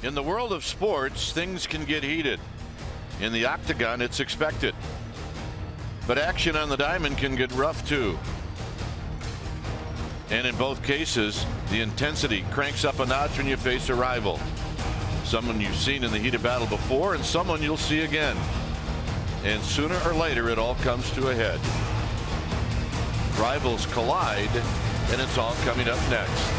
In the world of sports, things can get heated. In the octagon, it's expected. But action on the diamond can get rough too. And in both cases, the intensity cranks up a notch when you face a rival. Someone you've seen in the heat of battle before and someone you'll see again. And sooner or later, it all comes to a head. Rivals collide, and it's all coming up next.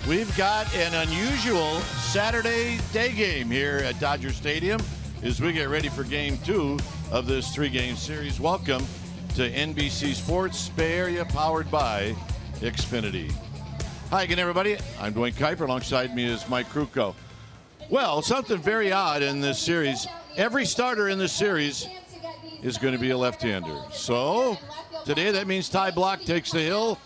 We've got an unusual Saturday day game here at Dodger Stadium as we get ready for Game 2 of this 3-game series. Welcome to NBC Sports Bay Area, powered by Xfinity. Hi again, everybody. I'm Dwayne Kuiper. Alongside me is Mike Krukow. Well, something very odd in this series. Every starter in this series is going to be a left-hander. So today that means Ty Blach takes the hill.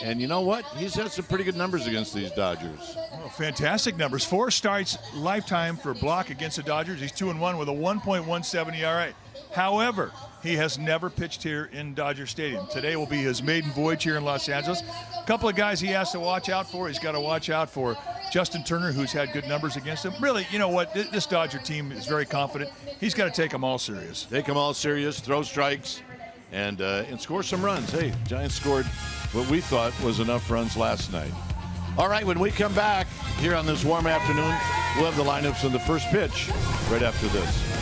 And you know what? He's had some pretty good numbers against these Dodgers. Oh, fantastic numbers. 4 starts lifetime for Blach against the Dodgers. He's 2-1 with a 1.17 ERA. However, he has never pitched here in Dodger Stadium. Today will be his maiden voyage here in Los Angeles. A couple of guys he has to watch out for. He's got to watch out for Justin Turner, who's had good numbers against him. Really, you know what? This Dodger team is very confident. He's got to take them all serious. Take them all serious, throw strikes, and score some runs. Hey, Giants scored what we thought was enough runs last night. All right, when we come back here on this warm afternoon, we'll have the lineups in the first pitch right after this.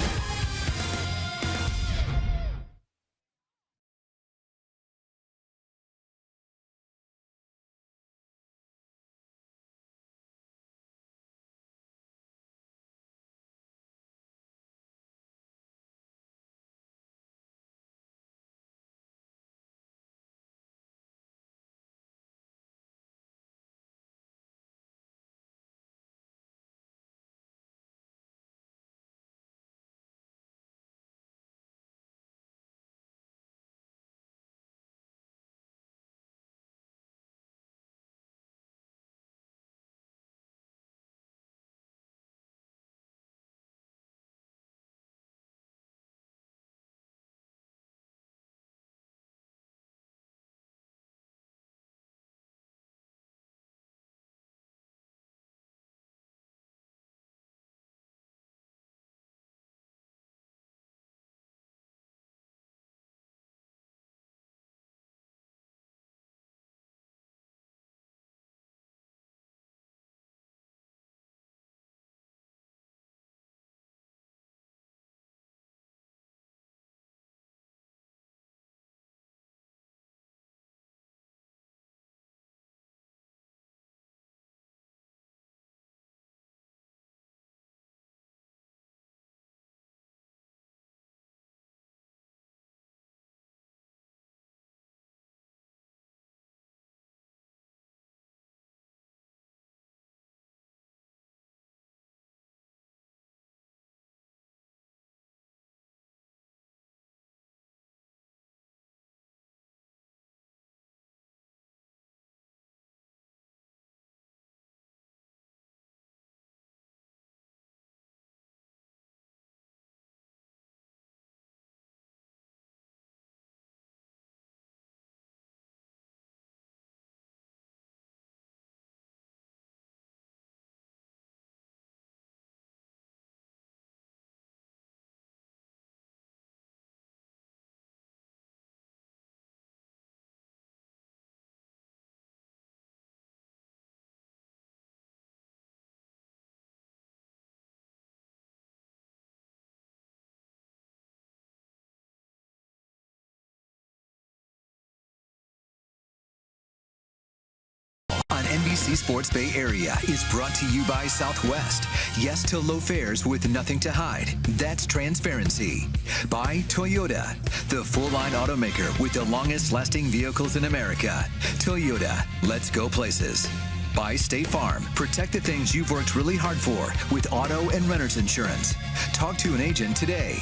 NBC Sports Bay Area is brought to you by Southwest. Yes to low fares with nothing to hide. That's transparency. By Toyota, the full-line automaker with the longest-lasting vehicles in America. Toyota, let's go places. By State Farm, protect the things you've worked really hard for with auto and renter's insurance. Talk to an agent today.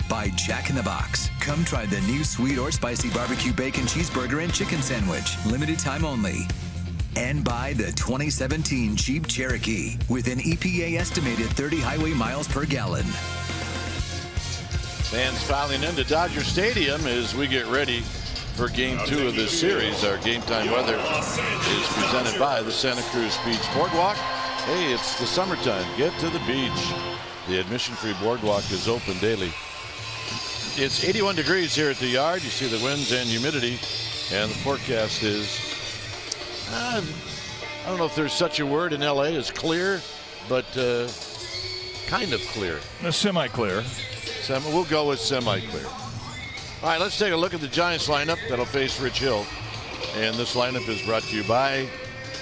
By Jack in the Box. Come try the new sweet or spicy barbecue bacon cheeseburger and chicken sandwich. Limited time only. And by the 2017 Jeep Cherokee with an EPA estimated 30 highway miles per gallon. Fans filing into Dodger Stadium as we get ready for Game 2 of this series. Our game time weather is presented by the Santa Cruz Beach Boardwalk. Hey, it's the summertime. Get to the beach. The admission-free boardwalk is open daily. It's 81 degrees here at the yard. You see the winds and humidity, and the forecast is, I don't know if there's such a word in LA as clear, but kind of clear. Semi-clear. We'll go with semi-clear. All right, let's take a look at the Giants lineup that'll face Rich Hill. And this lineup is brought to you by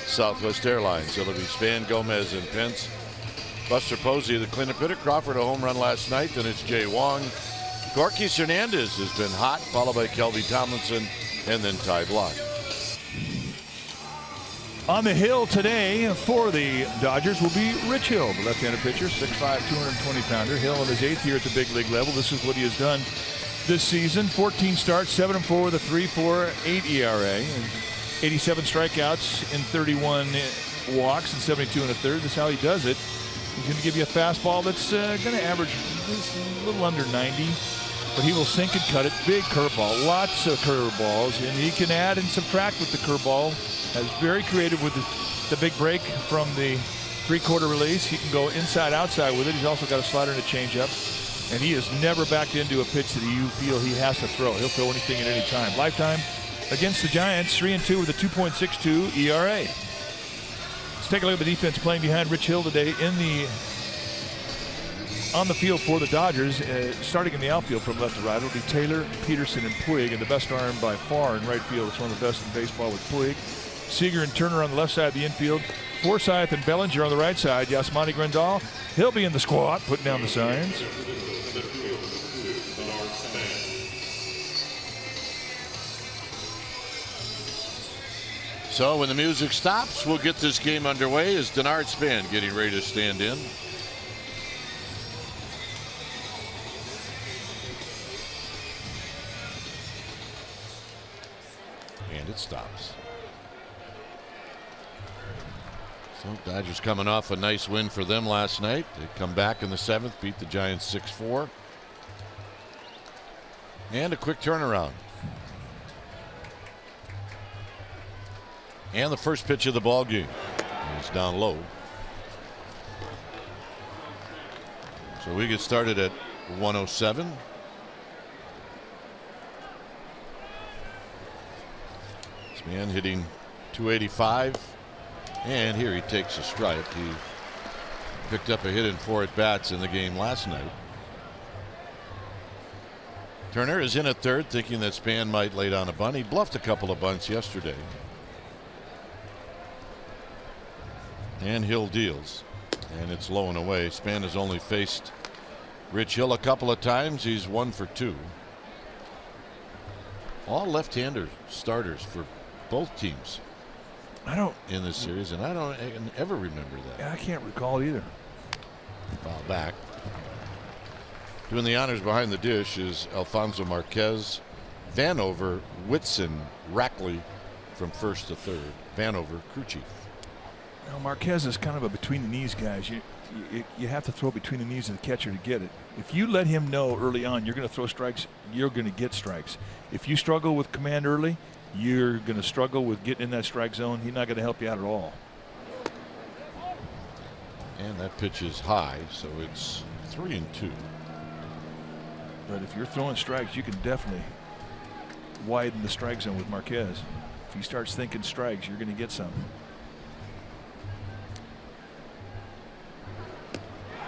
Southwest Airlines. It'll be Span, Gomez, and Pence. Buster Posey, the cleanup hitter. Crawford, a home run last night. Then it's Jay Wong. Gorky Hernandez has been hot, followed by Kelby Tomlinson, and then Ty Blott. On the hill today for the Dodgers will be Rich Hill, the left-handed pitcher, 6'5", 220-pounder. Hill in his 8th year at the big league level. This is what he has done this season. 14 starts, 7-4 with a 3.48 ERA. 87 strikeouts in 31 walks and 72 1/3. This is how he does it. He's going to give you a fastball that's going to average a little under 90, but he will sink and cut it. Big curveball, lots of curveballs, and he can add and subtract with the curveball. Is very creative with the big break from the 3/4 release. He can go inside, outside with it. He's also got a slider and a changeup, and he has never backed into a pitch that you feel he has to throw. He'll throw anything at any time. Lifetime against the Giants, 3-2 with a 2.62 ERA. Let's take a look at the defense playing behind Rich Hill today on the field for the Dodgers. Starting in the outfield from left to right, it'll be Taylor, Peterson, and Puig, and the best arm by far in right field. It's one of the best in baseball with Puig. Seager and Turner on the left side of the infield. Forsythe and Bellinger on the right side. Yasmani Grandal, he'll be in the squat, putting down the signs. So when the music stops, we'll get this game underway as Denard Span getting ready to stand in. And it stops. So Dodgers coming off a nice win for them last night. They come back in the 7th, beat the Giants 6-4. And a quick turnaround. And the first pitch of the ball game. He's down low. So we get started at 107. This man hitting 285. And here he takes a strike. He picked up a hit in 4 at-bats in the game last night. Turner is in at third, thinking that Span might lay down a bunt. He bluffed a couple of bunts yesterday. And Hill deals. And it's low and away. Span has only faced Rich Hill a couple of times. He's 1 for 2. All left-hander starters for both teams. In this series, and I don't ever remember that. I can't recall either. Foul back. Doing the honors behind the dish is Alfonso Marquez, Vanover, Whitson, Rackley from first to third. Vanover, crew chief. Now Marquez is kind of a between the knees guy. You have to throw between the knees of the catcher to get it. If you let him know early on you're going to throw strikes, you're going to get strikes. If you struggle with command early, you're going to struggle with getting in that strike zone. He's not going to help you out at all. And that pitch is high, so it's 3-2. But if you're throwing strikes, you can definitely widen the strike zone with Marquez. If he starts thinking strikes, you're going to get some.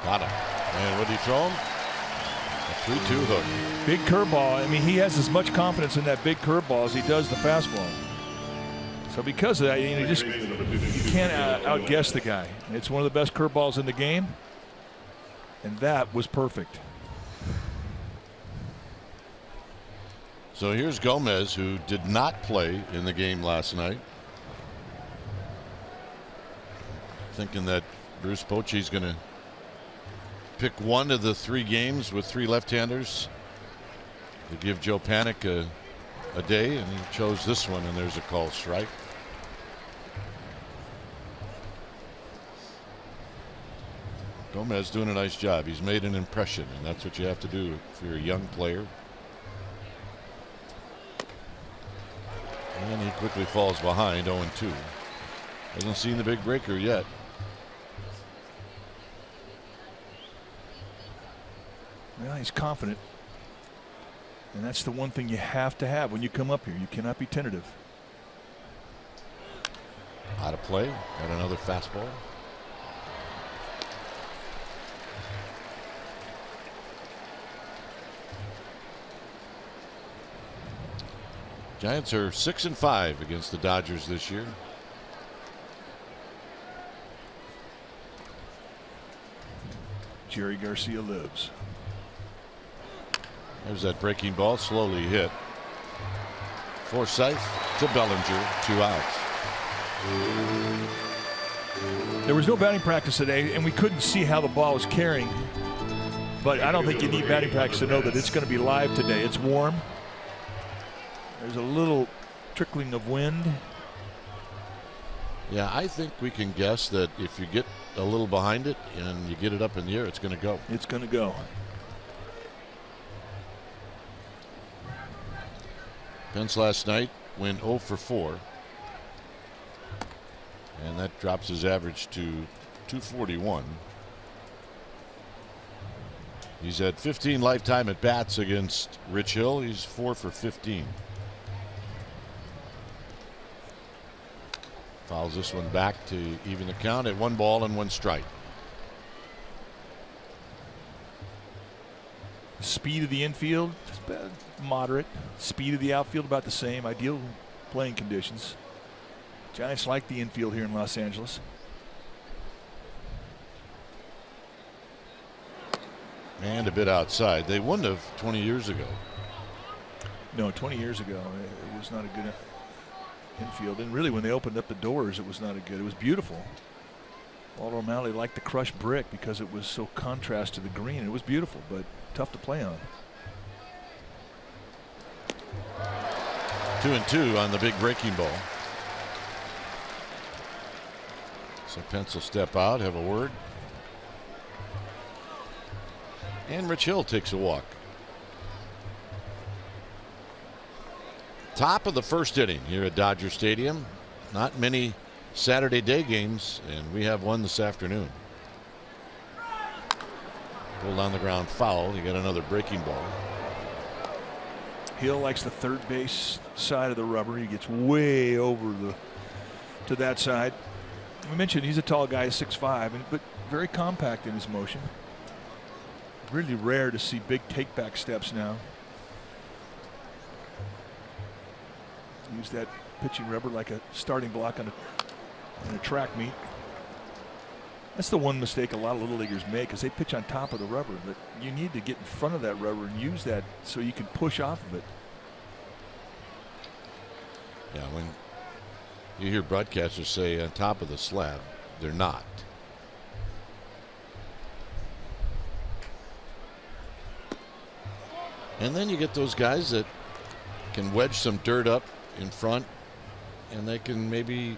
Got him. And what did he throw him? A 3-2 hook. Big curveball. I mean, he has as much confidence in that big curveball as he does the fastball. So because of that, you can't outguess the guy. It's one of the best curveballs in the game, and that was perfect. So here's Gomez, who did not play in the game last night. Thinking that Bruce Bochy's going to pick one of the 3 games with 3 left-handers to give Joe Panik a day, and he chose this one, and there's a called strike. Gomez doing a nice job. He's made an impression, and that's what you have to do if you're a young player. And he quickly falls behind 0-2. Hasn't seen the big breaker yet. Well, he's confident. And that's the one thing you have to have when you come up here. You cannot be tentative. Out of play. Got another fastball. Giants are 6-5 against the Dodgers this year. Jerry Garcia lives. There's that breaking ball, slowly hit. Forsythe to Bellinger, 2 outs. There was no batting practice today, and we couldn't see how the ball was carrying. But I don't think you need batting practice to know that it's going to be live today. It's warm. There's a little trickling of wind. Yeah, I think we can guess that if you get a little behind it and you get it up in the air, it's going to go. It's going to go. Pence last night went 0 for 4. And that drops his average to 241. He's had 15 lifetime at bats against Rich Hill. He's 4 for 15. Fouls this one back to even the count at 1 ball and 1 strike. Speed of the infield, moderate. Speed of the outfield, about the same. Ideal playing conditions. Giants like the infield here in Los Angeles. And a bit outside. They wouldn't have 20 years ago. No, 20 years ago, it was not a good infield. And really, when they opened up the doors, it was not a good. It was beautiful. Walter O'Malley liked the crushed brick because it was so contrast to the green. It was beautiful, but tough to play on. 2-2 on the big breaking ball. So Pence will step out, have a word. And Rich Hill takes a walk. Top of the first inning here at Dodger Stadium. Not many Saturday day games, and we have one this afternoon. Pulled on the ground foul. You got another breaking ball. Hill likes the third base side of the rubber. He gets way over to that side. We mentioned he's a tall guy, 6'5", but very compact in his motion. Really rare to see big take-back steps now. Use that pitching rubber like a starting block on a track meet. That's the one mistake a lot of little leaguers make, is they pitch on top of the rubber. But you need to get in front of that rubber and use that so you can push off of it. Yeah, when you hear broadcasters say on top of the slab, they're not. And then you get those guys that can wedge some dirt up in front, and they can maybe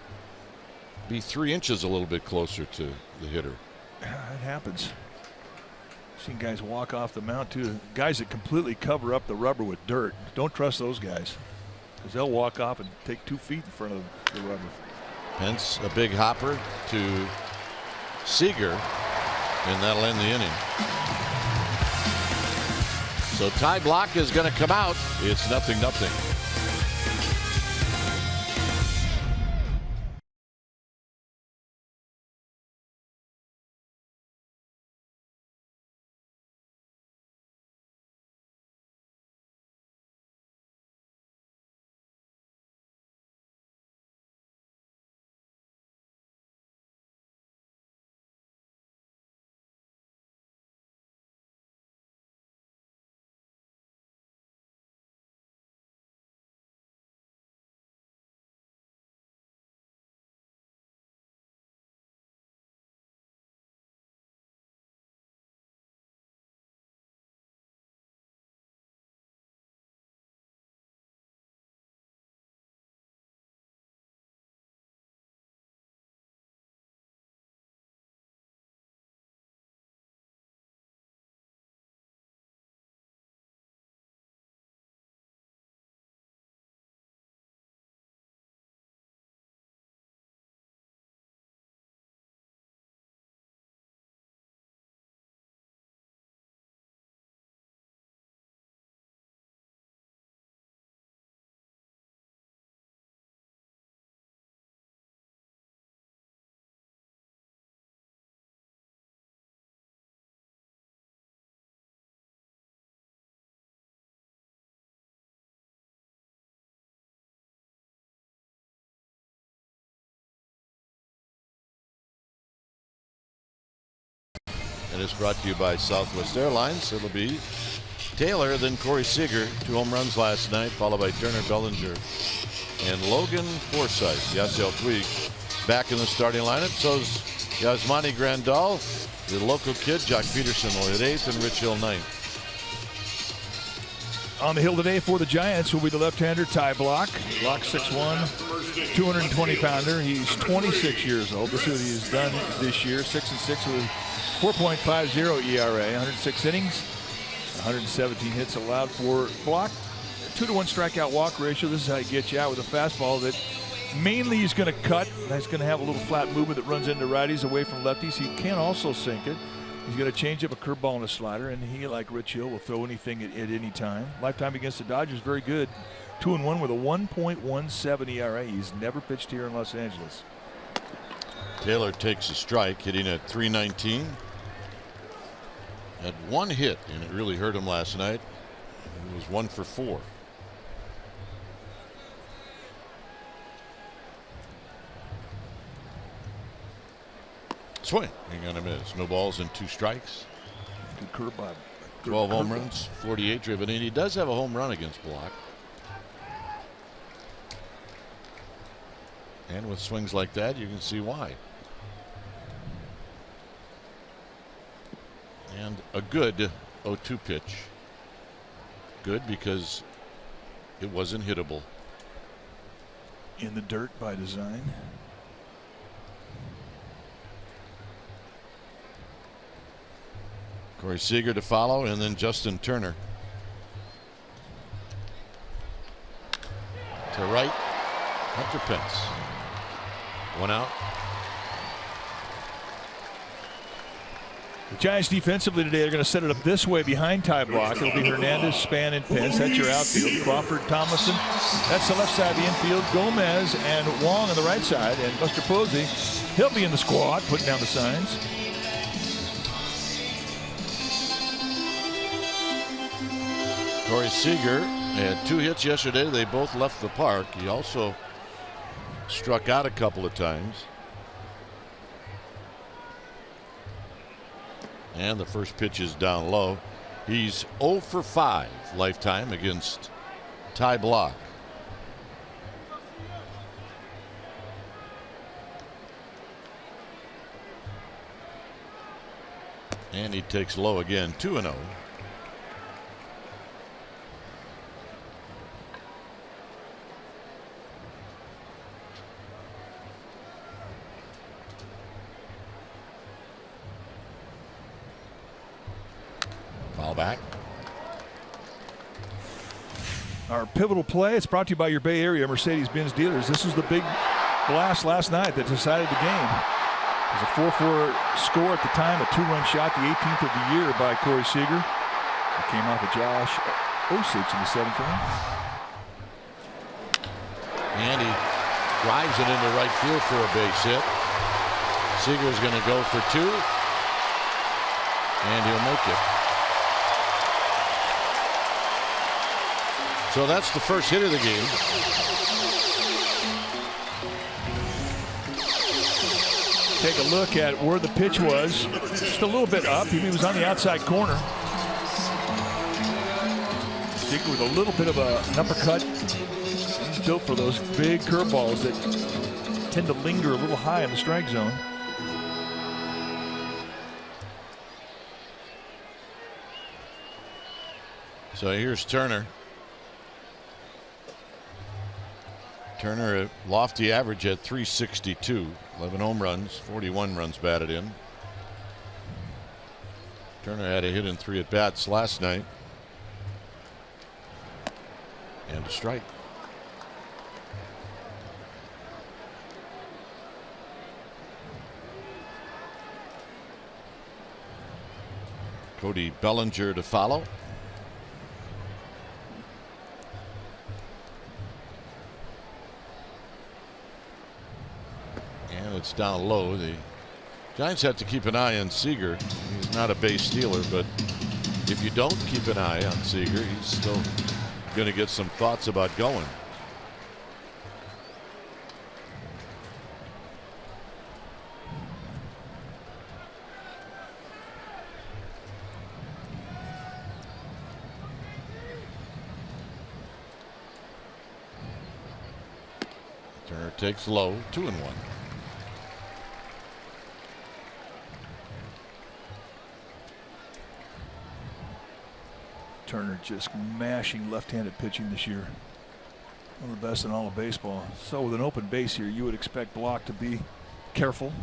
be 3 inches a little bit closer to the hitter. It happens. I've seen guys walk off the mound too. Guys that completely cover up the rubber with dirt. Don't trust those guys, because they'll walk off and take 2 feet in front of the rubber. Pence, a big hopper to Seager, and that'll end the inning. So Ty Block is going to come out. It's 0-0. And it's brought to you by Southwest Airlines. It'll be Taylor, then Corey Seager. 2 home runs last night, followed by Turner, Bellinger, and Logan Forsythe. Yasiel Puig back in the starting lineup. So's Yasmani Grandal, the local kid. Jock Peterson will hit 8th, and Rich Hill 9th. On the hill today for the Giants will be the left-hander Ty Block. Block 6'1", 220-pounder. He's 26 years old. This is what he's done this year. 6-6 with 4.50 ERA, 106 innings, 117 hits allowed for Block. 2-to-1 strikeout walk ratio. This is how he gets you out with a fastball that mainly he's going to cut. He's going to have a little flat movement that runs into righties away from lefties. He can also sink it. He's going to change up a curveball and a slider, and he, like Rich Hill, will throw anything at any time. Lifetime against the Dodgers, very good. 2-1 with a 1.17 ERA. He's never pitched here in Los Angeles. Taylor takes a strike, hitting at .319. Had 1 hit, and it really hurt him last night. He was 1 for 4. Swing. Ain't gonna miss. No balls and 2 strikes. Good curve by. 12 home runs, 48 driven in. He does have a home run against Block. And with swings like that, you can see why. And a good 0-2 pitch. Good because it wasn't hittable. In the dirt by design. Corey Seager to follow, and then Justin Turner. To right, Hunter Pence. 1 out. The Giants defensively today are going to set it up this way behind Ty Block. It'll be Hernandez, Span, and Pence. That's your outfield. Crawford, Thomason. That's the left side of the infield. Gomez and Wong on the right side. And Buster Posey, he'll be in the squad, putting down the signs. Corey Seager had 2 hits yesterday. They both left the park. He also struck out a couple of times. And the first pitch is down low. He's 0 for 5 lifetime against Ty Block. And he takes low again, 2-0. Foul back. Our pivotal play, it's brought to you by your Bay Area Mercedes-Benz dealers. This is the big blast last night that decided the game. It was a 4-4 score at the time, a 2-run shot, the 18th of the year by Corey Seager. It came off of Josh Osich in the 7th inning. And he drives it into right field for a base hit. Seager's going to go for 2. And he'll make it. So that's the first hit of the game. Take a look at where the pitch was. Just a little bit up. He was on the outside corner. Seager with a little bit of an uppercut. He's built for those big curveballs that tend to linger a little high in the strike zone. So here's Turner. Turner, a lofty average at .362, 11 home runs, 41 runs batted in. Turner had a hit in 3 at-bats last night. And a strike. Cody Bellinger to follow. It's down low. The Giants have to keep an eye on Seager. He's not a base stealer, but if you don't keep an eye on Seager, he's still going to get some thoughts about going. takes low, 2-1. Turner just mashing left-handed pitching this year. One of the best in all of baseball. So with an open base here, you would expect Block to be careful.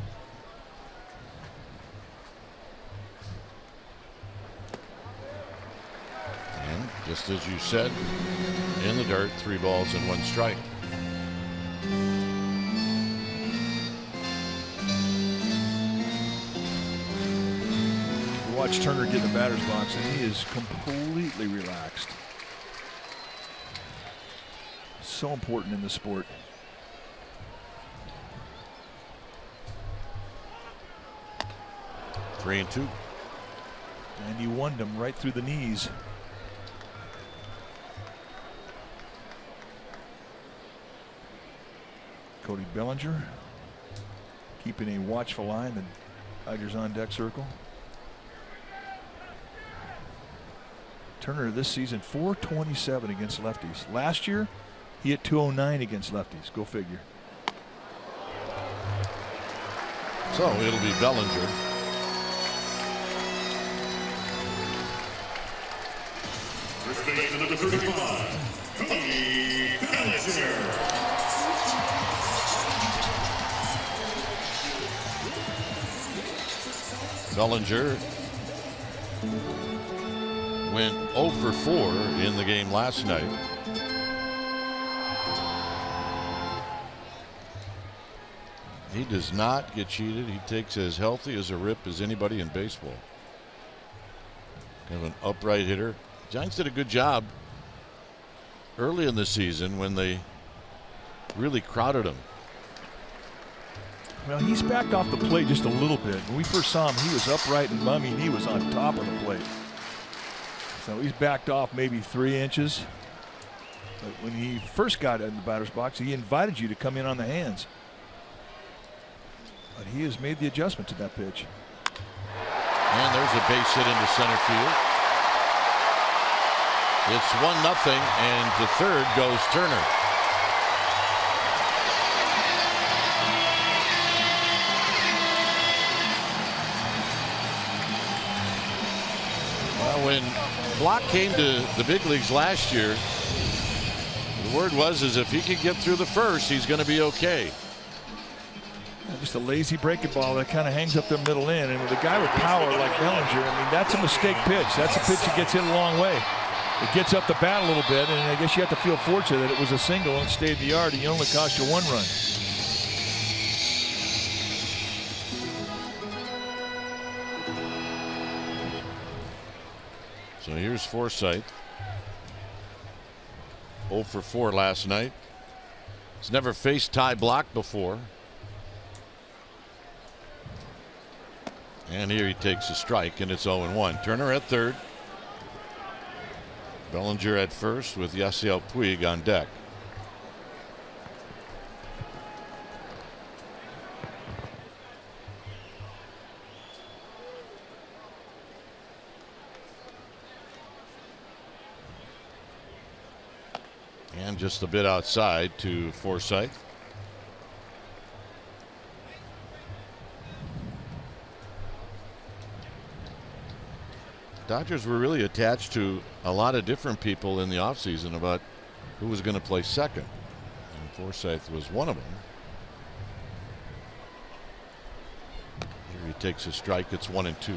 And just as you said, in the dirt, 3 balls and 1 strike. Watch Turner get in the batter's box, and he is completely relaxed. So important in the sport. Three and two. And he won him right through the knees. Cody Bellinger keeping a watchful eye in the Tigers on deck circle. Turner this season .427 against lefties. Last year he hit .209 against lefties. Go figure. So it'll be Bellinger. First base number 35, Cody Bellinger. Bellinger went 0 for 4 in the game last night. He does not get cheated. He takes as healthy as a rip as anybody in baseball. Kind of an upright hitter. Giants did a good job early in the season when they really crowded him. Well, he's backed off the plate just a little bit. When we first saw him, he was upright and I mean, he was on top of the plate. So he's backed off maybe 3 inches. But when he first got in the batter's box, he invited you to come in on the hands. But he has made the adjustment to that pitch. And there's a base hit into center field. It's 1-0, and to third goes Turner. Well, when Block came to the big leagues last year, the word was if he could get through the first, he's going to be okay. Just a lazy breaking ball that kind of hangs up the middle in, and with a guy with power like Bellinger, I mean, that's a mistake pitch. That's a pitch that gets hit a long way. It gets up the bat a little bit, and I guess you have to feel fortunate that it was a single and it stayed in the yard, and it only cost you 1 run. So here's Forsythe. 0 for 4 last night. He's never faced Ty Block before. And here he takes a strike, and it's 0-1. Turner at third. Bellinger at first with Yasiel Puig on deck. And just a bit outside to Forsythe. Dodgers were really attached to a lot of different people in the offseason about who was going to play second. And Forsythe was one of them. Here he takes a strike. It's 1-2.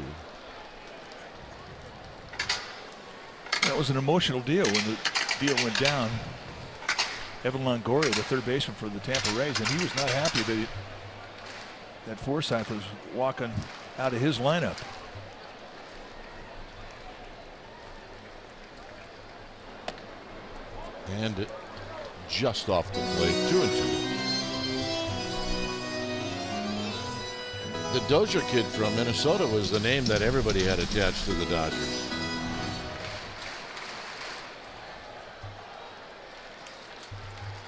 That was an emotional deal when the deal went down. Evan Longoria, the third baseman for the Tampa Rays, and he was not happy that Forsythe was walking out of his lineup. And just off the plate, 2-2. The Dozier kid from Minnesota was the name that everybody had attached to the Dodgers.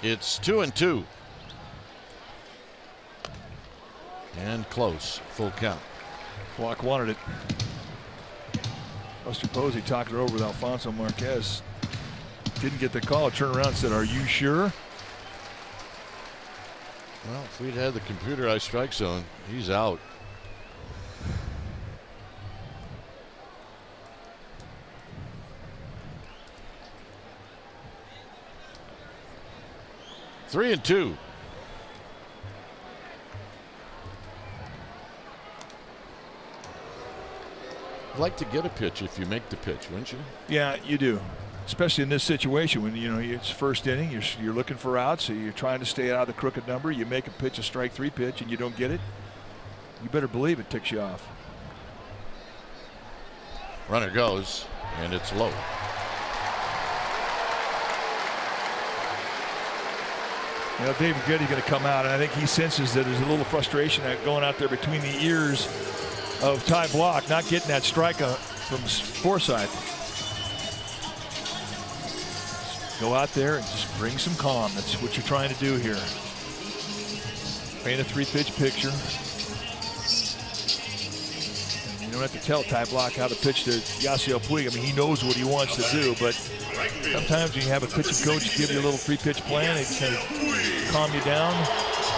It's 2-2. And close, full count. Block wanted it. Buster Posey talked it over with Alfonso Marquez. Didn't get the call. Turned around and said, "Are you sure?" Well, if we'd had the computerized strike zone, he's out. Three and two. I'd like to get a pitch if you make the pitch, wouldn't you? Yeah, you do. Especially in this situation when it's first inning, you're looking for outs, so you're trying to stay out of the crooked number. You make a pitch, a strike three pitch, and you don't get it. You better believe it ticks you off. Runner goes, and it's low. David Getty's going to come out, and I think he senses that there's a little frustration going out there between the ears of Ty Block, not getting that strike from Forsythe. Go out there and just bring some calm. That's what you're trying to do here. Paint a three-pitch picture. And you don't have to tell Ty Block how to pitch to Yasiel Puig. I mean, he knows what he wants to do, but sometimes when you have a pitching coach give you a little three-pitch plan, it can calm you down,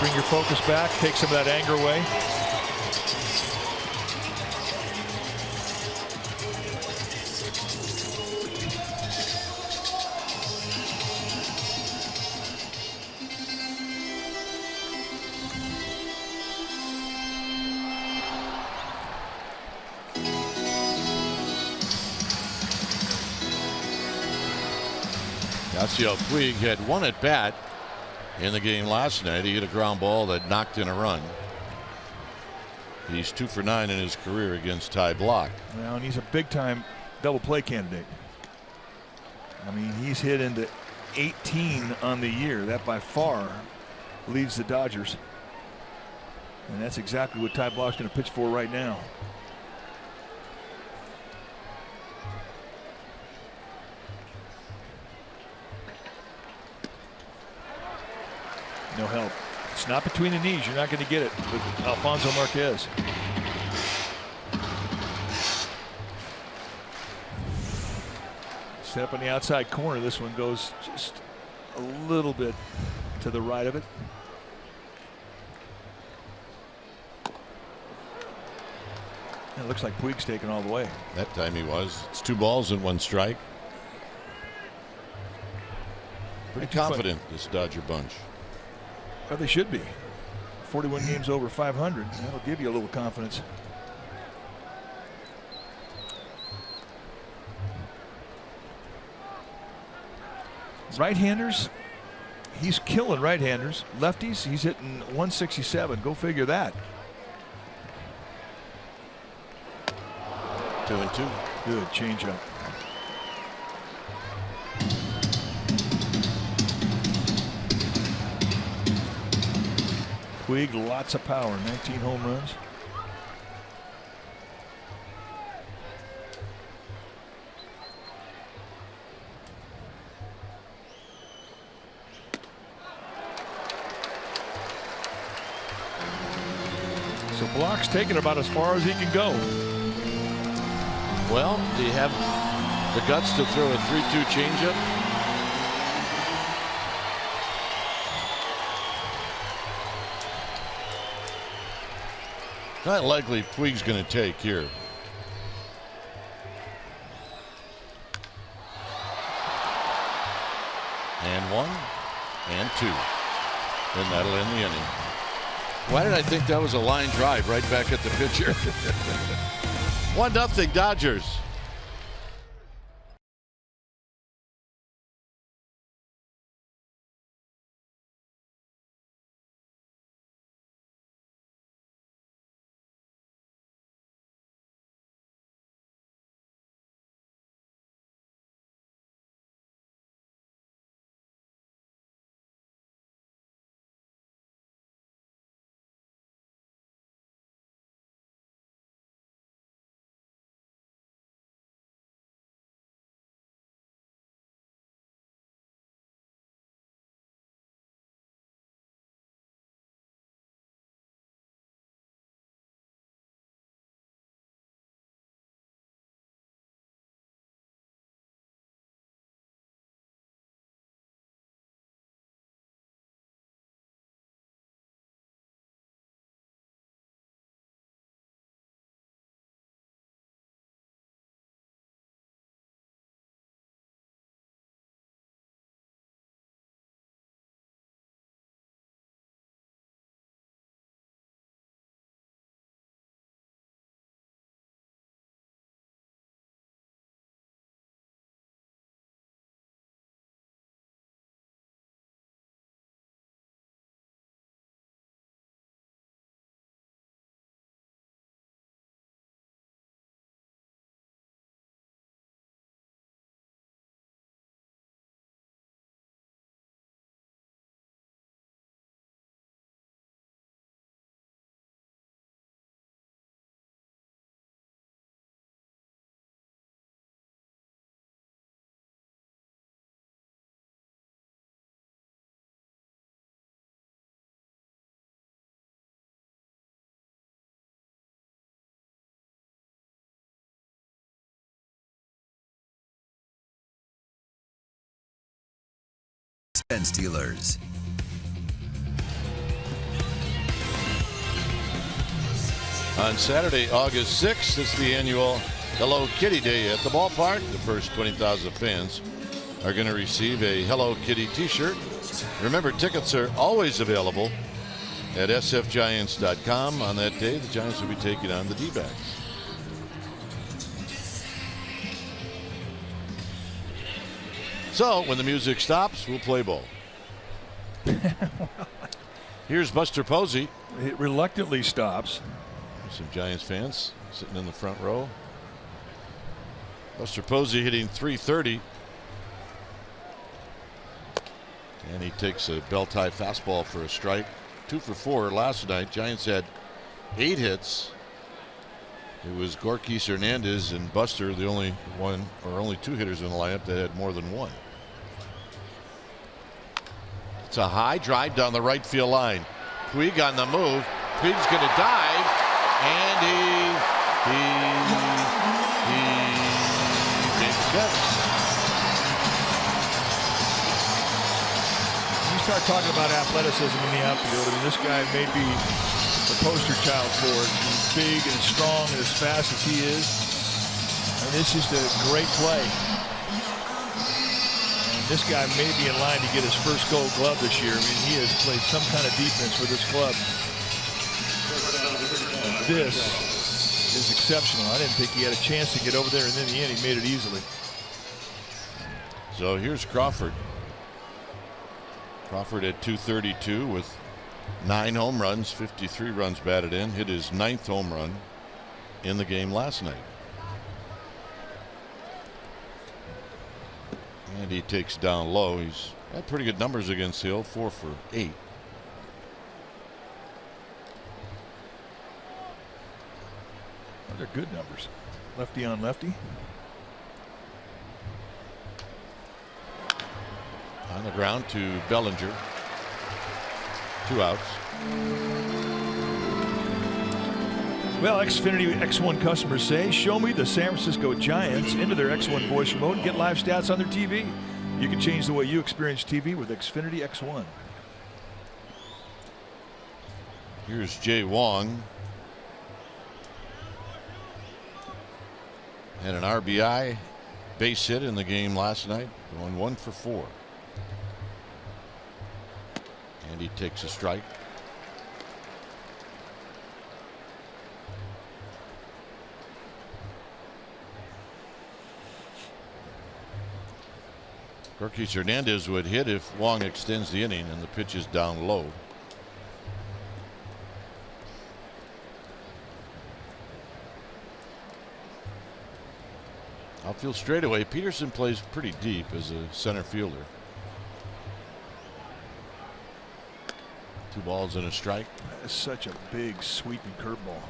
bring your focus back, take some of that anger away. Yasiel Puig had one at bat in the game last night. He hit a ground ball that knocked in a run. He's 2 for 9 in his career against Ty Block. Well, and he's a big-time double play candidate. I mean, he's hit into 18 on the year. That by far leads the Dodgers. And that's exactly what Ty Block's going to pitch for right now. No help. It's not between the knees. You're not going to get it with Alfonso Marquez. Set up on the outside corner. This one goes just a little bit to the right of it. It looks like Puig's taken all the way. That time he was. It's 2 balls and 1 strike. Pretty confident, this Dodger bunch. Well, they should be. 41 games over 500. That'll give you a little confidence. Right-handers, he's killing right-handers. Lefties, he's hitting 167. Go figure that. 2 and 2. Good changeup. Puig, lots of power, 19 home runs. So Block's taking about as far as he can go. Well, do you have the guts to throw a 3-2 changeup? Not likely Puig's going to take here. And 1 and 2. And that'll end the inning. Why did I think that was a line drive right back at the pitcher? 1-0 Dodgers. and Steelers. On Saturday, August 6th, it's the annual Hello Kitty Day at the ballpark. The first 20,000 fans are going to receive a Hello Kitty t-shirt. Remember, tickets are always available at sfgiants.com. On that day, the Giants will be taking on the D-backs. So, when the music stops, we'll play ball. Here's Buster Posey. It reluctantly stops. Some Giants fans sitting in the front row. Buster Posey hitting .330. And he takes a belt-high fastball for a strike. 2 for 4 last night. Giants had 8 hits. It was Gorkis, Hernandez, and Buster, the only one or only 2 hitters in the lineup that had more than 1. It's a high drive down the right field line. Puig on the move. Puig's going to dive, and he made the catch. You start talking about athleticism in the outfield. I mean, this guy may be the poster child for it. He's big and strong and as fast as he is. I mean, it's just a great play. And this guy may be in line to get his first Gold Glove this year. I mean, he has played some kind of defense for this club. This is exceptional. I didn't think he had a chance to get over there, and in the end, he made it easily. So here's Crawford. Crawford at .232 with 9 home runs, 53 runs batted in. Hit his 9th home run in the game last night. And he takes down low. He's had pretty good numbers against Hill, 4 for 8. They're good numbers. Lefty on lefty. On the ground to Bellinger. 2 outs. Well, Xfinity X1 customers say, show me the San Francisco Giants into their X1 voice remote and get live stats on their TV. You can change the way you experience TV with Xfinity X1. Here's Jay Wong. Had an RBI base hit in the game last night, going 1 for 4. And he takes a strike. Gorkis Hernandez would hit if Wong extends the inning, and the pitch is down low. Outfield straightaway. Peterson plays pretty deep as a center fielder. 2 balls and a strike. That's such a big sweeping curveball.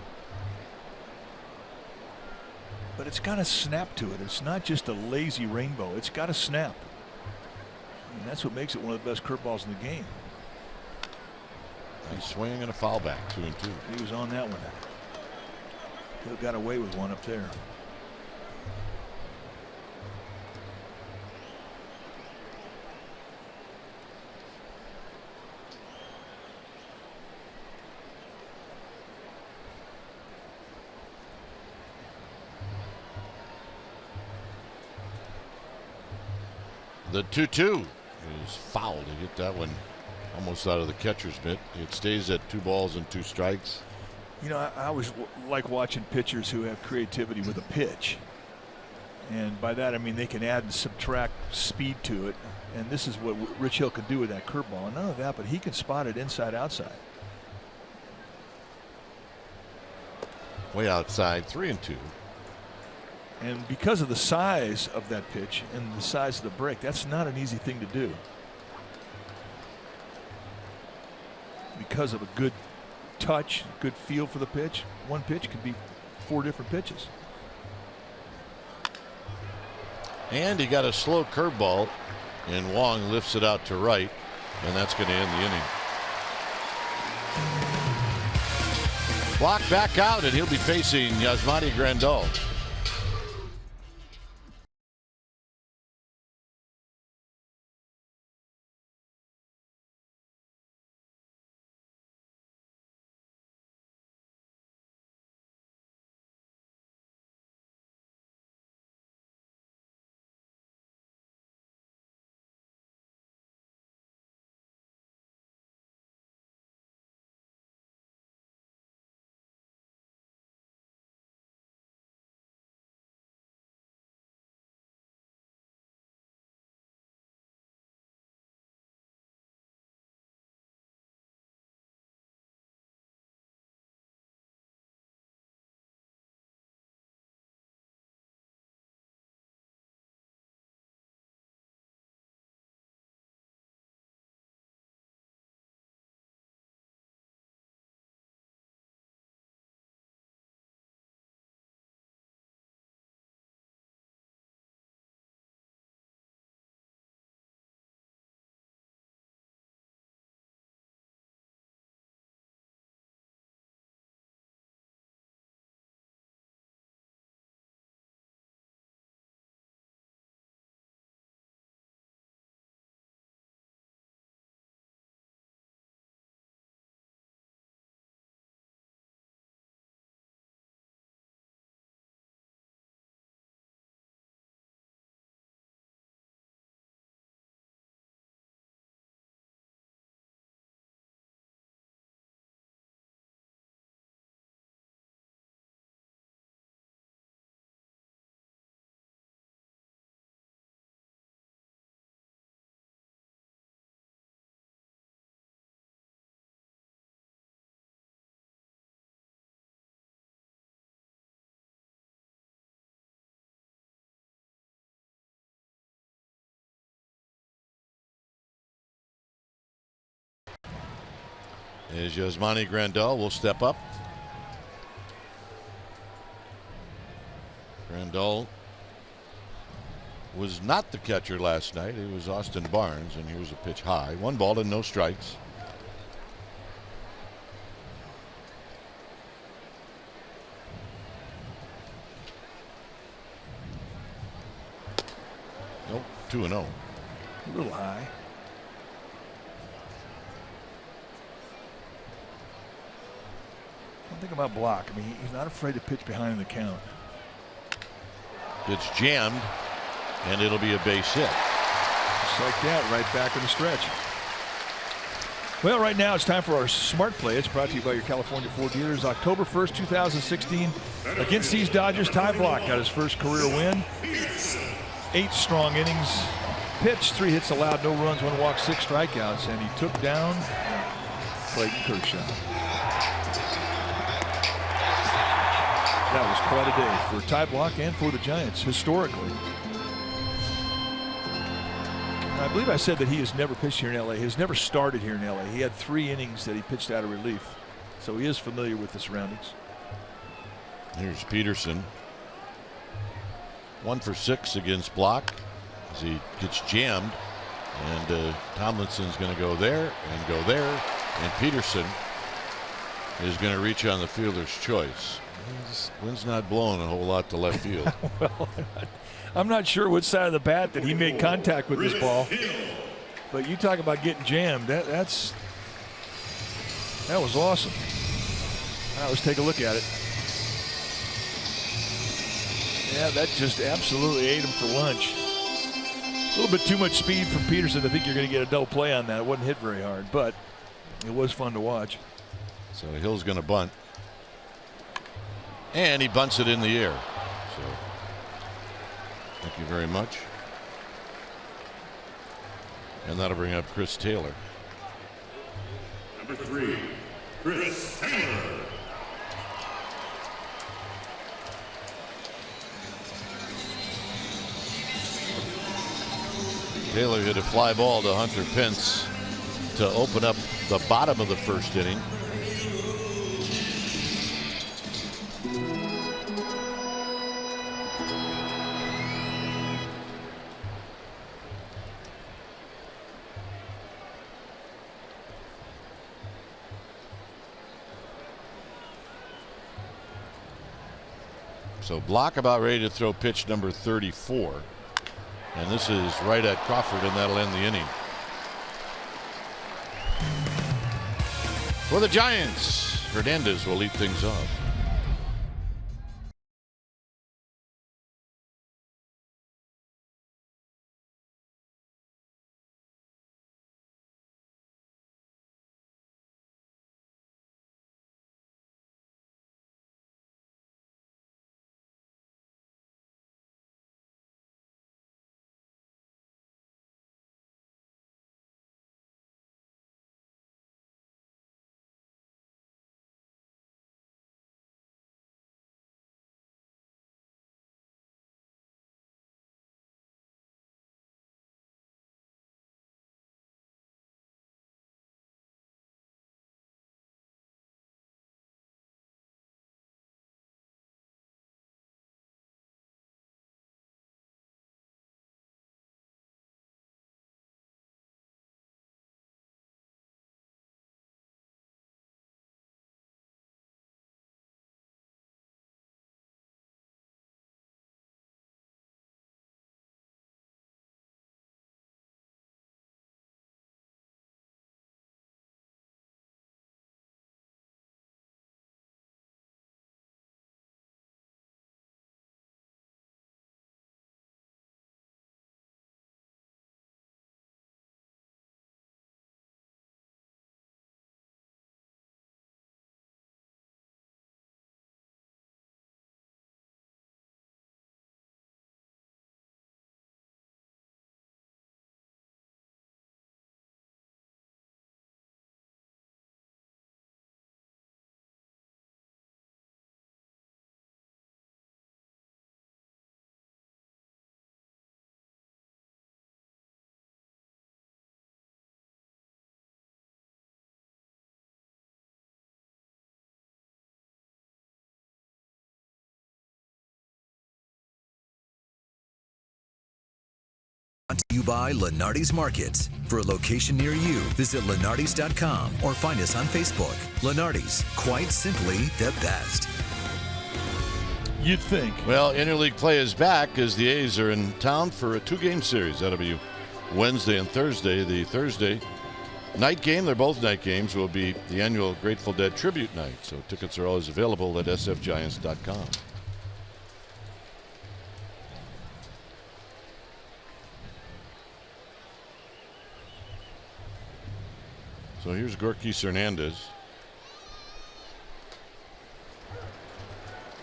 But it's got a snap to it. It's not just a lazy rainbow. It's got a snap. And that's what makes it one of the best curveballs in the game. Nice swing and a foul back. 2-2. He was on that one. He got away with one up there. The 2-2 is fouled. He hit that one almost out of the catcher's mitt. It stays at 2 balls and 2 strikes. You know, I always like watching pitchers who have creativity with a pitch. And by that, I mean they can add and subtract speed to it. And this is what Rich Hill can do with that curveball. And none of that, but he can spot it inside, outside. Way outside, 3-2. And because of the size of that pitch and the size of the break, that's not an easy thing to do. Because of a good touch, good feel for the pitch, one pitch could be 4 different pitches. And he got a slow curveball, and Wong lifts it out to right, and that's going to end the inning. Block back out, and he'll be facing Yasmani Grandal. As Yasmani Grandal will step up. Grandal was not the catcher last night. It was Austin Barnes, and here's a pitch high. 1 ball and no strikes. Nope, 2-0. A little high. One thing about Block, I mean, he's not afraid to pitch behind the count. Gets jammed, and it'll be a base hit. Just like that, right back in the stretch. Well, right now it's time for our Smart Play. It's brought to you by your California Ford dealers. October 1st, 2016. Against these Dodgers, Ty Block got his first career win. 8 strong innings pitched, 3 hits allowed, no runs, 1 walk, 6 strikeouts, and he took down Clayton Kershaw. That was quite a day for Ty Block and for the Giants, historically. I believe I said that he has never pitched here in LA. He has never started here in LA. He had 3 innings that he pitched out of relief. So he is familiar with the surroundings. Here's Peterson. 1 for 6 against Block as he gets jammed. And Tomlinson's going to go there and go there. And Peterson is going to reach on the fielder's choice. Wind's not blowing a whole lot to left field. Well, I'm not sure which side of the bat that he made contact with this ball. But you talk about getting jammed. That was awesome. Now let's take a look at it. Yeah, that just absolutely ate him for lunch. A little bit too much speed from Peterson. I think you're going to get a double play on that. It wasn't hit very hard, but it was fun to watch. So Hill's going to bunt. And he bunts it in the air. So thank you very much. And that'll bring up Chris Taylor. Number 3, Chris Taylor. Taylor hit a fly ball to Hunter Pence to open up the bottom of the first inning. So Block about ready to throw pitch number 34. And this is right at Crawford, and that'll end the inning. For the Giants, Hernandez will lead things off. You buy Lenardi's Markets. For a location near you, visit lenardis.com or find us on Facebook. Lenardi's, quite simply the best. You'd think. Well, interleague play is back as the A's are in town for a 2-game series. That'll be Wednesday and Thursday. The Thursday night game, they're both night games, will be the annual Grateful Dead tribute night. So tickets are always available at sfgiants.com. So here's Gorkis Hernandez.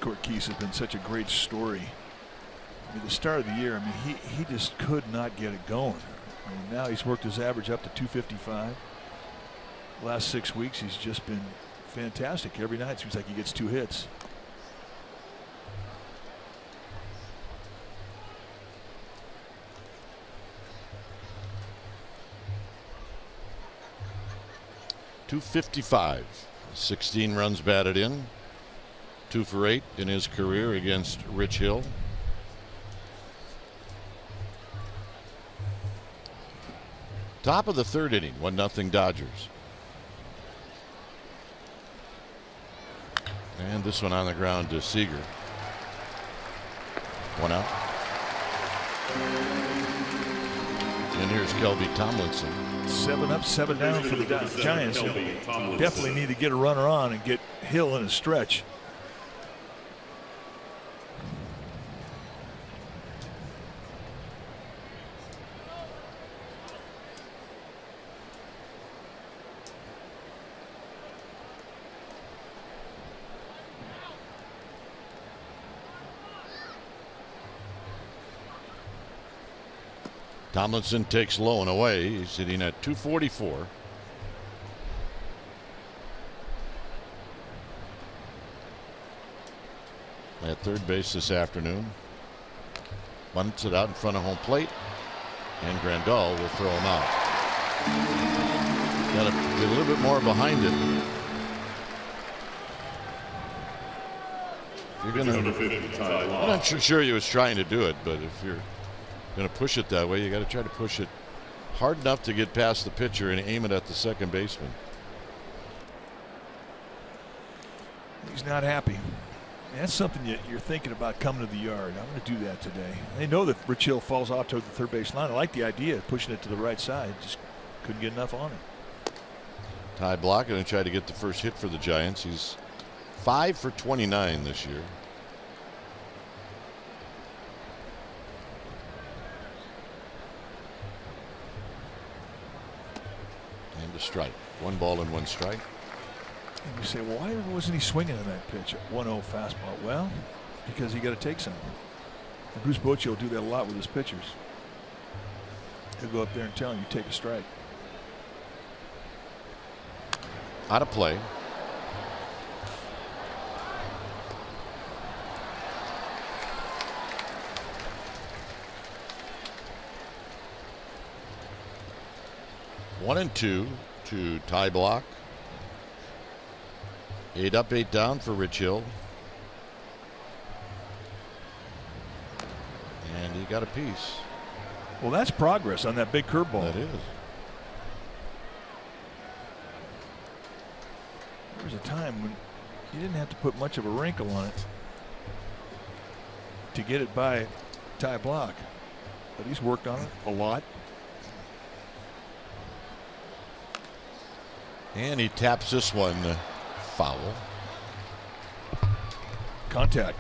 Gorkis has been such a great story. I mean, the start of the year, I mean, he just could not get it going. I mean, now he's worked his average up to 255. The last 6 weeks, he's just been fantastic. Every night, it seems like he gets 2 hits. .255, 16 runs batted in, 2 for 8 in his career against Rich Hill. Top of the 3rd inning, 1-0 Dodgers. And this one on the ground to Seager. 1 out. And here's Kelby Tomlinson. 7 up, 7 down for the Giants. Definitely need to get a runner on and get Hill in a stretch. Tomlinson takes low and away. He's hitting at .244. At third base this afternoon. Bunts it out in front of home plate. And Grandal will throw him out. Got to be a little bit more behind it. You're gonna, I'm not sure he was trying to do it, but if you're going to push it that way, you got to try to push it hard enough to get past the pitcher and aim it at the second baseman. He's not happy. That's something you're thinking about coming to the yard. I'm going to do that today. They know that Rich Hill falls off toward the third base line. I like the idea of pushing it to the right side. Just couldn't get enough on it. Ty Blach going to try to get the first hit for the Giants. He's 5 for 29 this year. And a strike. 1 ball and 1 strike. And you say, well, why wasn't he swinging on that pitch at 1-0 fastball? Well, because he got to take something. And Bruce Bochy will do that a lot with his pitchers. He'll go up there and tell him, you take a strike. Out of play. One and 2 to Ty Blach. 8 up, 8 down for Rich Hill. And he got a piece. Well, that's progress on that big curveball. That is. There was a time when you didn't have to put much of a wrinkle on it to get it by Ty Blach. But he's worked on it a lot. And he taps this one foul. Contact.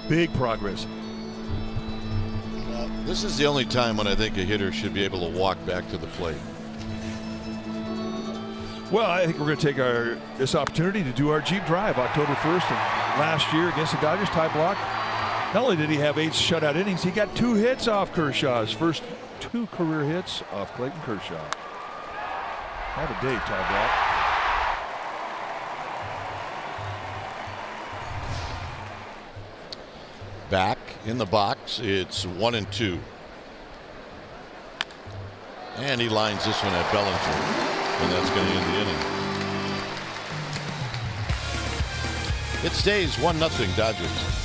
Big progress. This is the only time when I think a hitter should be able to walk back to the plate. Well, I think we're going to take this opportunity to do our Jeep Drive October 1st of last year against the Dodgers. Ty Blach, not only did he have 8 shutout innings, he got 2 hits off Kershaw's first 2 career hits off Clayton Kershaw. Have a day, Ty Blach. Back in the box, it's 1 and 2. And he lines this one at Bellinger, and that's going to end the inning. It stays 1-0 Dodgers.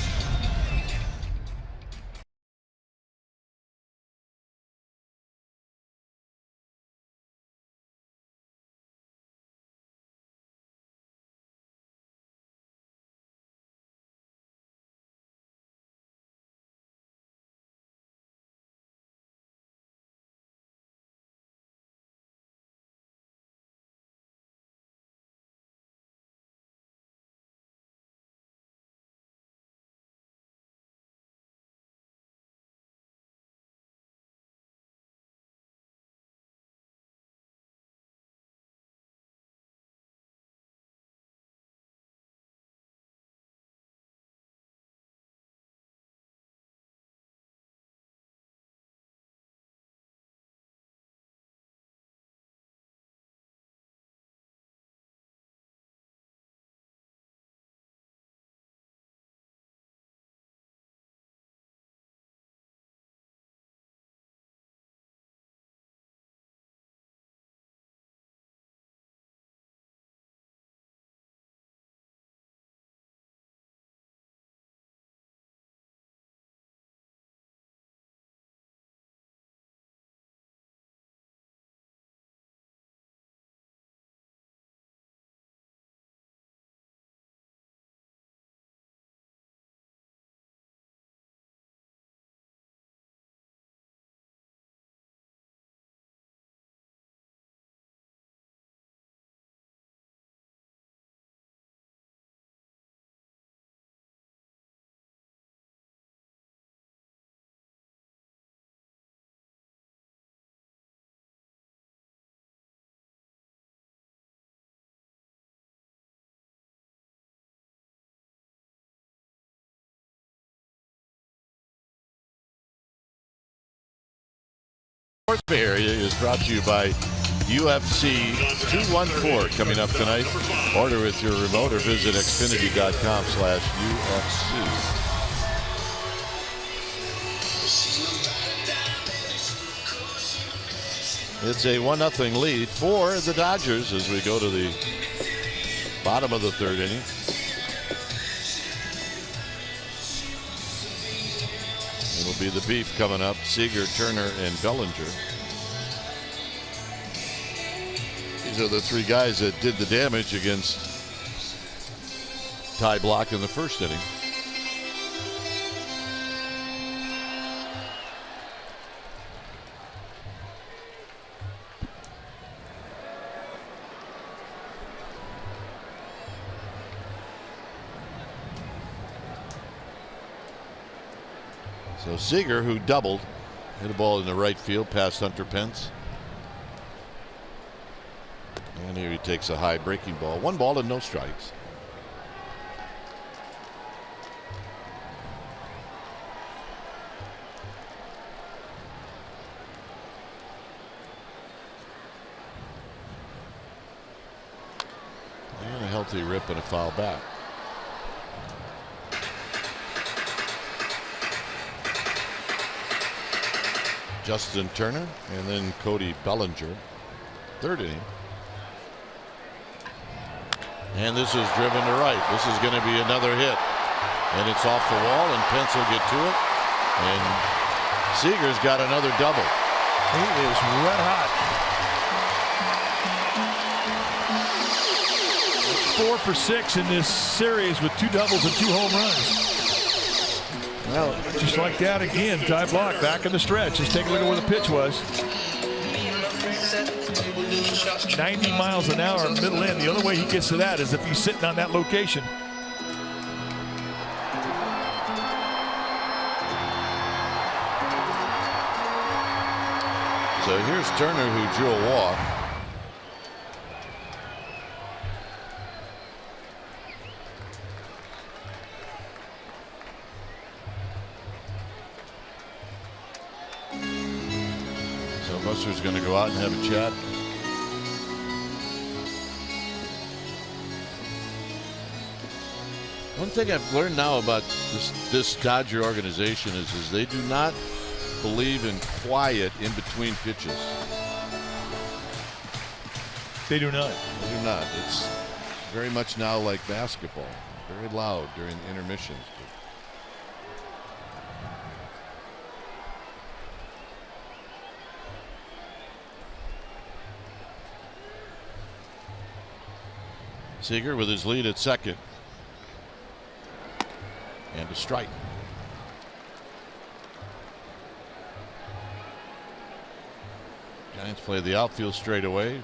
Sports Bay Area is brought to you by UFC 214 coming up tonight. Order with your remote or visit Xfinity.com/UFC. It's a 1-0 lead for the Dodgers as we go to the bottom of the third inning. It'll be the beef coming up. Seager, Turner, and Bellinger. These are the three guys that did the damage against Ty Blach in the first inning. So Seager, who doubled, hit a ball in the right field past Hunter Pence. And here he takes a high breaking ball. 1 ball and no strikes. And a healthy rip and a foul back. Justin Turner and then Cody Bellinger. Third inning. And this is driven to right. This is going to be another hit. And it's off the wall, and Pence will get to it. And Seager's got another double. He is red hot. It's 4 for 6 in this series with 2 doubles and 2 home runs. Well, just like that again, Ty Blach back in the stretch. Just take a look at where the pitch was. 90 miles an hour middle end. The only way he gets to that is if he's sitting on that location. So here's Turner, who drew a walk. So Buster's going to go out and have a chat. One thing I've learned now about this Dodger organization is they do not believe in quiet in between pitches. They do not. They do not. It's very much now like basketball. Very loud during intermissions. Seager with his lead at second. And a strike. Giants play the outfield straight away.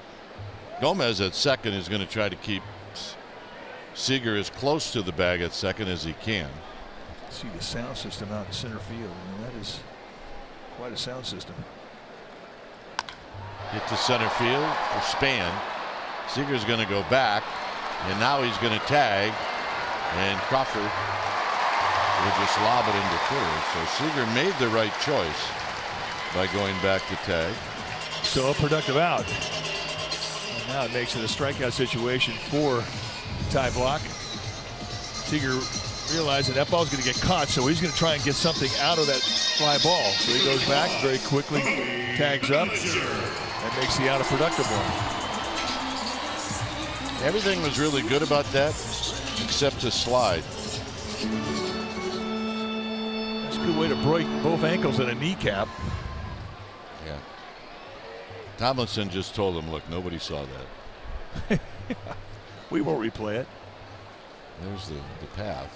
Gomez at second is going to try to keep Seager as close to the bag at second as he can. See the sound system out in center field. I mean, that is quite a sound system. Hit to center field for Span. Seager's going to go back, and now he's going to tag, and Crawford will just lob it into third. So Seager made the right choice by going back to tag. So a productive out. And now it makes it a strikeout situation for Ty Blach. Seager realizing that ball's going to get caught, so he's going to try and get something out of that fly ball. So he goes back very quickly, tags up, and makes the out a productive one. Everything was really good about that, except the slide. That's a good way to break both ankles and a kneecap. Yeah. Tomlinson just told him, look, nobody saw that. We won't replay it. There's the path.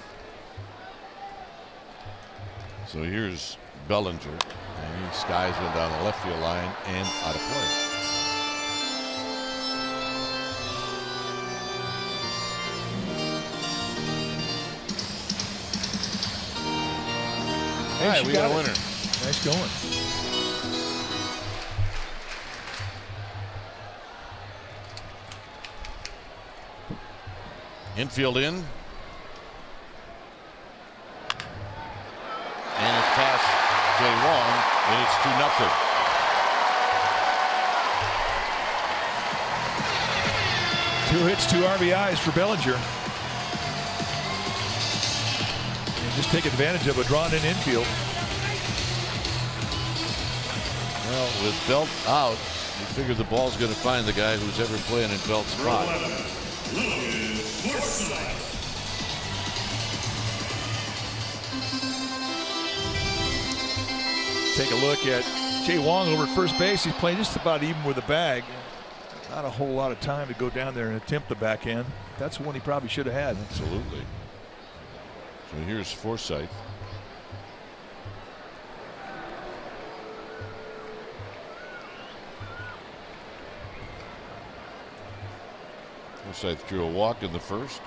So here's Bellinger, and he skies one down the left field line and out of play. All right, we got a winner. Nice going. Infield in. And it's past Jay Wong, and it's 2-0. 2 hits, 2 RBIs for Bellinger. And just take advantage of a drawn-in infield. Well, with Belt out, you figure the ball's going to find the guy who's ever playing in Belt's spot. Take a look at Jay Wong over at first base. He's playing just about even with the bag. Not a whole lot of time to go down there and attempt the backhand. That's one he probably should have had. Absolutely. So here's Forsythe. Forsythe drew a walk in the first.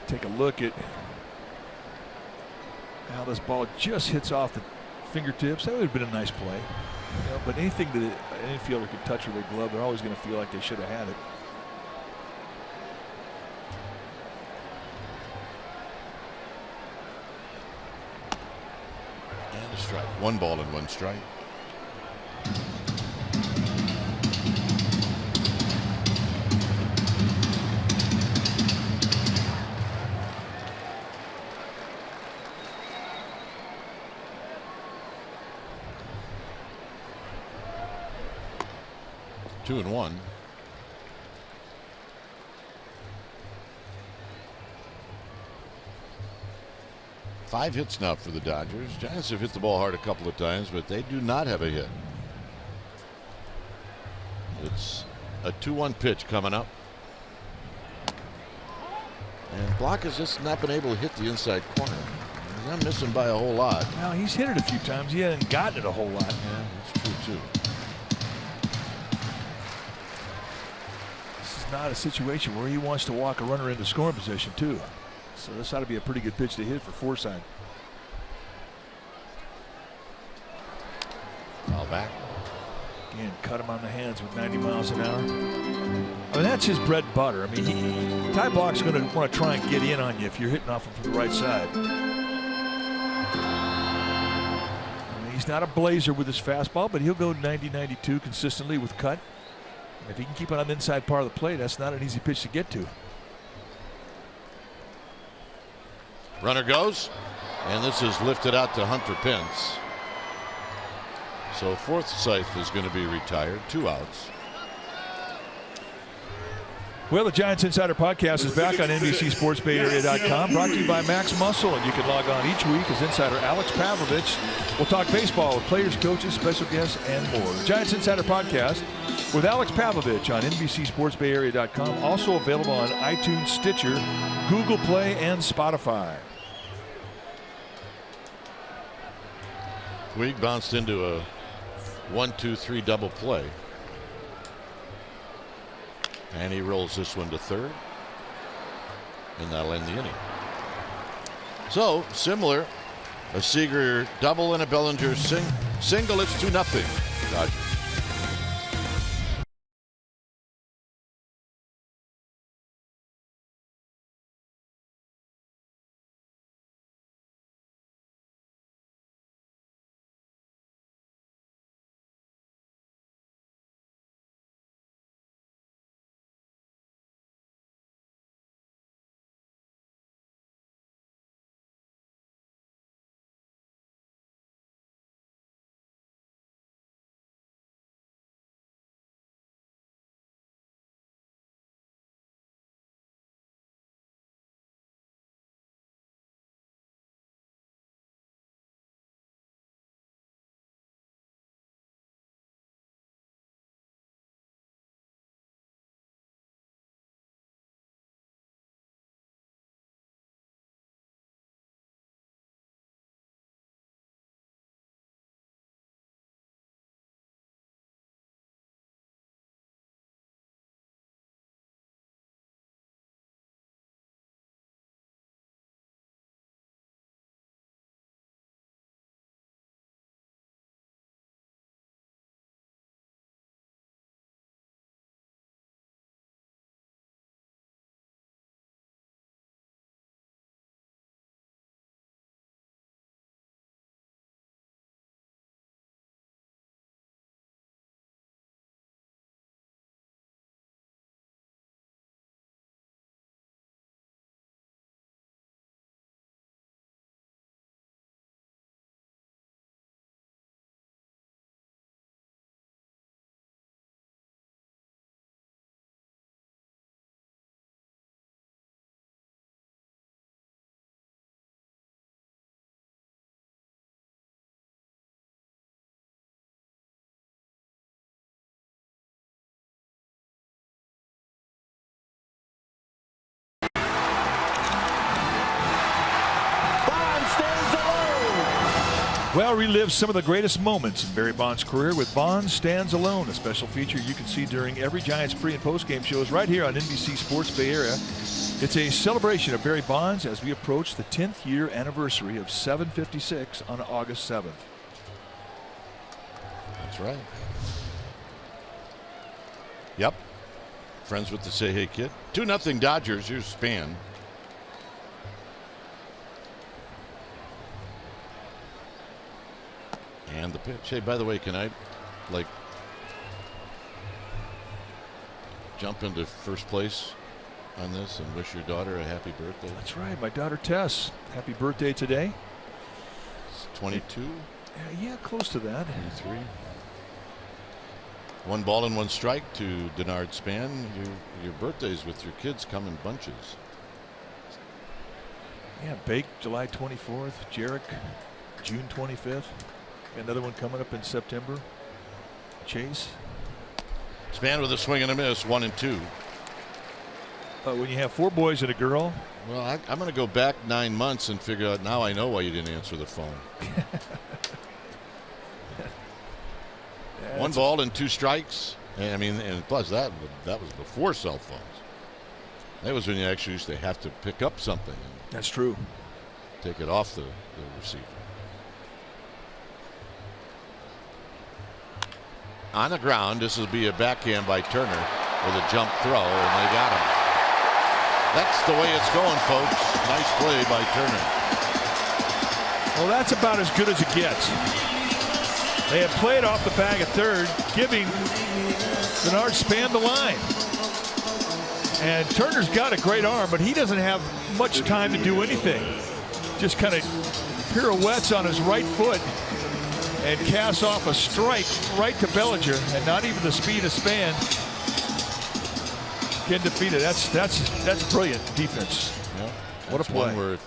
Take a look at how this ball just hits off the fingertips. That would have been a nice play. You know, but anything that an infielder could touch with their glove, they're always going to feel like they should have had it. And a strike. 1 ball and 1 strike. Two and 1. Five hits now for the Dodgers. Giants have hit the ball hard a couple of times, but they do not have a hit. It's a 2-1 pitch coming up. And Block has just not been able to hit the inside corner. He's not missing by a whole lot. Well, he's hit it a few times. He hasn't gotten it a whole lot. Yeah, that's true too. Not a situation where he wants to walk a runner into scoring position too. So this ought to be a pretty good pitch to hit for Forsythe. Foul back. Again, cut him on the hands with 90 miles an hour. I mean, that's his bread and butter. I mean, Ty Block's going to want to try and get in on you if you're hitting off him from the right side. I mean, he's not a blazer with his fastball, but he'll go 90-92 consistently with cut. If he can keep it on the inside part of the plate, that's not an easy pitch to get to. Runner goes, and this is lifted out to Hunter Pence. So Forsythe is going to be retired. 2 outs. Well, the Giants Insider Podcast is back on NBCSportsBayArea.com, brought to you by Max Muscle, and you can log on each week as insider Alex Pavlovich will talk baseball with players, coaches, special guests, and more. The Giants Insider Podcast with Alex Pavlovich on NBCSportsBayArea.com, also available on iTunes, Stitcher, Google Play, and Spotify. Puig bounced into a 1-2-3 double play. And he rolls this one to third. And that'll end the inning. So, similar. A Seager double and a Bellinger single. It's 2-0. Dodgers. Well, relive some of the greatest moments in Barry Bonds' career with Bonds Stands Alone, a special feature you can see during every Giants pre- and post-game shows right here on NBC Sports Bay Area. It's a celebration of Barry Bonds as we approach the 10th year anniversary of 756 on August 7th. That's right. Yep. Friends with the Say Hey Kid. 2-0 Dodgers. Here's Span. And the pitch. Hey, by the way, can I, like, jump into first place on this and wish your daughter a happy birthday? That's right. My daughter Tess. Happy birthday today. It's 22? Yeah, close to that. 23. 1 ball and 1 strike to Denard Span. Your birthdays with your kids come in bunches. Yeah, Bake July 24th. Jarek June 25th. Another one coming up in September. Chase. Span with a swing and a miss, 1-2. When you have 4 boys and a girl. Well, I'm going to go back 9 months and figure out now I know why you didn't answer the phone. 1 ball and 2 strikes. And I mean, and plus that was before cell phones. That was when you actually used to have to pick up something. And that's true. Take it off the receiver. On the ground, this will be a backhand by Turner with a jump throw, and they got him. That's the way it's going, folks. Nice play by Turner. Well, that's about as good as it gets. They have played off the bag at third, giving Denard Span the line. And Turner's got a great arm, but he doesn't have much time to do anything. Just kind of pirouettes on his right foot and casts off a strike right to Bellinger, and not even the speed of Span can defeat it. That's brilliant defense. Yeah, what a play! One where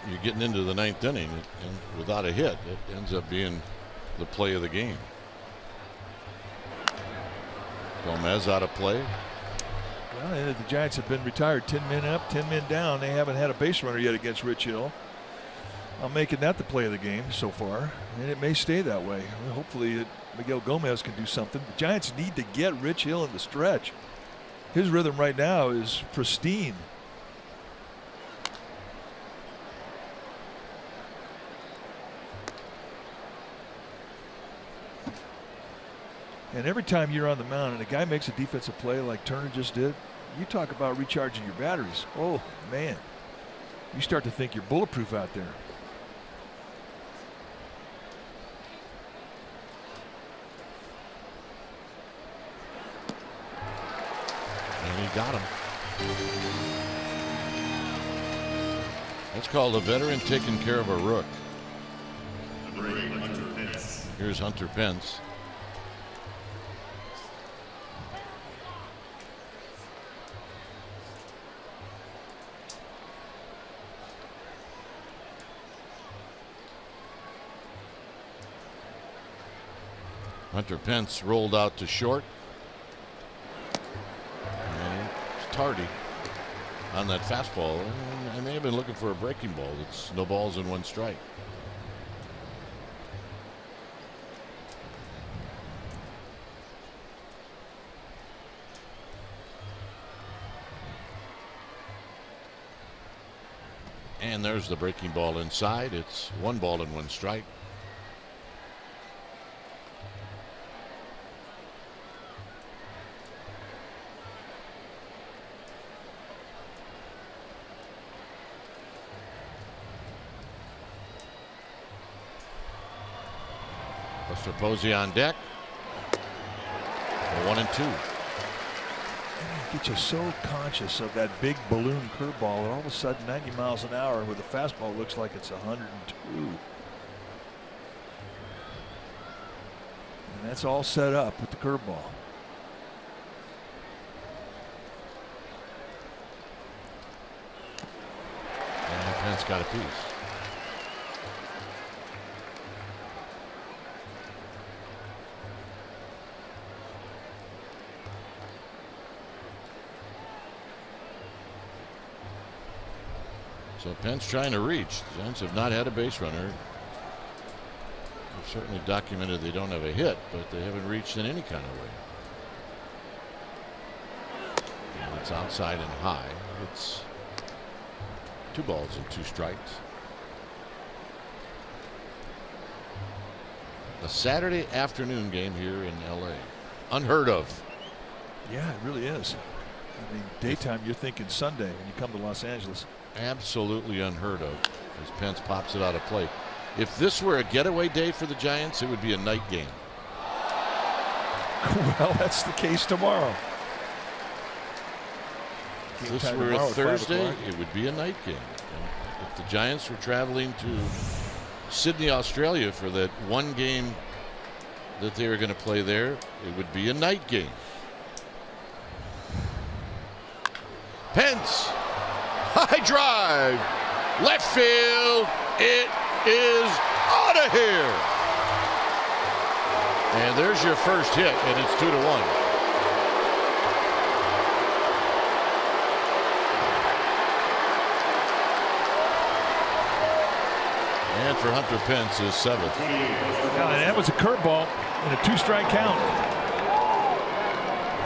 you're getting into the 9th inning and without a hit, it ends up being the play of the game. Gomez out of play. Well, the Giants have been retired 10 men up, 10 men down. They haven't had a base runner yet against Rich Hill. I'm making that the play of the game so far, and it may stay that way. Hopefully Miguel Gomez can do something. The Giants need to get Rich Hill in the stretch. His rhythm right now is pristine. And every time you're on the mound and a guy makes a defensive play like Turner just did, you talk about recharging your batteries. Oh, man. You start to think you're bulletproof out there. And he got him. That's called a veteran taking care of a rook. Here's Hunter Pence. Hunter Pence rolled out to short. And it's tardy on that fastball. And they have been looking for a breaking ball. It's no balls and 1 strike. And there's the breaking ball inside. It's 1 ball and 1 strike. Buster Posey on deck. 1-2. Get you so conscious of that big balloon curveball, and all of a sudden 90 miles an hour with a fastball looks like it's 102. And that's all set up with the curveball. And Pence got a piece. So Pence trying to reach. The Giants have not had a base runner certainly documented they don't have a hit, but they haven't reached in any kind of way. And it's outside and high. It's 2 balls and 2 strikes. A Saturday afternoon game here in LA. Unheard of. Yeah, it really is. I mean, daytime, you're thinking Sunday when you come to Los Angeles. Absolutely unheard of, as Pence pops it out of play. If this were a getaway day for the Giants, it would be a night game. Well, that's the case tomorrow. If this were a Thursday, it would be a night game. And if the Giants were traveling to Sydney, Australia for that one game that they were going to play there, it would be a night game. Pence, high drive, left field, it is out of here. And there's your first hit, and it's 2-1. And for Hunter Pence, his 7th. Yeah, and that was a curveball in a 2-strike count.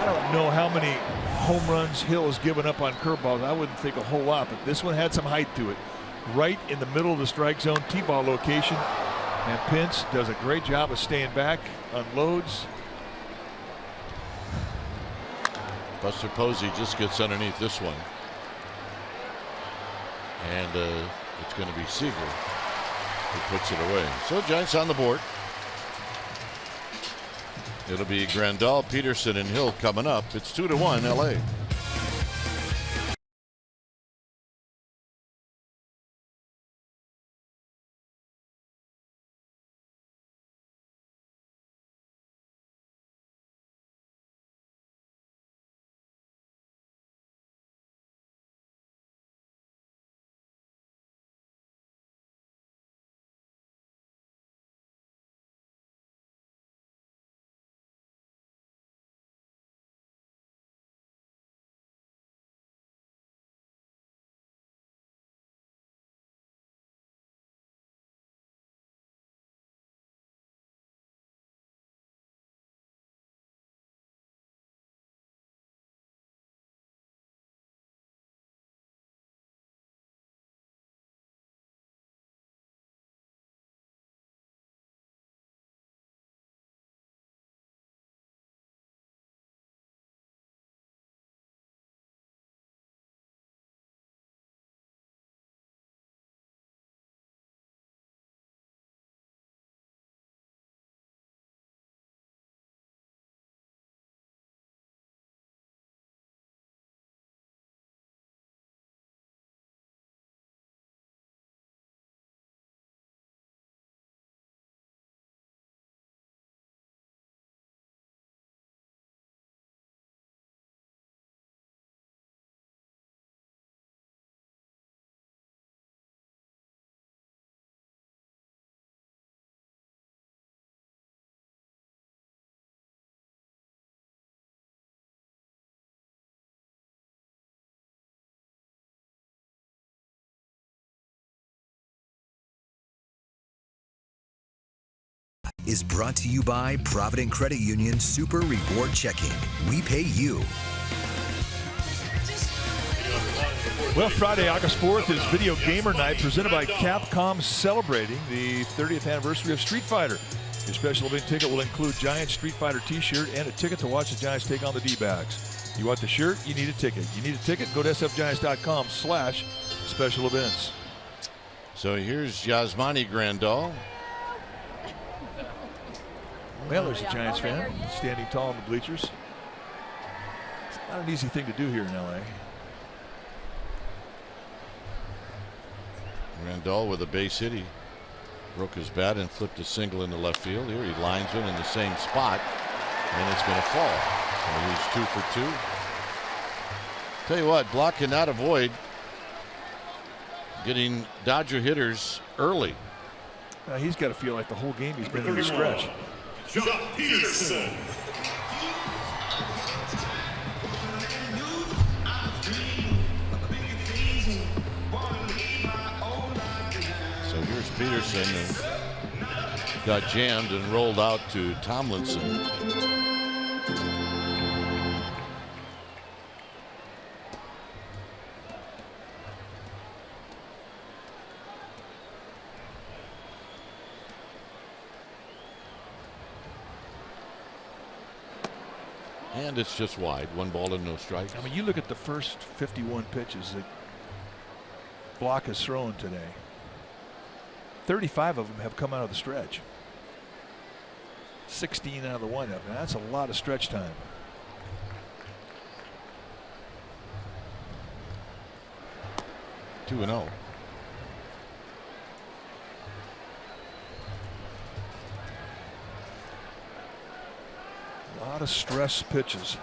I don't know how many home runs Hill has given up on curveballs. I wouldn't think a whole lot, but this one had some height to it. Right in the middle of the strike zone, T-ball location. And Pence does a great job of staying back, unloads. Buster Posey just gets underneath this one. And it's going to be Seager who puts it away. So Giants on the board. It'll be Grandal, Peterson, and Hill coming up. It's 2-1 LA. Is brought to you by Provident Credit Union Super Reward Checking. We pay you. Well, Friday, August 4th is Video Gamer Night presented by Capcom, celebrating the 30th anniversary of Street Fighter. Your special event ticket will include Giants Street Fighter t-shirt and a ticket to watch the Giants take on the D-backs. You want the shirt? You need a ticket. You need a ticket? Go to sfgiants.com/special events. So here's Yasmani Grandal. Well, there's a Giants fan standing tall in the bleachers. It's not an easy thing to do here in LA. Grandal with a base hit. He broke his bat and flipped a single into left field. Here he lines it in the same spot, and it's going to fall. So he's 2 for 2. Tell you what, Block cannot avoid getting Dodger hitters early. He's got to feel like the whole game he's been in the stretch. John Peterson. So here's Peterson. got jammed and rolled out to Tomlinson. And it's just wide. 1 ball and no strikes. I mean, you look at the first 51 pitches that Block has thrown today. 35 of them have come out of the stretch. 16 out of the windup. And that's a lot of stretch time. Two and 0. A lot of stress pitches.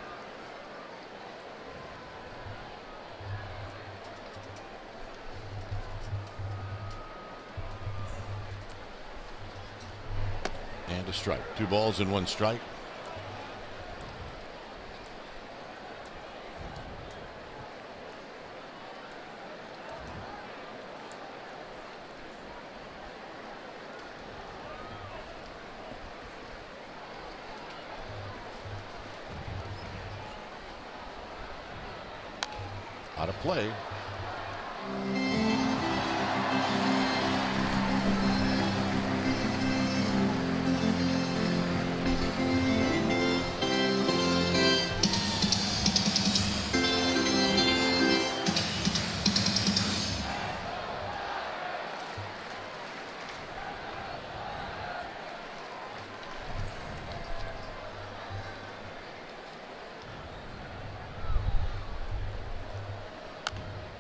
And a strike. 2 balls and 1 strike. Out of play.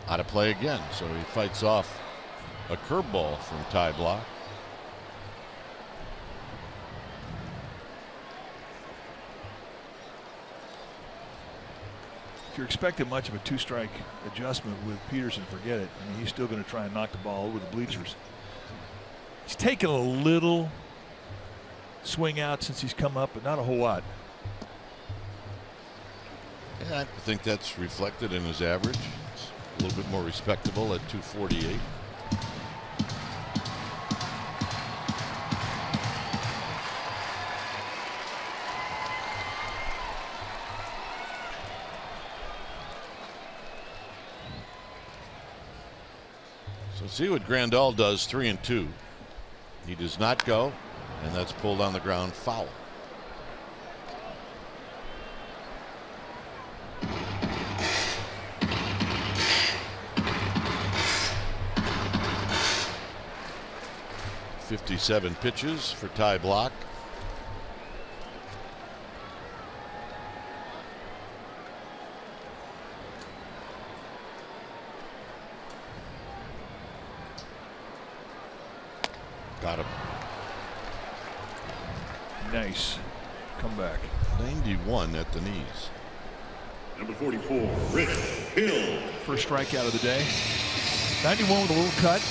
Out of play again, so he fights off a curveball from Ty Blach. If you're expecting much of a 2-strike adjustment with Peterson, forget it. I mean, he's still going to try and knock the ball over the bleachers. He's taken a little swing out since he's come up, but not a whole lot. Yeah, I think that's reflected in his average. It's a little bit more respectable at 248. So see what Grandal does. 3-2. He does not go, and that's pulled on the ground foul. .57 pitches for Ty Blach. Got him. Nice comeback. 91 at the knees. Number 44, Rich Hill. First strikeout of the day. 91 with a little cut.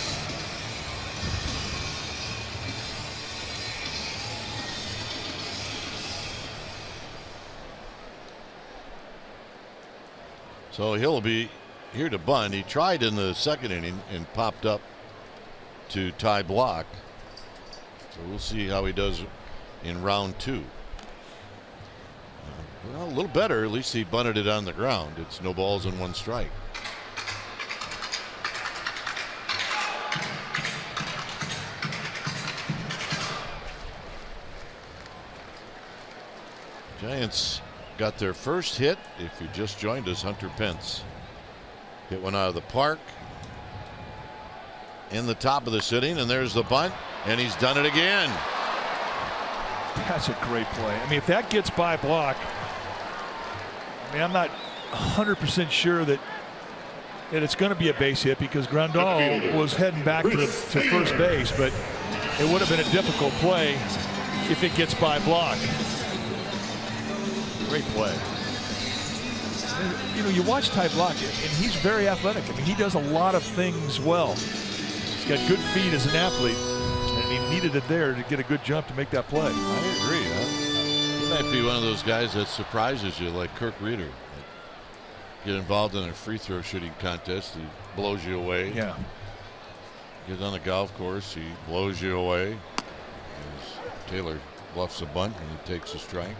So he'll be here to bunt. He tried in the second inning and popped up to Ty Blach. So we'll see how he does in round 2. Well, a little better. At least he bunted it on the ground. It's no balls and 1 strike. Giants got their first hit. If you just joined us, Hunter Pence hit one out of the park in the top of this inning, and there's the bunt, and he's done it again. That's a great play. I mean, if that gets by Blach, I mean, I'm not 100% sure that it's going to be a base hit, because Grandal was heading back to first base, but it would have been a difficult play if it gets by Blach. Great play. You know, you watch Ty Blach, and he's very athletic. I mean, he does a lot of things well. He's got good feet as an athlete, and he needed it there to get a good jump to make that play. I agree. He might be one of those guys that surprises you, like Kirk Reeder. Get involved in a free throw shooting contest, he blows you away. Yeah. Get on the golf course, he blows you away. Taylor bluffs a bunt and he takes a strike.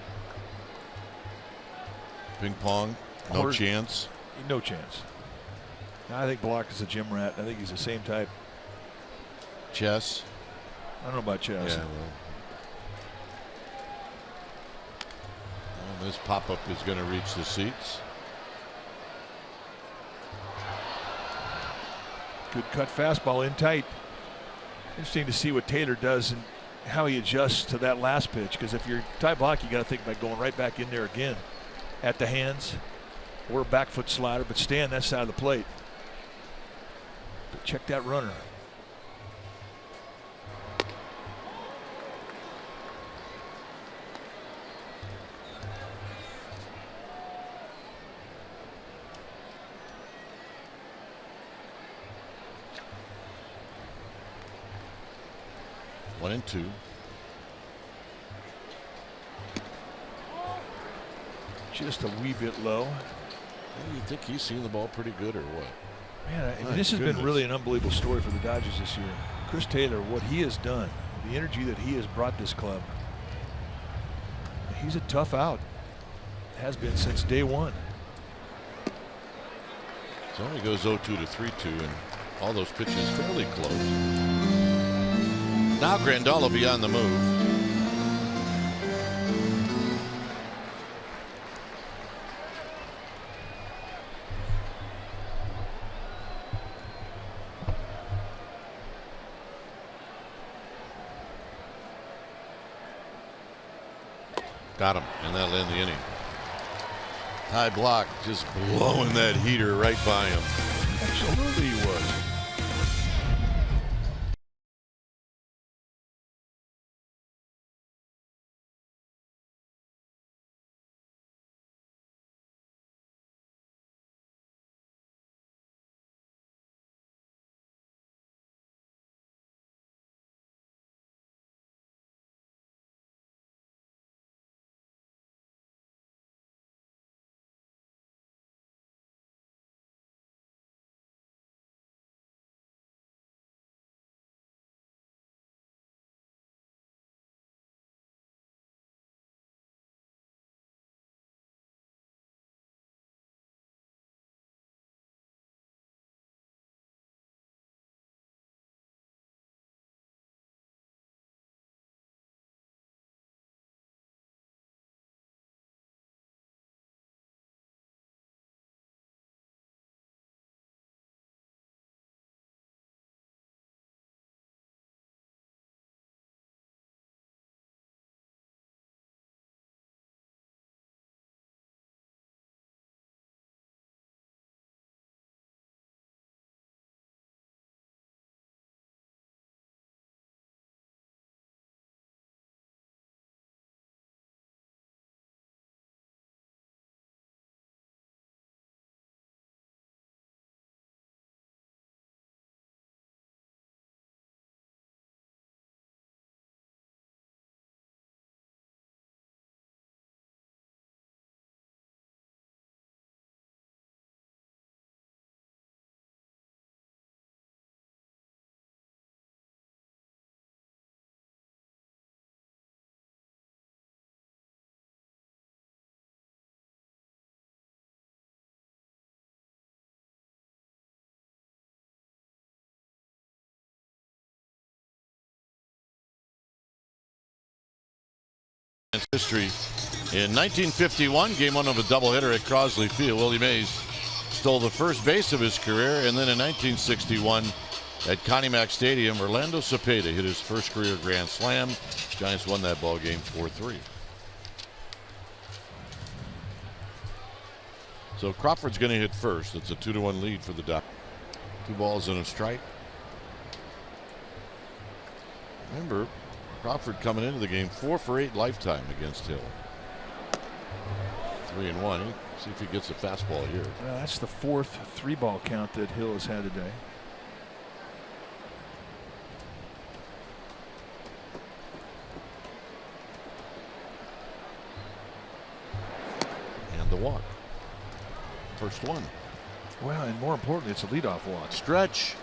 Ping pong, no chance. No chance. I think Block is a gym rat. I think he's the same type. Chess. I don't know about chess. Yeah, well, this pop-up is going to reach the seats. Good cut fastball in tight. Interesting to see what Taylor does and how he adjusts to that last pitch, because if you're Ty Block, you got to think about going right back in there again at the hands or a back foot slider, but stay on that side of the plate. But check that runner. One and two. Just a wee bit low. You think he's seen the ball pretty good or what? Man, this has been really an unbelievable story for the Dodgers this year. Chris Taylor, what he has done, the energy that he has brought this club. He's a tough out. Has been since day one. So he goes 0-2 to 3-2, and all those pitches fairly close. Now Grandal will be on the move. Got him, and that'll end the inning. Ty Block just blowing that heater right by him. Absolutely he was. History. In 1951, game one of a doubleheader at Crosley Field, Willie Mays stole the first base of his career, and then in 1961 at Connie Mack Stadium, Orlando Cepeda hit his first career grand slam. Giants won that ball game 4-3. So Crawford's going to hit first. It's a 2-1 lead for the Dodgers. 2 balls and a strike. Remember, Crawford coming into the game 4 for 8 lifetime against Hill. 3-1. See if he gets a fastball here. Well, that's the 4th 3-ball count that Hill has had today. And the walk. First one. Well, and more importantly, it's a leadoff walk. Stretch.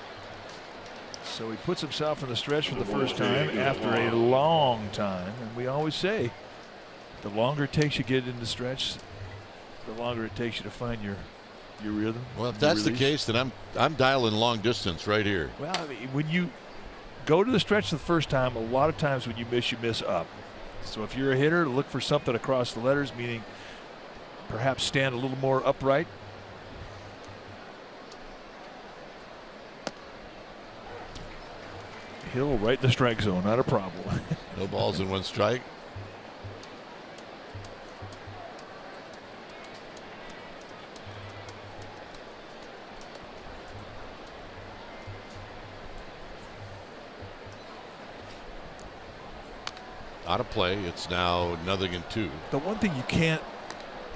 So he puts himself in the stretch for the first time after a long time. And we always say, the longer it takes you to get in the stretch, the longer it takes you to find your rhythm. Well, if that's the case, then I'm dialing long distance right here. Well, I mean, when you go to the stretch the first time, a lot of times when you miss up. So if you're a hitter, look for something across the letters, meaning perhaps stand a little more upright. Hill right in the strike zone, not a problem. No balls and 1 strike. Out of play. It's now 0-2. The one thing you can't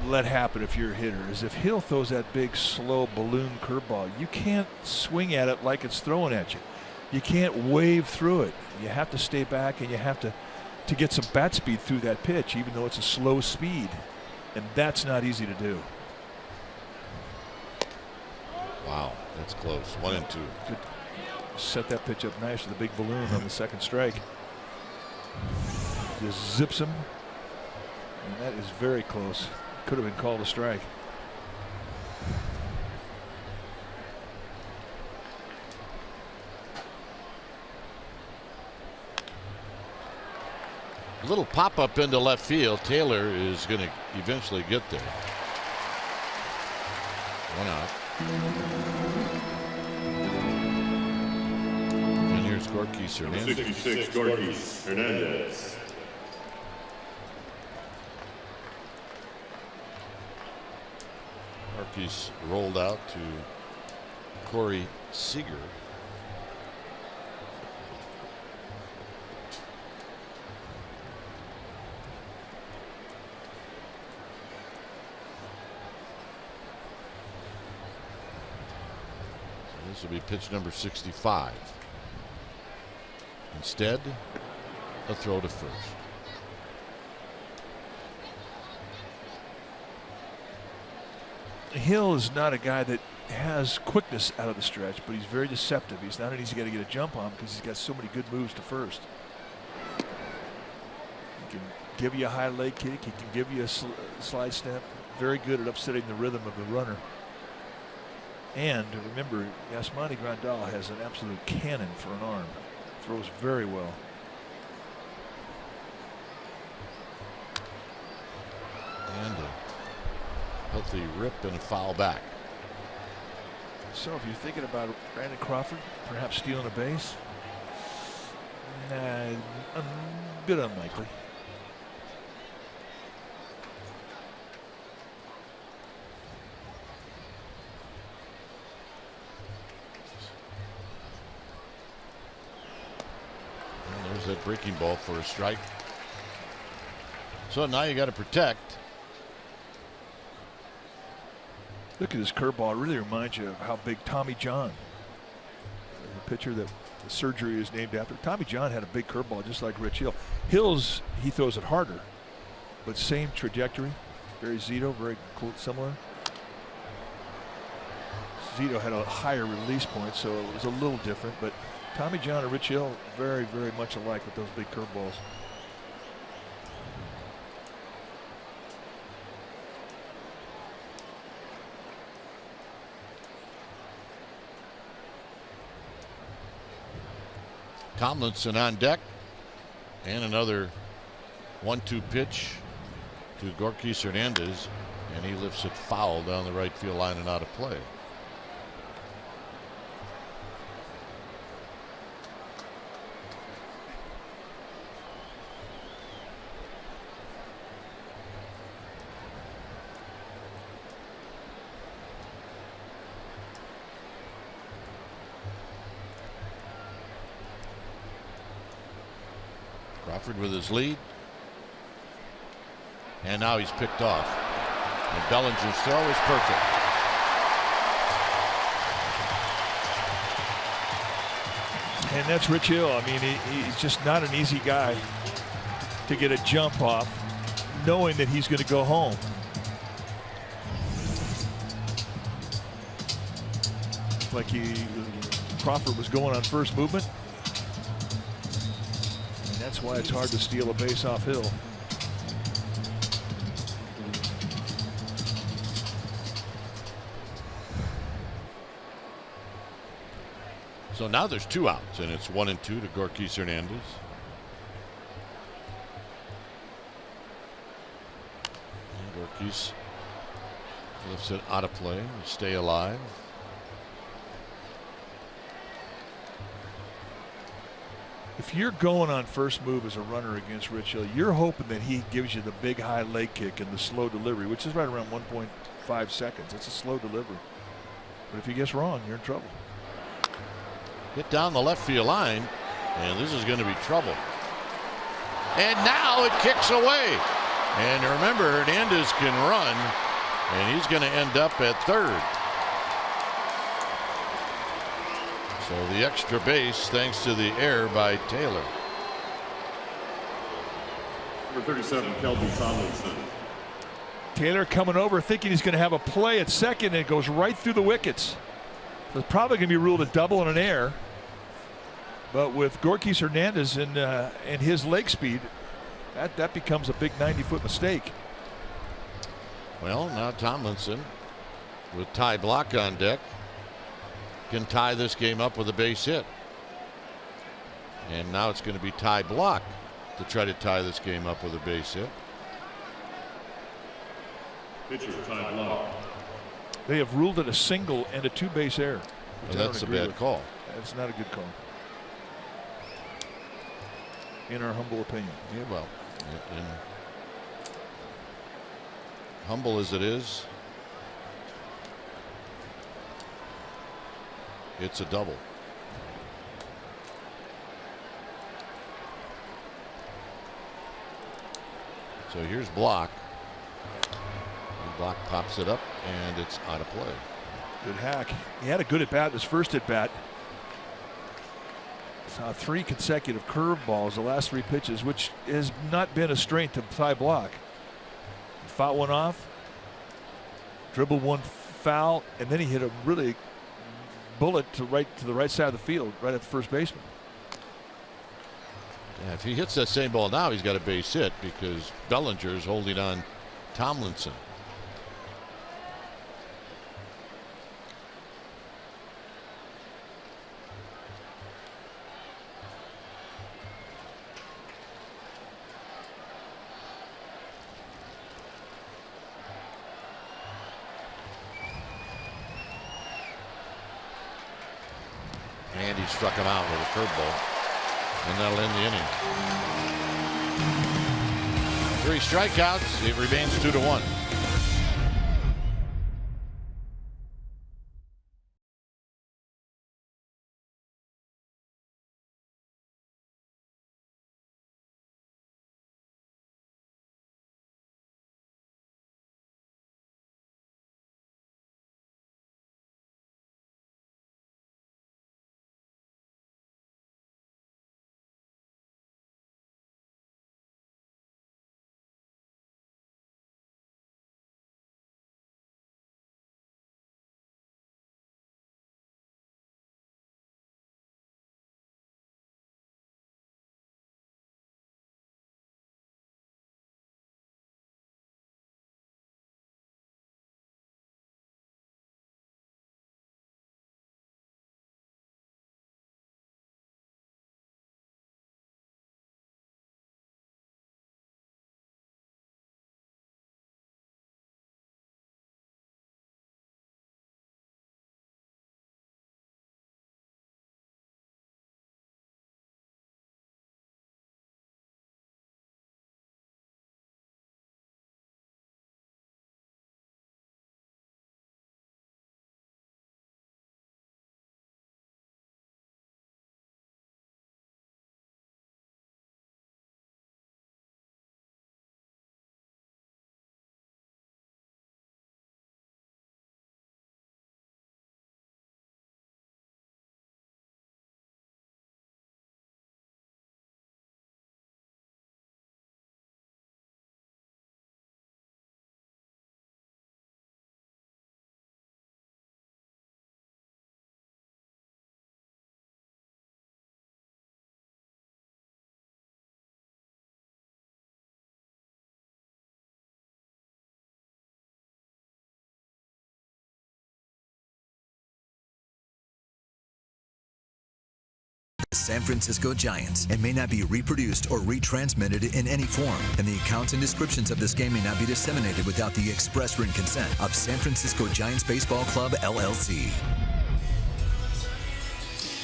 let happen if you're a hitter is if Hill throws that big slow balloon curveball, you can't swing at it like it's throwing at you. You can't wave through it. You have to stay back, and you have to get some bat speed through that pitch, even though it's a slow speed, and that's not easy to do. Wow, that's close. 1-2. Good. Set that pitch up nice with a big balloon on the second strike. Just zips him, and that is very close. Could have been called a strike. A little pop up into left field. Taylor is going to eventually get there. 1 out. And here's Gorkys Hernandez. 66, Gorkys Hernandez. Gorkys rolled out to Corey Seager. This will be pitch number 65. Instead, a throw to first. Hill is not a guy that has quickness out of the stretch, but he's very deceptive. He's not an easy guy to get a jump on because he's got so many good moves to first. He can give you a high leg kick. He can give you a slide step. Very good at upsetting the rhythm of the runner. And remember, Yasmani Grandal has an absolute cannon for an arm. Throws very well. And a healthy rip and a foul back. So if you're thinking about Brandon Crawford perhaps stealing a base, a bit unlikely. There's that breaking ball for a strike. So now you got to protect. Look at this curveball. It really reminds you of how big Tommy John, the pitcher that the surgery is named after. Tommy John had a big curveball just like Rich Hill. Hill's, he throws it harder, but same trajectory. Very Zito, very cool, similar. Zito had a higher release point, so it was a little different, but Tommy John and Rich Hill very, very much alike with those big curveballs. Tomlinson on deck, and another 1-2 pitch to Gorkys Hernandez, and he lifts it foul down the right field line and out of play. Crawford with his lead, and now he's picked off, and Bellinger's throw is perfect. And that's Rich Hill. I mean, he's just not an easy guy to get a jump off, knowing that he's going to go home. Like he Crawford was going on first movement. And that's why it's hard to steal a base off Hill. So now there's 2 outs, and it's 1-2 to Gorkis Hernandez. And Gorkis lifts it out of play to stay alive. If you're going on first move as a runner against Rich Hill, you're hoping that he gives you the big high leg kick and the slow delivery, which is right around 1.5 seconds. It's a slow delivery. But if he gets wrong, you're in trouble. Hit down the left field line, and this is going to be trouble. And now it kicks away. And remember, Hernandez can run, and he's going to end up at third. So the extra base thanks to the error by Taylor. Number 37, Kelby Tomlinson. Taylor coming over thinking he's going to have a play at second, and it goes right through the wickets. It's probably going to be ruled a double and an error. But with Gorkis Hernandez and his leg speed, that becomes a big 90-foot mistake. Well, now Tomlinson with Ty Block on deck can tie this game up with a base hit. And now it's going to be Ty Block to try to tie this game up with a base hit. Pitcher, Ty Block. They have ruled it a single and a 2-base error. Well, that's a bad call. That's not a good call, in our humble opinion. Yeah, well, and humble as it is, it's a double. So here's Block. And Block pops it up, and it's out of play. Good hack. He had a good at bat his first at bat. Saw 3 consecutive curveballs the last 3 pitches, which has not been a strength of Ty Block. Fought one off, dribbled one foul, and then he hit a really bullet to the right side of the field, right at the first baseman. Yeah, if he hits that same ball now, he's got a base hit because Bellinger is holding on Tomlinson. And he struck him out with a curveball, and that'll end the inning. 3 strikeouts. It remains 2-1. San Francisco Giants and may not be reproduced or retransmitted in any form, and the accounts and descriptions of this game may not be disseminated without the express written consent of San Francisco Giants Baseball Club, LLC.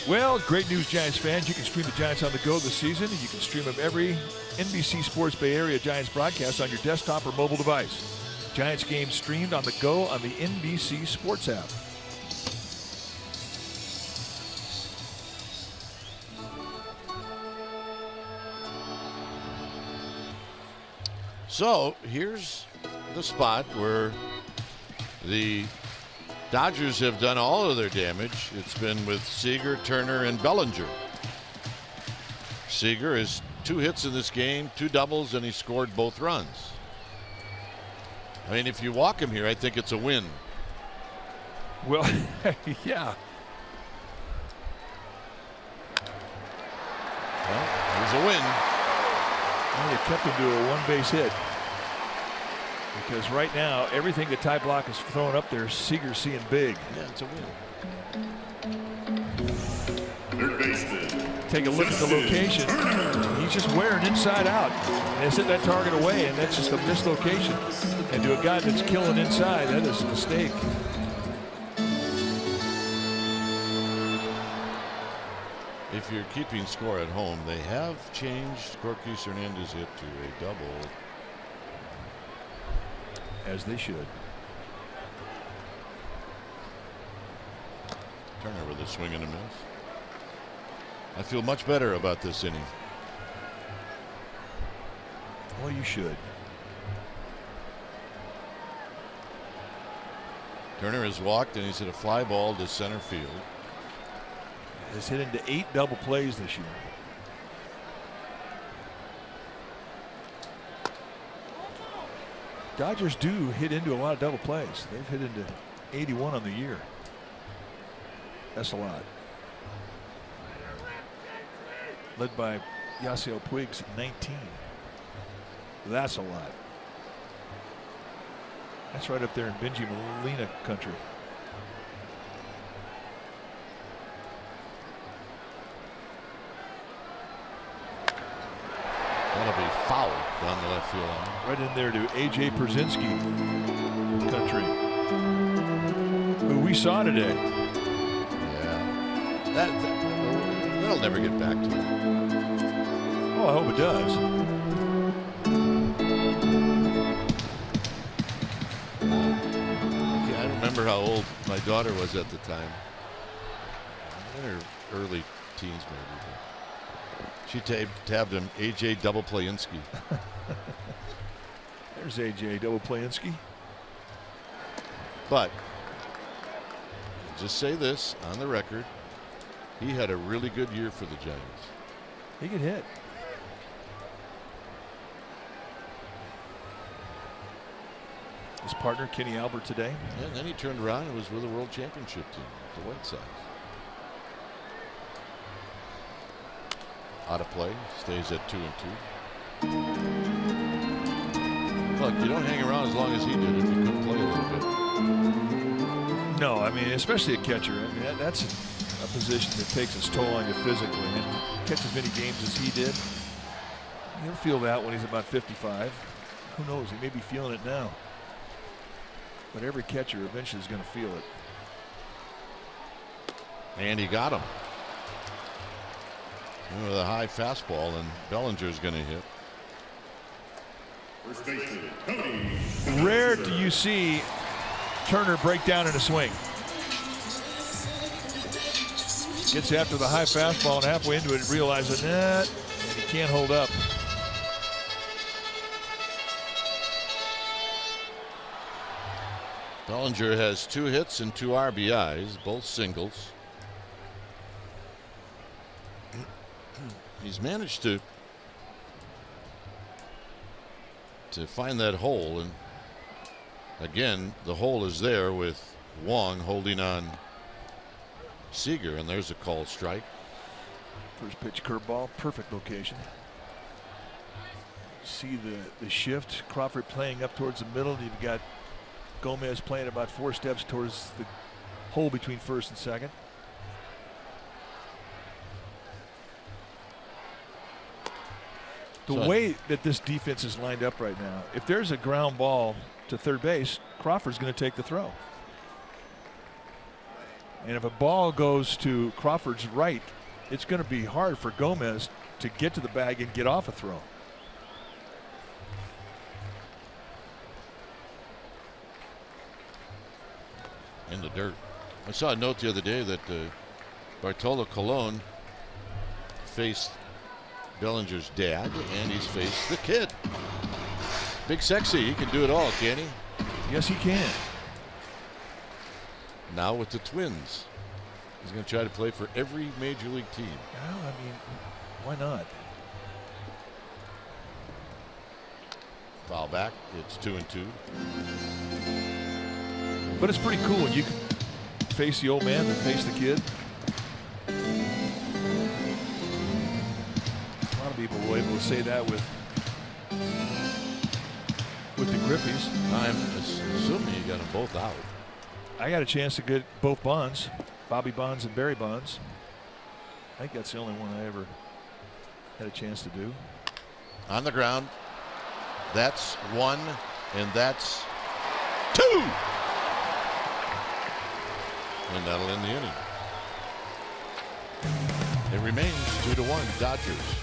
Well, great news, Giants fans. You can stream the Giants on the go this season, and you can stream them every NBC Sports Bay Area Giants broadcast on your desktop or mobile device. Giants games streamed on the go on the NBC Sports app. So here's the spot where the Dodgers have done all of their damage. It's been with Seager, Turner, and Bellinger. Seager has 2 hits in this game, 2 doubles, and he scored both runs. I mean, if you walk him here, I think it's a win. Well, yeah. Well, it was a win. Well, they kept him to a 1-base hit. Because right now, everything that Ty Blach is throwing up there, Seager's seeing big. Yeah, it's a win. Third baseman. Take a look at the location. He's just wearing inside out. And they set that target away, and that's just a mislocation. And to a guy that's killing inside, that is a mistake. If you're keeping score at home, they have changed Corquis Hernandez hit to a double. As they should. Turner with a swing and a miss. I feel much better about this inning. Well, you should. Turner has walked and he's hit a fly ball to center field. Has hit into 8 double plays this year. Dodgers do hit into a lot of double plays. They've hit into 81 on the year. That's a lot. Led by Yasiel Puig's 19. That's a lot. That's right up there in Benji Molina country. That'll be foul down the left field line. Right in there to A.J. Pierzynski country, who we saw today. Yeah. That'll never get back to him. Oh, I hope it does. Yeah, I remember how old my daughter was at the time. In her early teens, maybe. She tabbed him A.J. Double Playinski. There's A.J. Double Playinski. But just say this on the record: he had a really good year for the Giants. He could hit. His partner Kenny Albert today. Yeah, and then he turned around and was with a World Championship team, the White Sox. Out of play, stays at 2-2. Look, you don't hang around as long as he did if you couldn't play a little bit. No, I mean, especially a catcher. I mean, that's a position that takes its toll on you physically. And catch as many games as he did, he'll feel that when he's about 55. Who knows? He may be feeling it now. But every catcher eventually is going to feel it. And he got him. With a high fastball, and Bellinger's going to hit. First baseman, Cody. Rare do you see Turner break down in a swing. Gets after the high fastball and halfway into it realizes that he can't hold up. Bellinger has 2 hits and 2 RBIs, both singles. He's managed to find that hole, and again the hole is there with Wong holding on Seager, and there's a called strike. First pitch curveball, perfect location. See the shift. Crawford playing up towards the middle, and you've got Gomez playing about 4 steps towards the hole between first and second. The way that this defense is lined up right now, if there's a ground ball to third base, Crawford's going to take the throw. And if a ball goes to Crawford's right, it's going to be hard for Gomez to get to the bag and get off a throw. In the dirt. I saw a note the other day that Bartolo Colon faced Bellinger's dad, and he's faced the kid. Big Sexy, he can do it all, can he? Yes, he can. Now with the Twins. He's going to try to play for every major league team. Well, I mean, why not? Foul back. It's 2-2. But it's pretty cool when you can face the old man and face the kid. A lot of people were able to say that with the Griffies. I'm assuming you got them both out. I got a chance to get both Bonds, Bobby Bonds and Barry Bonds. I think that's the only one I ever had a chance to do. On the ground. That's 1, and that's 2. And that'll end the inning. It remains 2-1 Dodgers.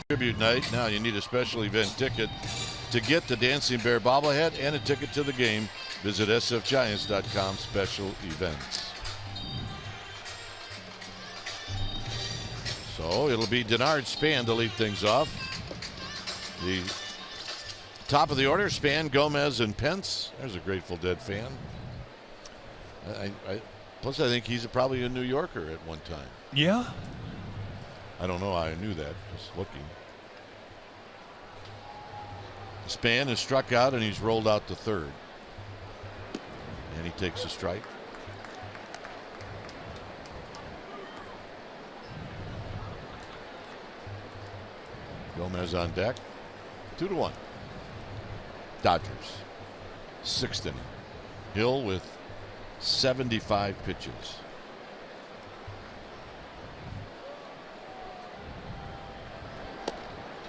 Tribute night. Now you need a special event ticket to get the Dancing Bear bobblehead and a ticket to the game. Visit sfgiants.com special events. So it'll be Denard Span to lead things off. The top of the order, Span, Gomez, and Pence. There's a Grateful Dead fan. Plus I think he's probably a New Yorker at one time. Yeah. I don't know how I knew that, just looking. Span is struck out and he's rolled out to third. And he takes a strike. Gomez on deck. 2-1. Dodgers. 6th inning. Hill with 75 pitches.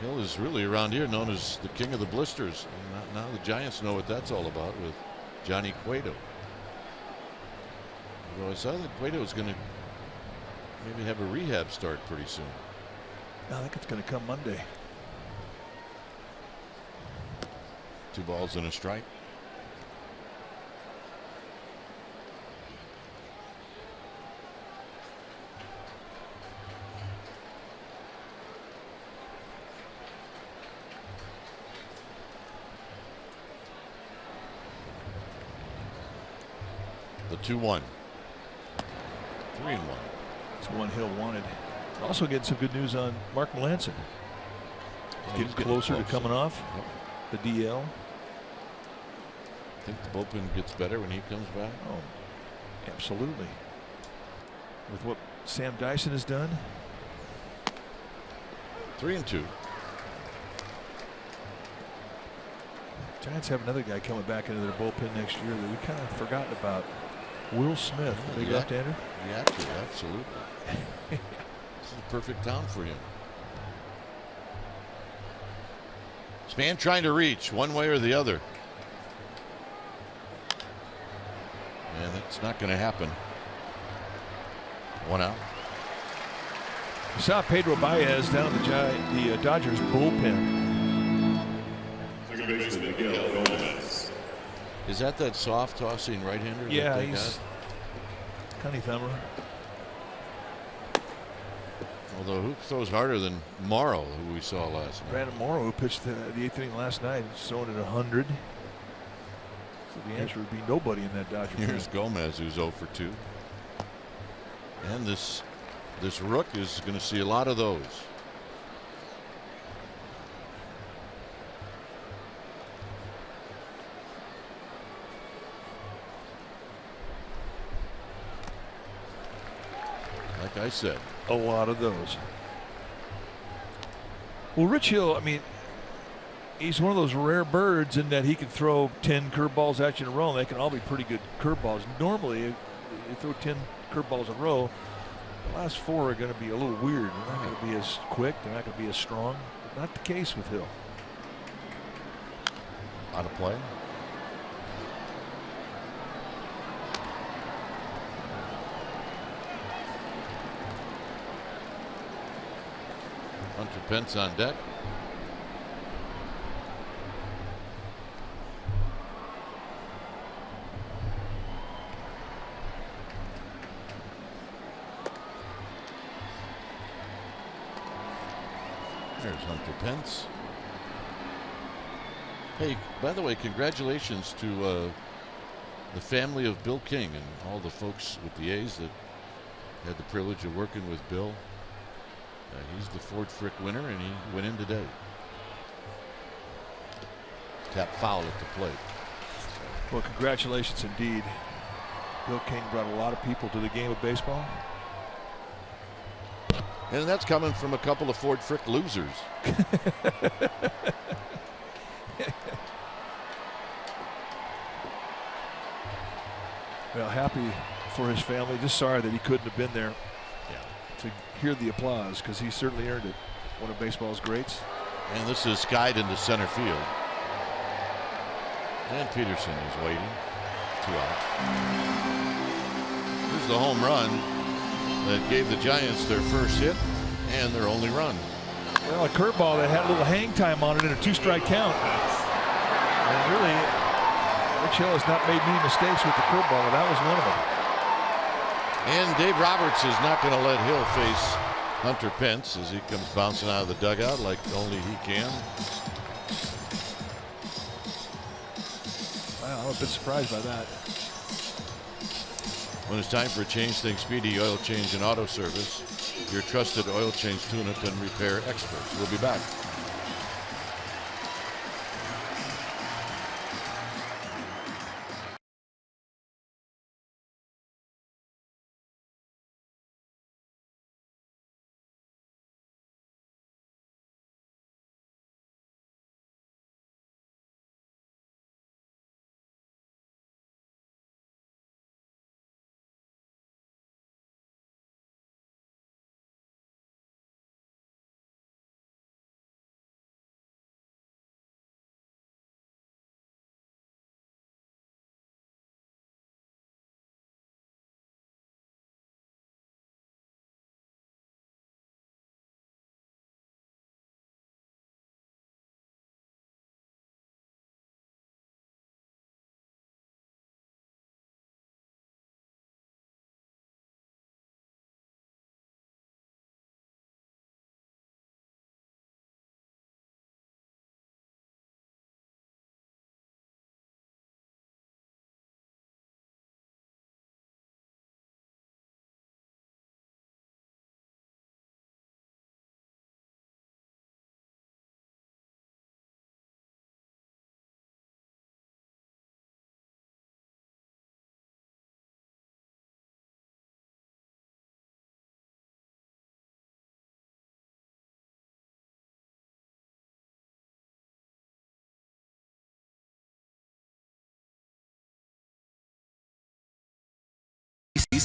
Hill is really around here known as the king of the blisters. And now the Giants know what that's all about with Johnny Cueto. Although I saw that Cueto is going to maybe have a rehab start pretty soon. I think it's going to come Monday. 2 balls and a strike. The 2-1. 3-1. It's one Hill wanted. Also getting some good news on Mark Melanson. He's getting closer to coming off the DL. I think the bullpen gets better when he comes back. Oh, absolutely. With what Sam Dyson has done. 3-2. Giants have another guy coming back into their bullpen next year that we kind of forgotten about. Will Smith, the big left-hander. Yeah, absolutely. This is a perfect town for him. This man trying to reach one way or the other. And that's not going to happen. 1 out. You saw Pedro Baez down the Dodgers bullpen. Second baseman Miguel Gomez. Is that soft tossing right-hander? Yeah, he's Cunny thumber. Although who throws harder than Morrow, who we saw last night? Brandon Morrow, who pitched the 8th inning last night, is throwing at 100. So the answer would be nobody in that Dodger team. Here's Gomez, who's 0 for 2. And this rook is going to see a lot of those. Like I said, a lot of those. Well, Rich Hill, I mean, he's one of those rare birds in that he can throw 10 curveballs at you in a row, and they can all be pretty good curveballs. Normally, you throw 10 curveballs in a row, the last 4 are going to be a little weird. They're not going to be as quick. They're not going to be as strong. But not the case with Hill. out of play. Hunter Pence on deck. There's Hunter Pence. Hey, by the way, congratulations to the family of Bill King and all the folks with the A's that had the privilege of working with Bill. He's the Ford Frick winner, and he went in today. Tap foul at the plate. Well, congratulations indeed. Bill King brought a lot of people to the game of baseball. And that's coming from a couple of Ford Frick losers. Well, happy for his family. Just sorry that he couldn't have been there to hear the applause, because he certainly earned it. One of baseball's greats. And this is skied into center field. And Peterson is waiting. 2 out. Here's the home run that gave the Giants their first hit and their only run. Well, a curveball that had a little hang time on it in a 2-strike count. And really, Rich Hill has not made many mistakes with the curveball, but that was one of them. And Dave Roberts is not going to let Hill face Hunter Pence as he comes bouncing out of the dugout like only he can. Wow, I'm a bit surprised by that. When it's time for a change, think Speedy Oil Change and Auto Service. Your trusted oil change, tune-up, and repair experts. We'll be back.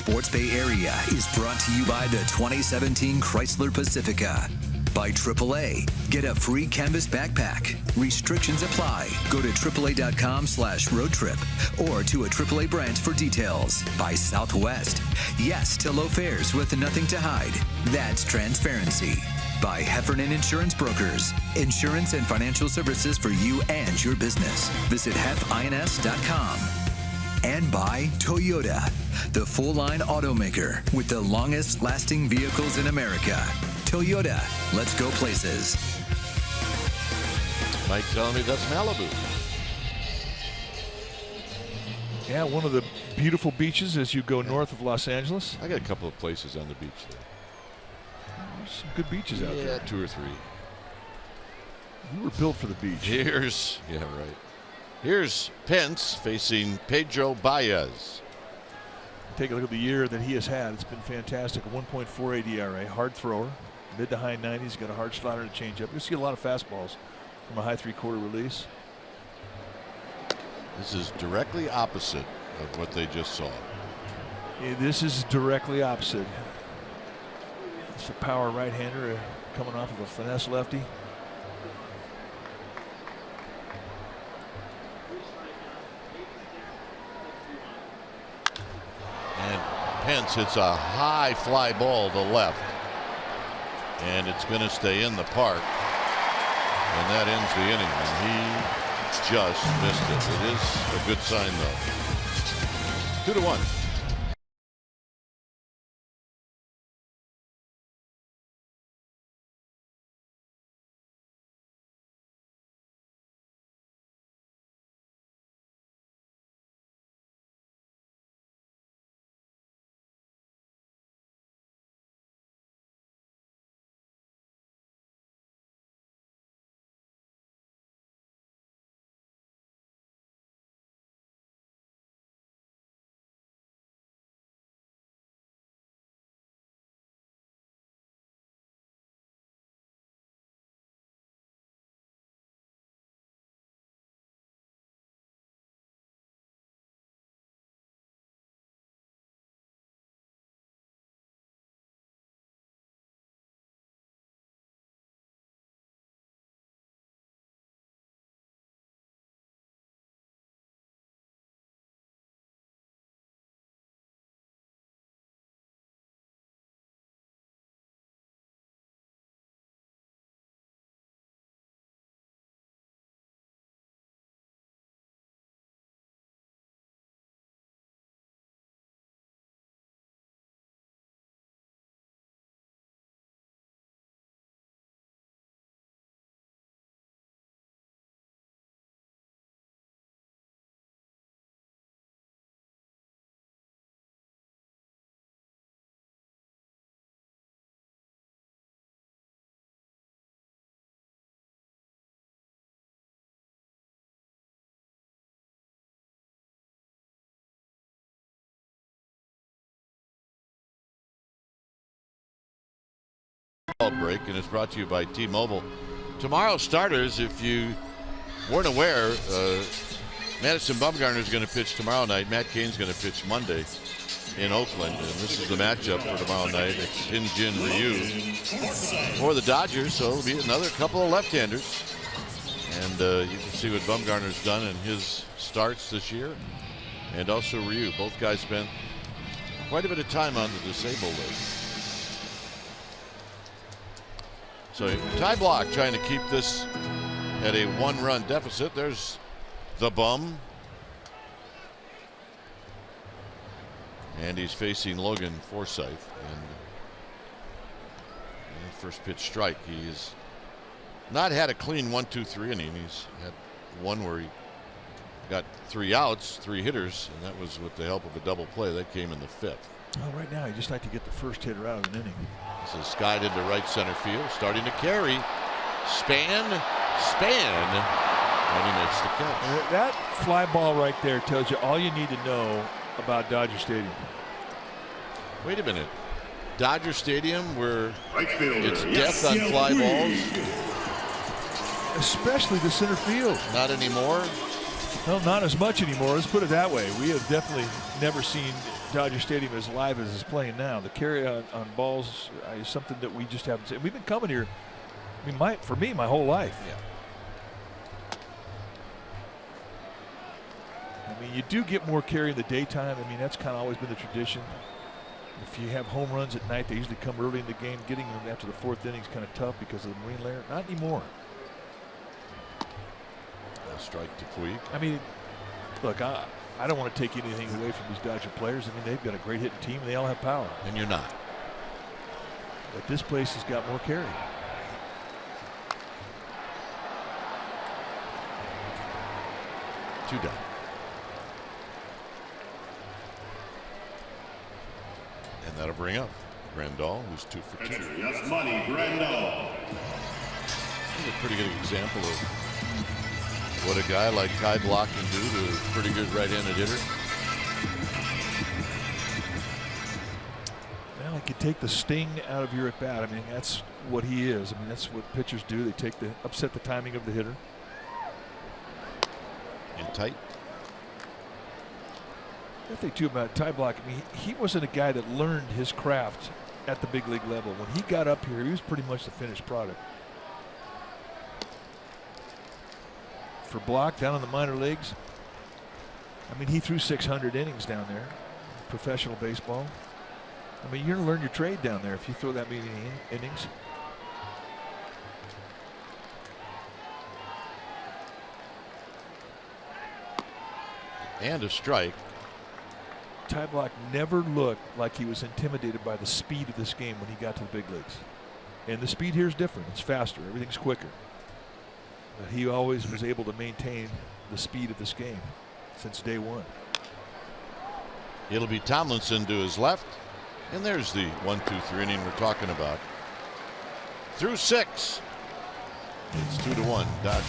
Sports Bay Area is brought to you by the 2017 Chrysler Pacifica. By AAA. Get a free canvas backpack. Restrictions apply. Go to AAA.com/road trip or to a AAA branch for details. By Southwest. Yes to low fares with nothing to hide. That's transparency. By Heffernan Insurance Brokers. Insurance and financial services for you and your business. Visit hefins.com. And by Toyota, the full-line automaker with the longest-lasting vehicles in America. Toyota, let's go places. Mike telling me that's Malibu. Yeah, one of the beautiful beaches as you go north of Los Angeles. I got a couple of places on the beach there. There's some good beaches out there. Yeah, 2 or 3. You were built for the beach. Here's Pence facing Pedro Baez. Take a look at the year that he has had. It's been fantastic. A 1.48 ERA, hard thrower, mid to high 90s. Got a hard slider and a changeup. You'll see a lot of fastballs from a high 3/4 release. This is directly opposite of what they just saw. Yeah, this is directly opposite. It's a power right-hander coming off of a finesse lefty. And Pence hits a high fly ball to left. And it's going to stay in the park. And that ends the inning. And he just missed it. It is a good sign, though. 2-1. Break, and it's brought to you by T-Mobile. Tomorrow's starters, if you weren't aware, Madison Bumgarner is going to pitch tomorrow night. Matt Cain's going to pitch Monday in Oakland, and this is the matchup for tomorrow night. It's Hyun-Jin Ryu for the Dodgers, so it'll be another couple of left-handers. And you can see what Bumgarner's done in his starts this year, and also Ryu. Both guys spent quite a bit of time on the disabled list. So Ty Block trying to keep this at a 1-run deficit. There's the bum. And he's facing Logan Forsythe. And first pitch strike. He's not had a clean 1-2-3 inning. He's had one where he got 3 outs, 3 hitters, and that was with the help of a double play. That came in the 5th. Well, right now, you just like to get the first hitter out of an inning. This is skied into right center field, starting to carry. Span, and he makes the catch. That fly ball right there tells you all you need to know about Dodger Stadium. Wait a minute. Dodger Stadium, where it's death on fly balls? Especially the center field. Not anymore? Well, not as much anymore. Let's put it that way. We have definitely never seen Dodger Stadium as live as it's playing now. The carry on balls is something that we just haven't seen. We've been coming here, I mean, for me, my whole life. Yeah. I mean, you do get more carry in the daytime. I mean, that's kind of always been the tradition. If you have home runs at night, they usually come early in the game. Getting them after the 4th inning is kind of tough because of the marine layer. Not anymore. A strike to Puig. I mean, look, I don't want to take anything away from these Dodger players. I mean, they've got a great hitting team, and they all have power. And you're not. But this place has got more carry. Two down. And that'll bring up Grandal, who's 2 for 2. Yes, money, Grandal. He's a pretty good example of what a guy like Ty Blach can do to a pretty good right-handed hitter. Well, he could take the sting out of your at bat. I mean, that's what he is. I mean, that's what pitchers do. They upset the timing of the hitter. And tight. The thing too about Ty Blach, I mean, he wasn't a guy that learned his craft at the big league level. When he got up here, he was pretty much the finished product. For Blach down in the minor leagues, I mean, he threw 600 innings down there, professional baseball. I mean, you're going to learn your trade down there if you throw that many innings. And a strike. Ty Blach never looked like he was intimidated by the speed of this game when he got to the big leagues. And the speed here is different. It's faster. Everything's quicker. But he always was able to maintain the speed of this game since day one. It'll be Tomlinson to his left. And there's the 1-2-3 inning we're talking about. Through 6. It's 2-1 Dodgers.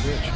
Rich.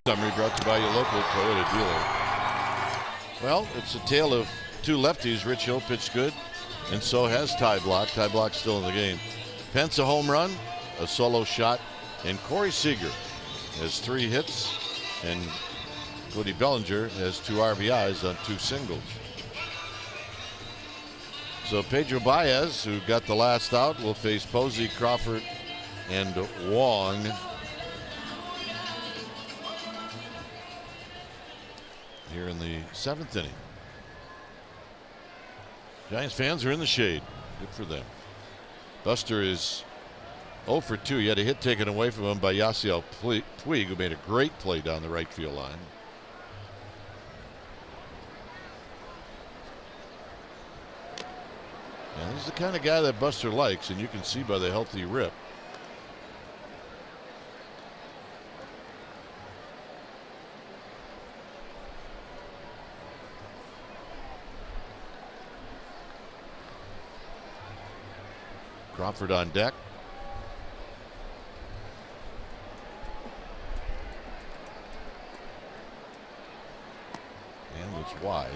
Summary brought to you by your local Toyota dealer. Well, it's a tale of two lefties. Rich Hill pitched good, and so has Ty Blach. Ty Blach's still in the game. Pence a home run, a solo shot, and Corey Seager has 3 hits, and Cody Bellinger has 2 RBIs on 2 singles. So Pedro Baez, who got the last out, will face Posey, Crawford, and Wong. Here in the 7th inning. Giants fans are in the shade. Good for them. Buster is 0 for 2. He had a hit taken away from him by Yasiel Puig, who made a great play down the right field line. And he's the kind of guy that Buster likes, and you can see by the healthy rip. Crawford on deck. And it's wide.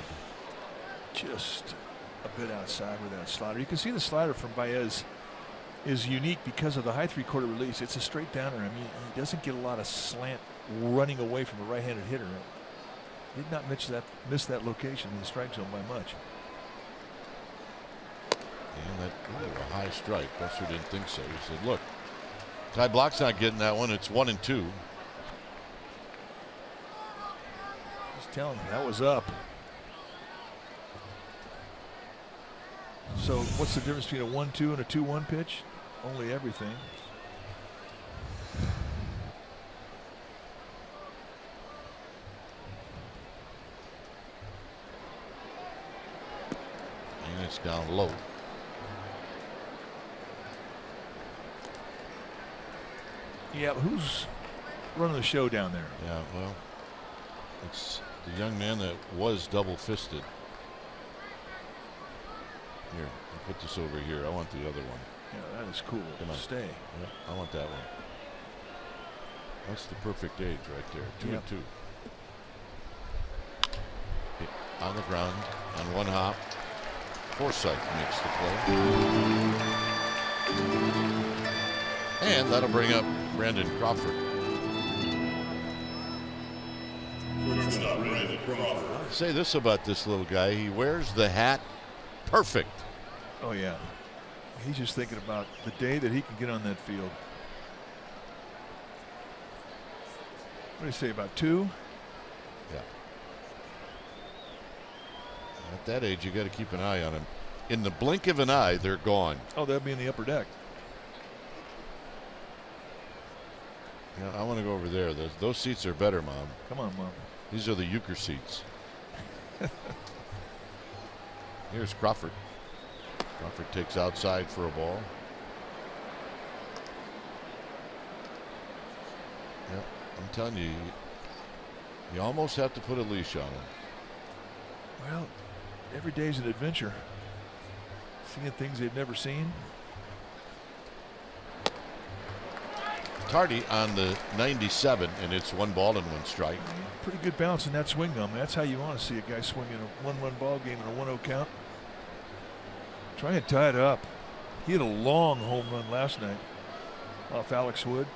Just a bit outside with that slider. You can see the slider from Baez is unique because of the high 3/4 release. It's a straight downer. I mean, he doesn't get a lot of slant running away from a right-handed hitter. Did not miss that location in the strike zone by much. And that a high strike. Buster didn't think so. He said, look, Ty Block's not getting that one. It's 1-2. Just telling him that was up. So what's the difference between a 1-2 and a 2-1 pitch? Only everything. And it's down low. Yeah, but who's running the show down there? Yeah, well, it's the young man that was double-fisted. Here, I'll put this over here. I want the other one. Yeah, that is cool. Come on. Stay. Yeah, I want that one. That's the perfect age right there. 2-2. On the ground, on one hop. Forsythe makes the play. And that'll bring up Brandon Crawford. I'll say this about this little guy. He wears the hat perfect. Oh, yeah. He's just thinking about the day that he can get on that field. What do you say, about 2? Yeah. At that age, you got to keep an eye on him. In the blink of an eye, they're gone. Oh, they'll be in the upper deck. Yeah, I want to go over there. Those seats are better, Mom. Come on, Mom. These are the euchre seats. Here's Crawford. Crawford takes outside for a ball. Yep, I'm telling you, you almost have to put a leash on him. Well, every day's an adventure. Seeing things they've never seen. Tardy on the 97, and it's 1 ball and 1 strike. Pretty good balance in that swing, though. That's how you want to see a guy swing in a 1-run ball game in a 1-0 count. Try and tie it up. He had a long home run last night off Alex Wood.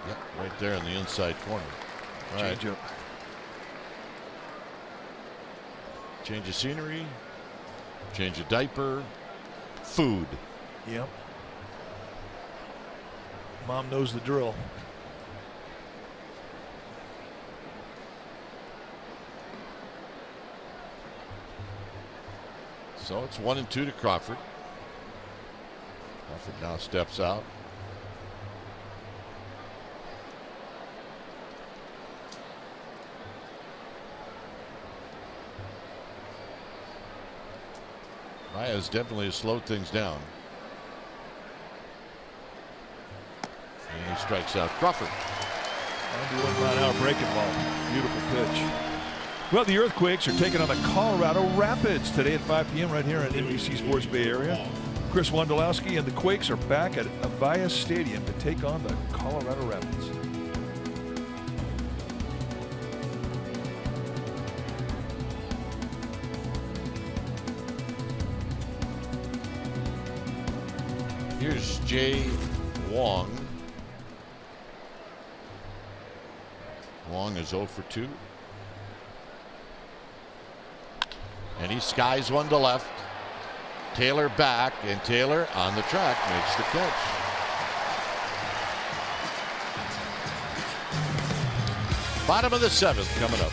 Yep, right there in the inside corner. All right. Change up. Change of scenery. Change of diaper. Food. Yep. Mom knows the drill. So it's 1-2 to Crawford. Crawford now steps out. Baez definitely slowed things down. And he strikes out Crawford. 91-mile-an-hour breaking ball. Beautiful pitch. Well, the Earthquakes are taking on the Colorado Rapids today at 5 p.m. right here on NBC Sports Bay Area. Chris Wondolowski and the Quakes are back at Avaya Stadium to take on the Colorado Rapids. Here's Jay Wong. Wong is 0 for 2. And he skies one to left. Taylor back, and Taylor on the track makes the catch. Bottom of the 7th coming up.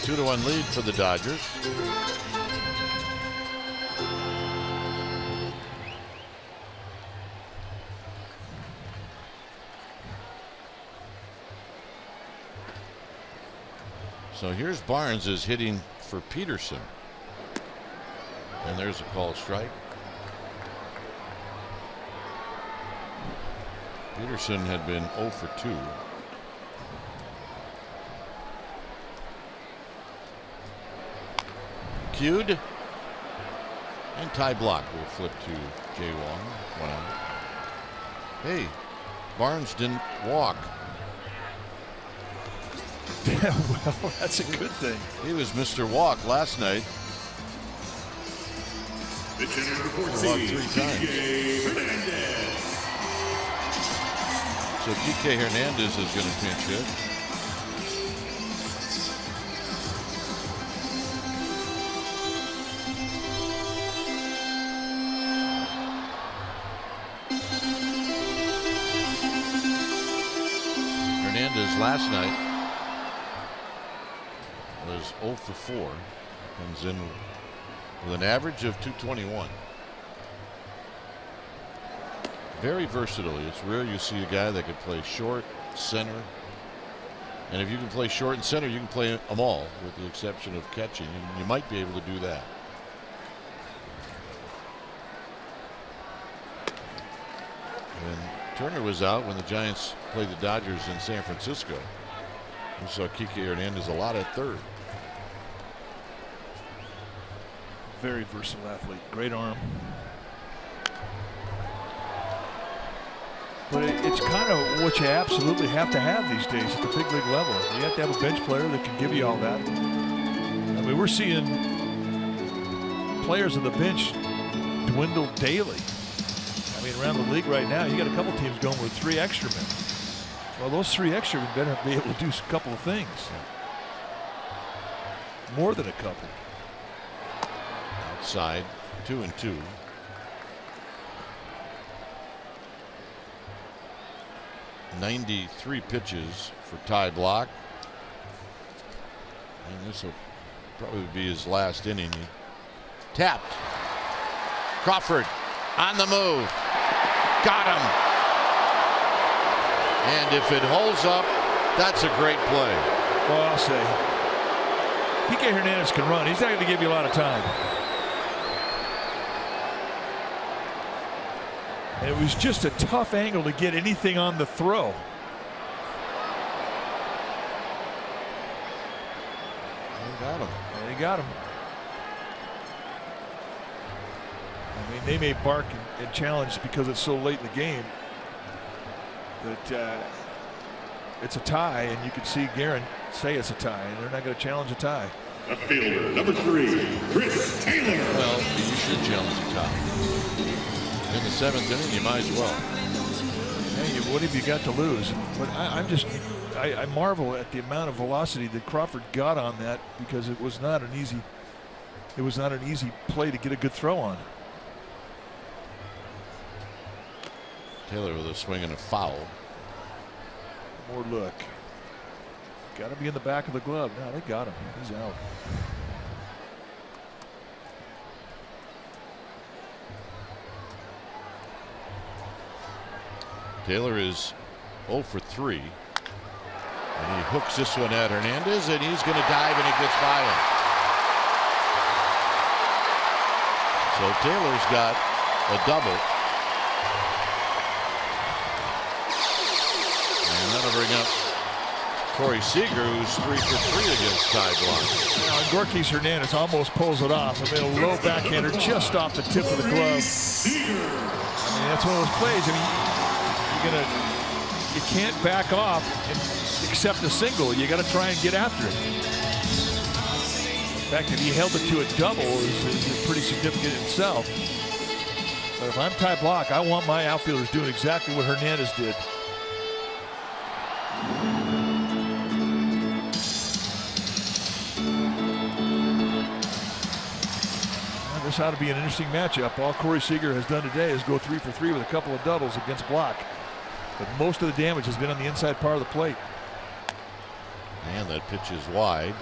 2-1 lead for the Dodgers. So here's Barnes is hitting for Peterson. And there's a called strike. Peterson had been 0 for 2. Cued. And Ty Block will flip to Jay Wong. 1 out. Hey, Barnes didn't walk. Yeah, well, that's a good thing. He was Mr. Walk last night. Pitcher number Walked 14, 3 times. Kike Hernandez. So Kike Hernandez is going to pinch hit. Hernandez last night was 0 for 4. Comes in with an average of 221. Very versatile. It's rare you see a guy that can play short, center. And if you can play short and center, you can play them all with the exception of catching. And you might be able to do that. And Turner was out when the Giants played the Dodgers in San Francisco. We saw Kike Hernandez a lot at third. Very versatile athlete. Great arm. But it's kind of what you absolutely have to have these days at the big league level. You have to have a bench player that can give you all that. I mean, we're seeing players on the bench dwindle daily. I mean, around the league right now, you got a couple teams going with 3 extra men. Well, those 3 extra men better be able to do a couple of things. More than a couple. Outside, 2-2. .93 pitches for Ty Block. And this will probably be his last inning. He tapped. Crawford on the move. Got him. And if it holds up, that's a great play. Well, I'll say, Kike Hernandez can run. He's not going to give you a lot of time. And it was just a tough angle to get anything on the throw. He got him. And he got him. I mean, they may bark and challenge because it's so late in the game. But it's a tie, and you can see Guerin say it's a tie, and they're not going to challenge a tie. A fielder, number 3, Chris Taylor. Well, you should challenge a tie. In the 7th inning, you might as well. Hey, what have you got to lose? But I marvel at the amount of velocity that Crawford got on that, because it was not an easy play to get a good throw on. Taylor with a swing and a foul. More look. Got to be in the back of the glove. No, they got him. He's out. Taylor is 0 for 3. And he hooks this one at Hernandez, and he's going to dive, and it gets by him. So Taylor's got a double. And that'll bring up Corey Seager, who's 3 for 3 against Ty Block. Now, Gorkis Hernandez almost pulls it off. I mean, a low backhander just off the tip of the glove. I mean, that's one of those plays. I mean, you can't back off and accept a single. You got to try and get after it. The fact that he held it to a double is pretty significant in itself. But if I'm Ty Block, I want my outfielders doing exactly what Hernandez did. This ought to be an interesting matchup. All Corey Seager has done today is go 3 for 3 with a couple of doubles against Block. But most of the damage has been on the inside part of the plate. And that pitch is wide.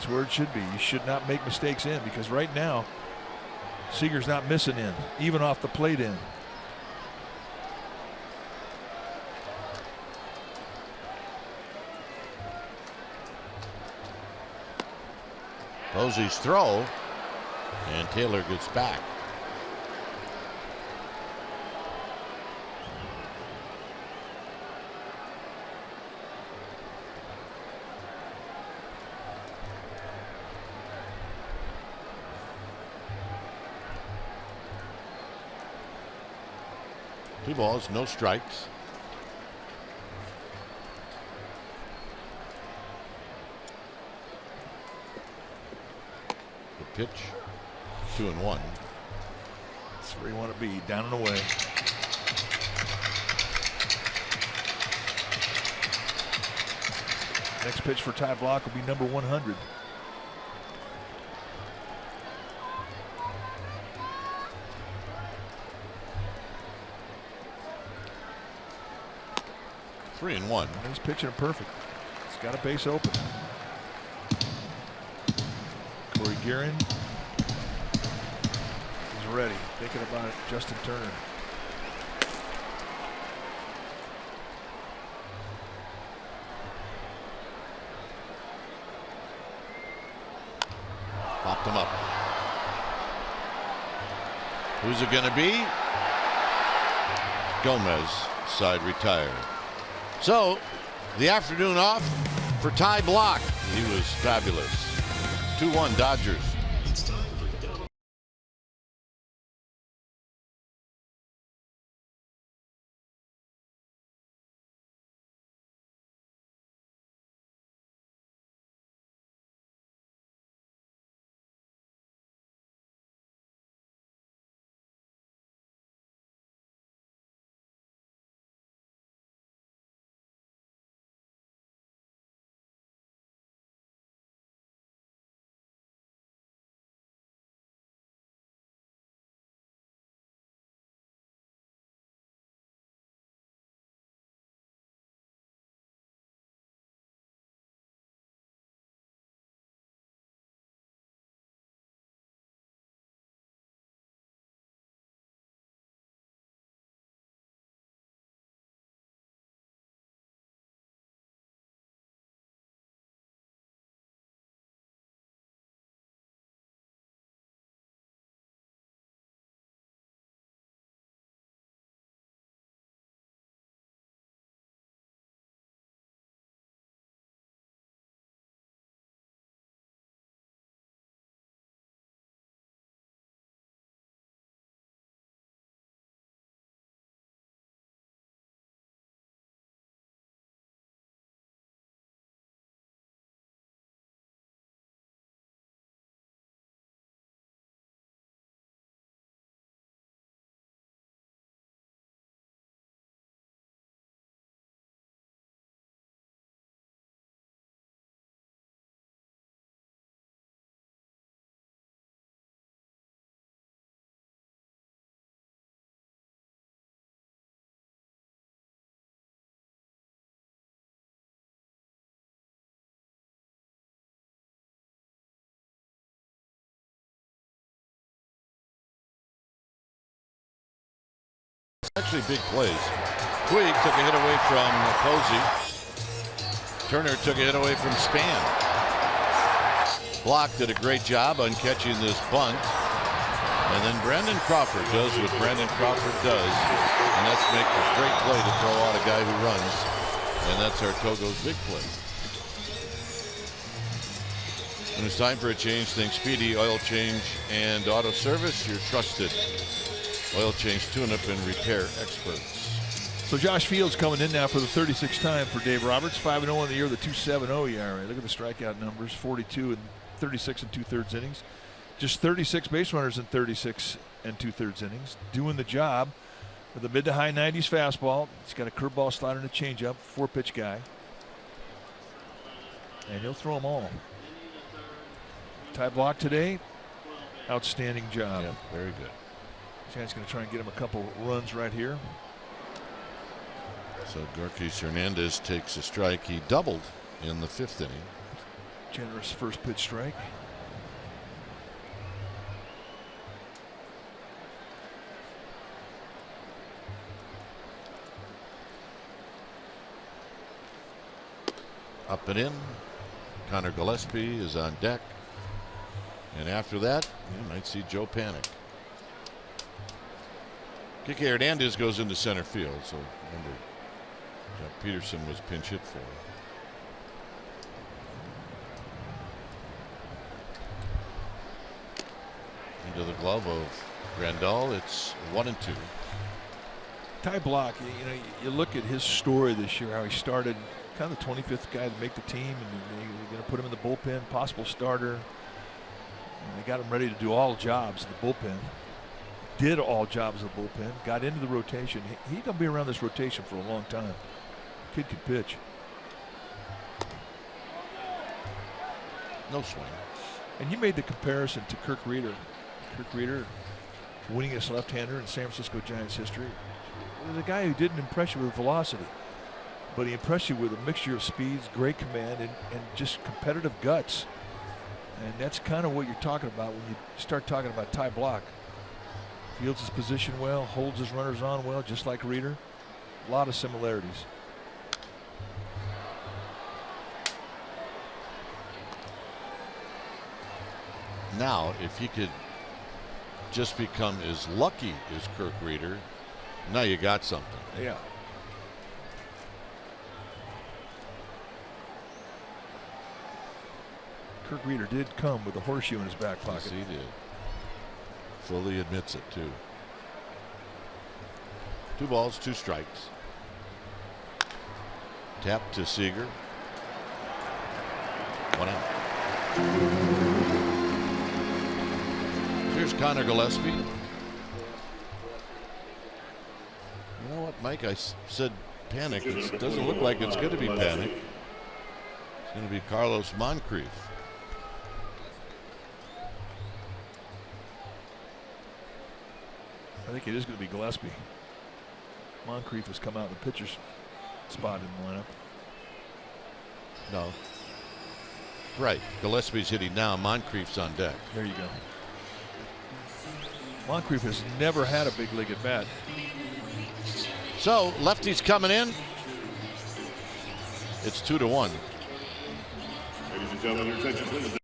That's where it should be. You should not make mistakes in, because right now Seager's not missing in, even off the plate in. Posey's throw, and Taylor gets back. Two balls, no strikes. The pitch, 2-1. That's where you want to be, down and away. Next pitch for Ty Blach will be number 100. Three and one. He's pitching it perfect. He's got a base open. Corey Guerin is ready. Thinking about it. Justin Turner. Popped him up. Who's it going to be? Gomez, side retired. So, the afternoon off for Ty Blach. He was fabulous. 2-1 Dodgers. Actually big plays. Puig took a hit away from Posey. Turner took a hit away from Span. Blach did a great job on catching this bunt. And then Brandon Crawford does what Brandon Crawford does. And that's make a great play to throw out a guy who runs. And that's our Togo's big play. When it's time for a change, think Speedy Oil Change and Auto Service, your trusted oil change, tune-up, and repair experts. So Josh Fields coming in now for the 36th time for Dave Roberts. 5-0 in the year with a 2.70 ERA. Look at the strikeout numbers: 42 and 36 and 2/3 innings. Just 36 base runners in 36 and 2/3 innings. Doing the job with a mid to high 90s fastball. He's got a curveball, slider, and a changeup. 4-pitch guy, and he'll throw them all. Ty Blach today, outstanding job. Yeah, very good. Chance going to try and get him a couple runs right here. So Gorkis Hernandez takes a strike. He doubled in the 5th inning. Generous first pitch strike. Up and in. Connor Gillespie is on deck. And after that, you might see Joe Panic. Kike Hernandez goes into center field. So remember, Jeff Peterson was pinch hit for. Into the glove of Grandal. It's 1-2. Ty Blach, you know, you look at his story this year, how he started kind of the 25th guy to make the team, and they're going to put him in the bullpen, possible starter. And they got him ready to do all jobs in the bullpen. Did all jobs in the bullpen, got into the rotation. He's going to be around this rotation for a long time. Kid could pitch. No swing. And you made the comparison to Kirk Reeder. Kirk Reeder, winningest left-hander in San Francisco Giants history. He was a guy who didn't impress you with velocity, but he impressed you with a mixture of speeds, great command, and just competitive guts. And that's kind of what you're talking about when you start talking about Ty Blach. Fields his position well, holds his runners on well, just like Reeder. A lot of similarities. Now, if he could just become as lucky as Kirk Reeder, now you got something. Yeah. Kirk Reeder did come with a horseshoe in his back pocket. Yes, he did. Fully admits it, too. 2 balls, 2 strikes. Tap to Seager. 1 out. Here's Connor Gillespie. You know what, Mike? I said Panic. It doesn't look like it's going to be Panic. It's going to be Carlos Moncrief. I think it is going to be Gillespie. Moncrief has come out in the pitcher's spot in the lineup. No. Right. Gillespie's hitting now. Moncrief's on deck. There you go. Moncrief has never had a big league at bat. So lefty's coming in. It's 2-1. Ladies and gentlemen, your attention please.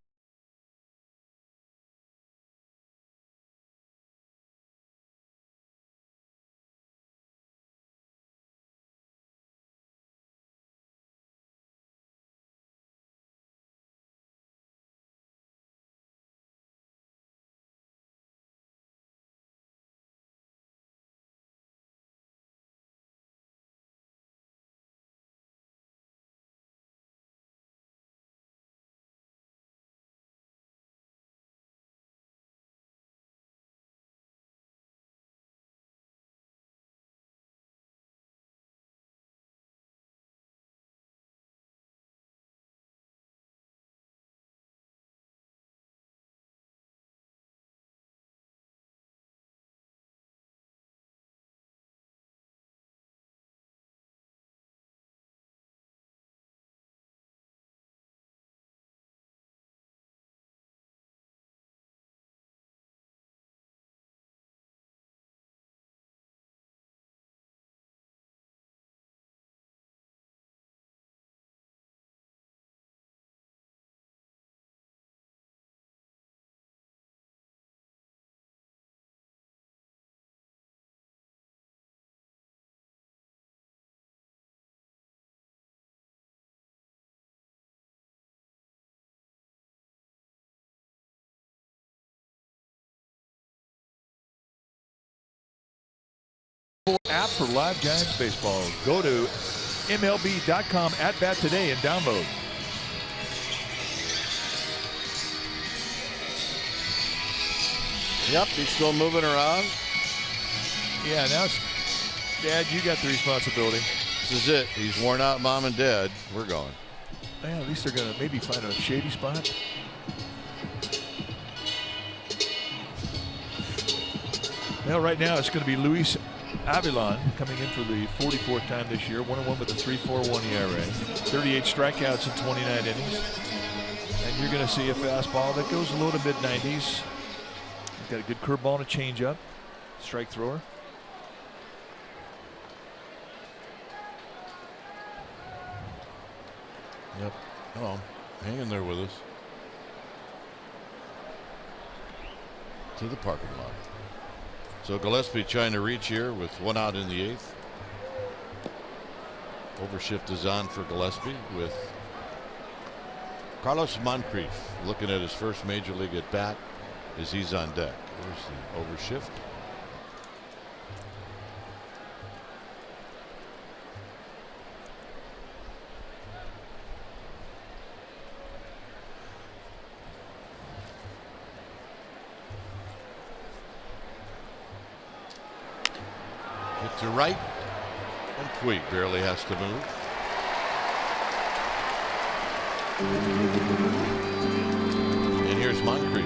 App for live Giants baseball. Go to MLB.com @bat today and download. Yep, he's still moving around. Yeah, now it's Dad, you got the responsibility. This is it. He's worn out, Mom and Dad. We're going. Yeah, at least they're going to maybe find a shady spot. Well, right now it's going to be Luis Avilan coming in for the 44th time this year. 1-1 with a 3.41 ERA. 38 strikeouts in 29 innings. You're going to see a fastball that goes low to mid-90s. He's got a good curveball and a changeup. Strike thrower. Yep. Oh, hang in there with us. To the parking lot. So Gillespie trying to reach here with 1 out in the 8th. Overshift is on for Gillespie with Carlos Moncrief looking at his first major league at bat as he's on deck. There's the overshift. Hit to right, and Puig barely has to move. And here's Moncrief.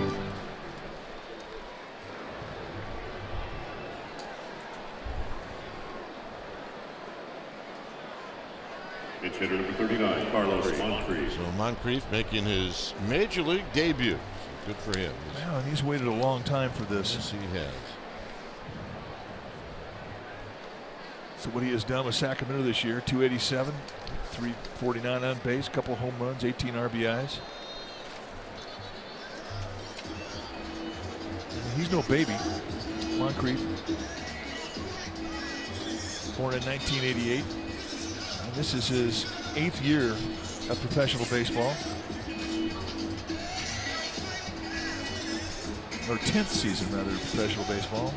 Pitch hitter number 39, Carlos Moncrief. So Moncrief making his major league debut. So good for him. Wow, and he's waited a long time for this. Yes, he has. So what he has done with Sacramento this year: 287, 349 on base, couple home runs, 18 RBIs. And he's no baby. Moncrief, born in 1988. And this is his 8th year of professional baseball, or 10th season rather, of professional baseball.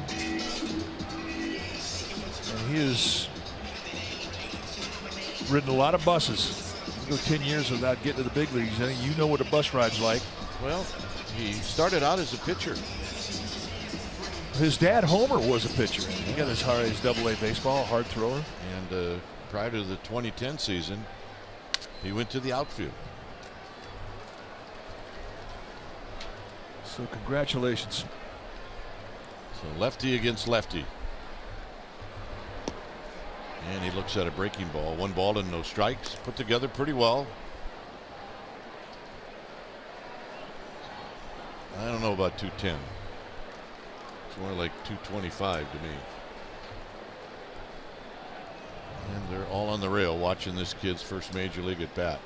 He has ridden a lot of buses. You go 10 years without getting to the big leagues. I think you know what a bus ride's like. Well, he started out as a pitcher. His dad, Homer, was a pitcher. He got his AA baseball, hard thrower. And prior to the 2010 season, he went to the outfield. So congratulations. So lefty against lefty. And he looks at a breaking ball. 1 ball and no strikes. Put together pretty well. I don't know about 210. It's more like 225 to me. And they're all on the rail watching this kid's first major league at bat.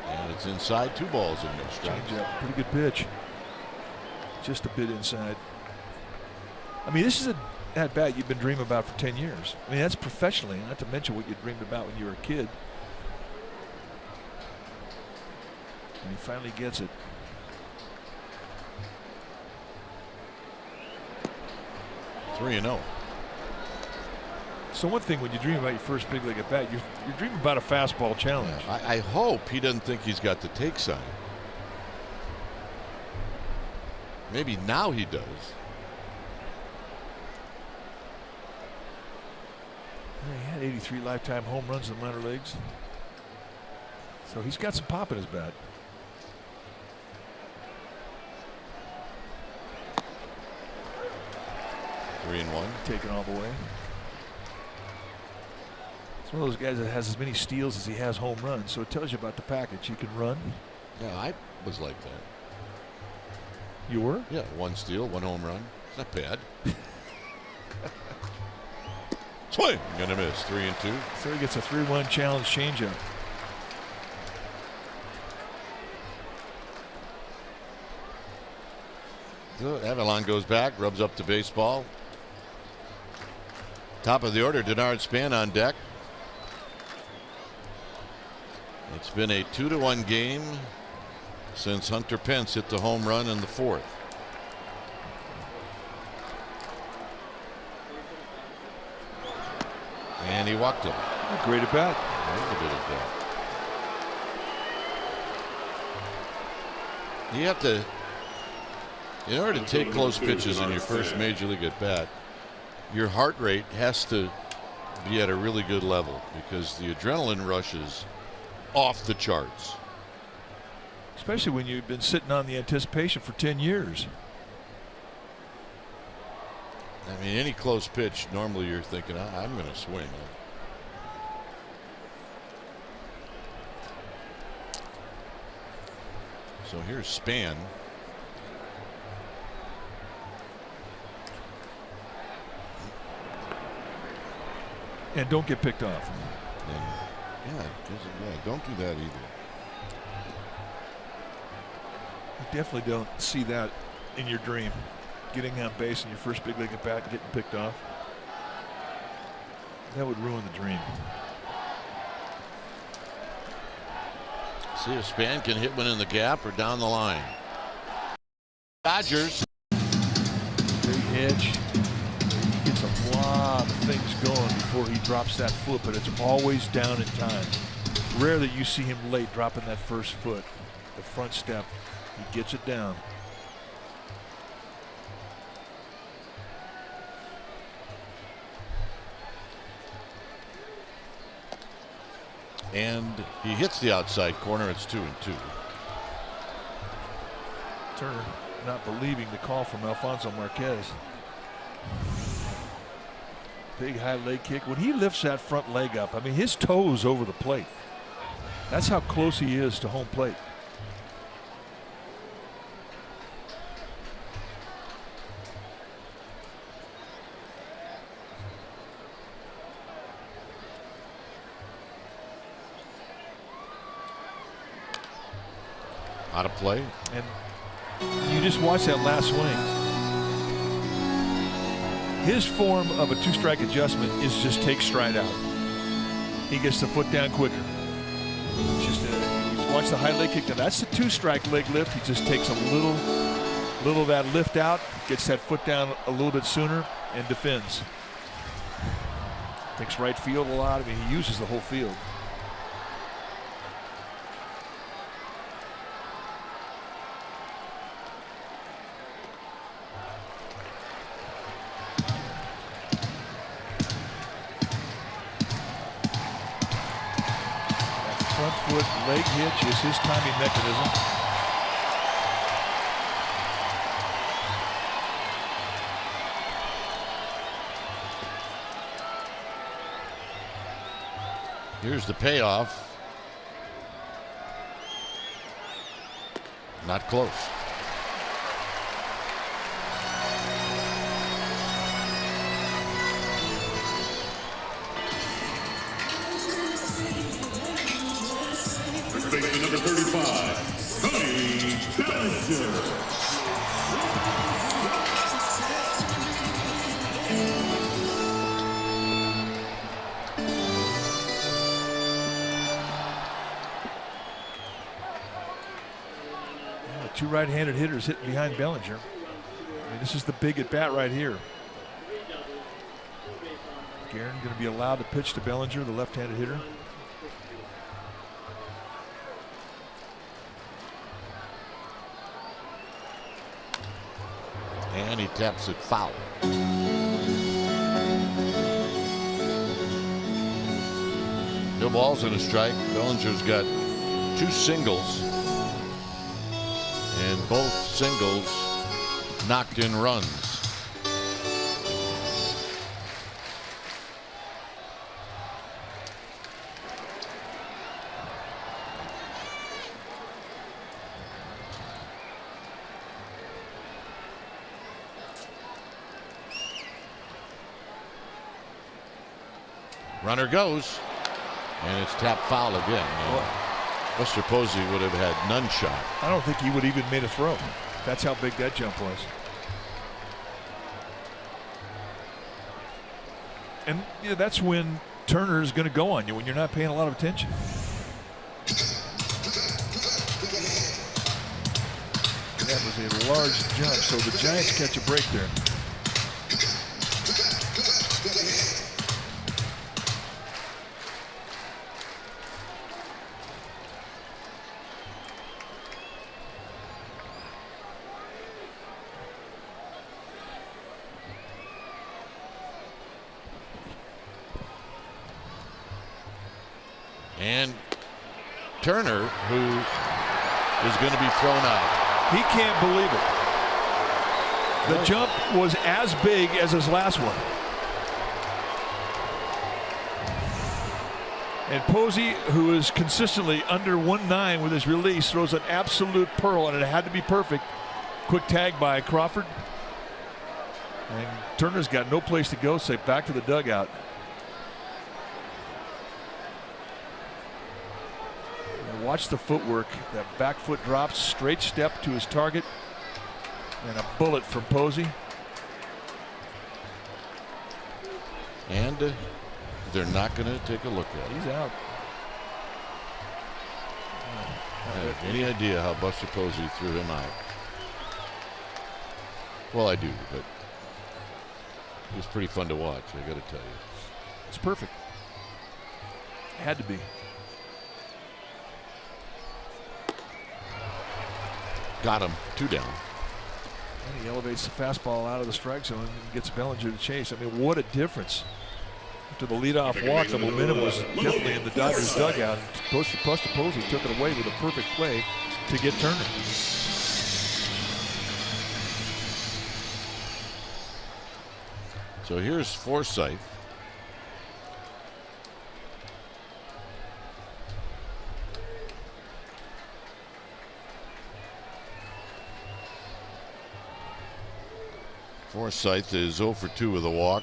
And it's inside, 2 balls and no strikes. Changeup, pretty good pitch. Just a bit inside. I mean, this is a at bat you've been dreaming about for 10 years. I mean, that's professionally, not to mention what you dreamed about when you were a kid. And he finally gets it. Three and 0. So one thing when you dream about your first big league at bat, you're dreaming about a fastball challenge. Yeah, I hope he doesn't think he's got the takes on him. Maybe now he does. He had 83 lifetime home runs in the minor leagues. So he's got some pop in his bat. Three and 1. Taken all the way. It's one of those guys that has as many steals as he has home runs. So it tells you about the package. He can run. Yeah, I was like that. You were? Yeah, 1 steal, 1 home run. It's not bad. Swing, gonna miss. 3 and 2. So he gets a 3-1 challenge changeup. Good. Avalon goes back, rubs up the baseball. Top of the order, Denard Span on deck. It's been a 2-1 game since Hunter Pence hit the home run in the 4th. And he walked him. Great at bat. Very good at that. You have to, in order to take close pitches in your first major league at bat, your heart rate has to be at a really good level because the adrenaline rush is off the charts. Especially when you've been sitting on the anticipation for 10 years. I mean, any close pitch, normally you're thinking, I'm going to swing. So here's Span. And don't get picked off. Yeah, don't do that either. You definitely don't see that in your dream. Getting on base in your first big league at bat and getting picked off. That would ruin the dream. See if Span can hit one in the gap or down the line. Dodgers. Big hitch. He gets a lot of things going before he drops that foot, but it's always down in time. Rare that you see him late dropping that first foot. The front step. He gets it down. And he hits the outside corner. It's 2-2. Turner not believing the call from Alfonso Marquez. Big high leg kick. When he lifts that front leg up, I mean, his toes over the plate. That's how close he is to home plate. Out of play. And you just watch that last swing. His form of a two-strike adjustment is just take stride out. He gets the foot down quicker. Watch the high leg kick. Now that's the two-strike leg lift. He just takes a little of that lift out, gets that foot down a little bit sooner, and defends. Takes right field a lot. I mean, he uses the whole field. Foot leg hitch is his timing mechanism. Here's the payoff. Not close. Number 35, Tony Bellinger. Two right-handed hitters hitting behind Bellinger. I mean, this is the big at bat right here. Guerin going to be allowed to pitch to Bellinger, the left-handed hitter. And he taps it foul. No balls and a strike. Bellinger's got 2 singles. And both singles knocked in runs. Runner goes, and it's tapped foul again. Buster Posey would have had none shot. I don't think he would even made a throw. That's how big that jump was. And yeah, that's when Turner is going to go on you, when you're not paying a lot of attention. That was a large jump, so the Giants catch a break there. And Turner, who is going to be thrown out. He can't believe it. The jump was as big as his last one. And Posey, who is consistently under 1.9 with his release, throws an absolute pearl, and it had to be perfect. Quick tag by Crawford. And Turner's got no place to go, so back to the dugout. And watch the footwork. That back foot drops, straight step to his target, and a bullet from Posey. And they're not going to take a look at it. He's out. I have any idea how Buster Posey threw him out? Well, I do, but it was pretty fun to watch, I got to tell you. It's perfect. Had to be. Got him, 2 down. And he elevates the fastball out of the strike zone and gets Bellinger to chase. I mean, what a difference. To the leadoff walk, the momentum was definitely in the Dodgers dugout. Buster Posey took it away with a perfect play to get Turner. So here's Forsythe. Forsythe is 0 for 2 with a walk.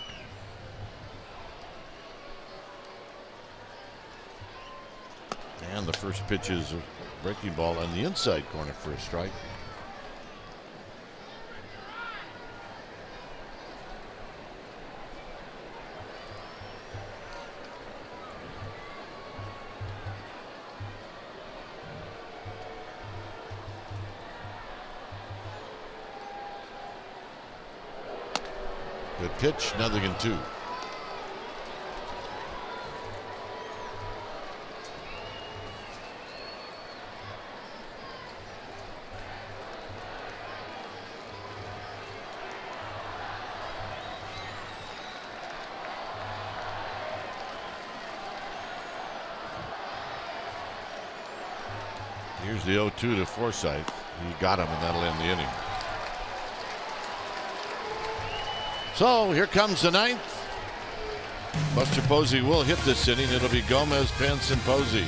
And the first pitch is a breaking ball on the inside corner for a strike. Good pitch, 0-2. Here's the 0-2 to Forsythe. He got him, and that'll end the inning. So here comes the 9th. Buster Posey will hit this inning. It'll be Gomez, Pence, and Posey.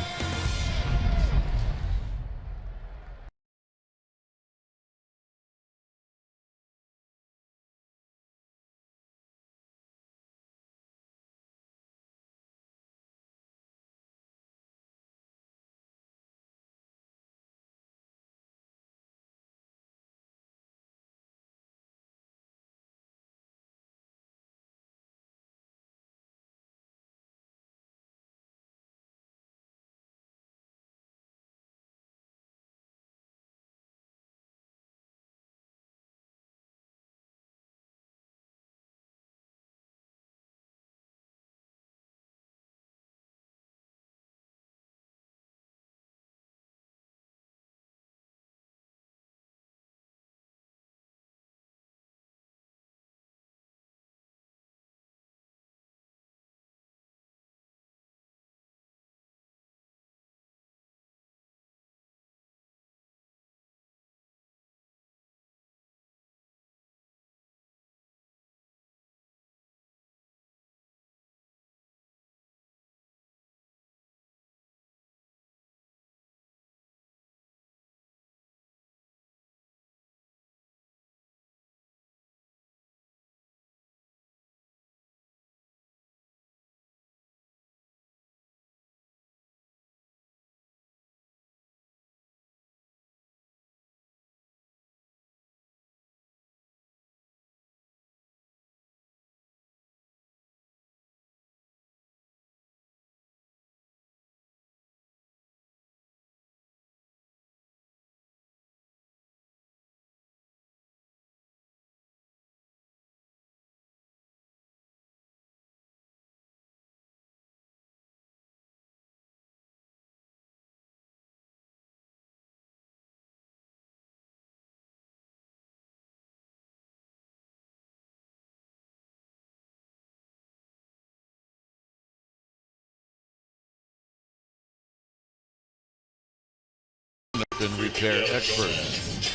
And repair experts.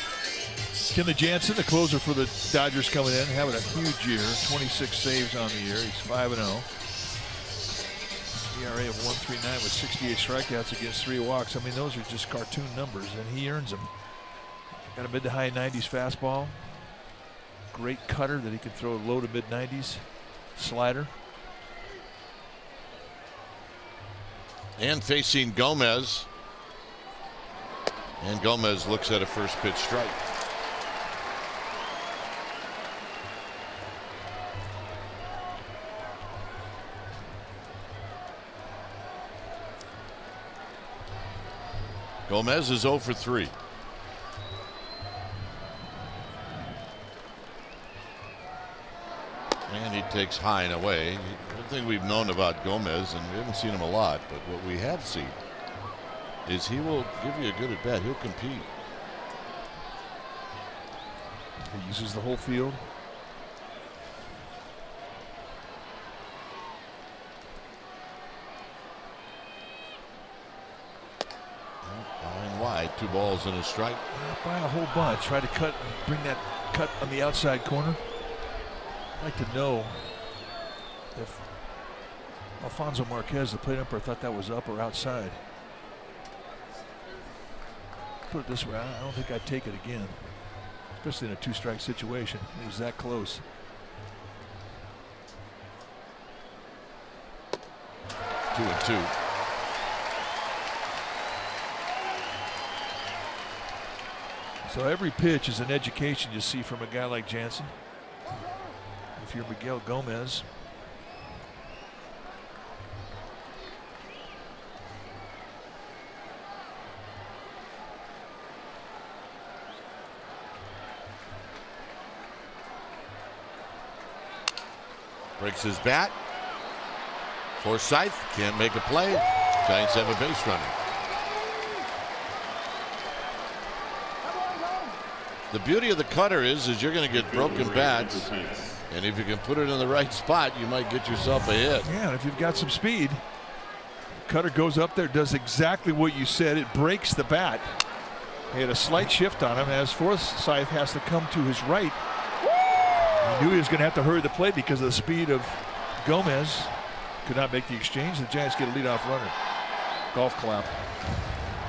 Kenley Jansen, the closer for the Dodgers, coming in, having a huge year. 26 saves on the year. He's 5-0. ERA of 1.39 with 68 strikeouts against 3 walks. I mean, those are just cartoon numbers, and he earns them. Got a mid to high 90s fastball. Great cutter that he can throw low to mid 90s. Slider. And facing Gomez. And Gomez looks at a first pitch strike. Gomez is 0 for 3. And he takes high and away. One thing we've known about Gomez, and we haven't seen him a lot, but what we have seen is he will give you a good at bat. He'll compete. He uses the whole field. Line wide, 2 balls and a strike. Not by a whole bunch. Try to cut and bring that cut on the outside corner. I'd like to know if Alfonso Marquez, the plate umpire, thought that was up or outside. Put it this way, I don't think I'd take it again, especially in a 2-strike situation. It was that close. Two and two. So every pitch is an education you see from a guy like Jansen. If you're Miguel Gomez. Breaks his bat. Forsythe can't make a play. Giants have a base runner. The beauty of the cutter is you're going to get broken bats, and if you can put it in the right spot, you might get yourself a hit. Yeah, and if you've got some speed, cutter goes up there, does exactly what you said. It breaks the bat. He had a slight shift on him as Forsythe has to come to his right. He knew he was going to have to hurry the play because of the speed of Gomez. Could not make the exchange. The Giants get a leadoff runner. Golf clap.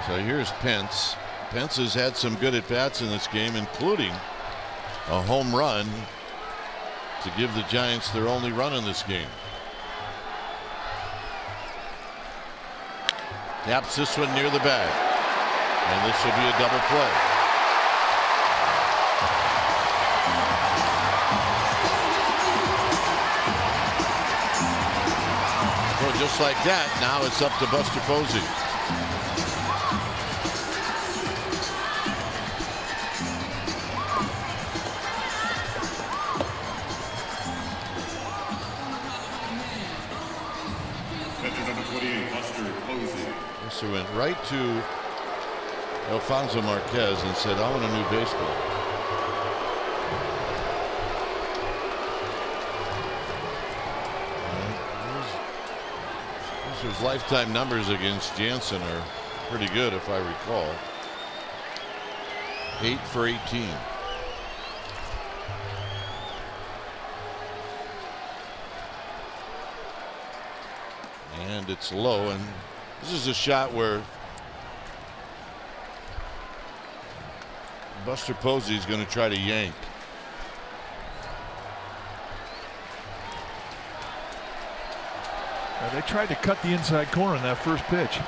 So here's Pence. Pence has had some good at-bats in this game, including a home run to give the Giants their only run in this game. Taps this one near the bag, and this will be a double play. So just like that, now it's up to Buster Posey. Buster went right to Alfonso Marquez and said, I want a new baseball. His lifetime numbers against Jansen are pretty good, if I recall. 8 for 18. And it's low, and this is a shot where Buster Posey is going to try to yank. Now they tried to cut the inside corner in that first pitch.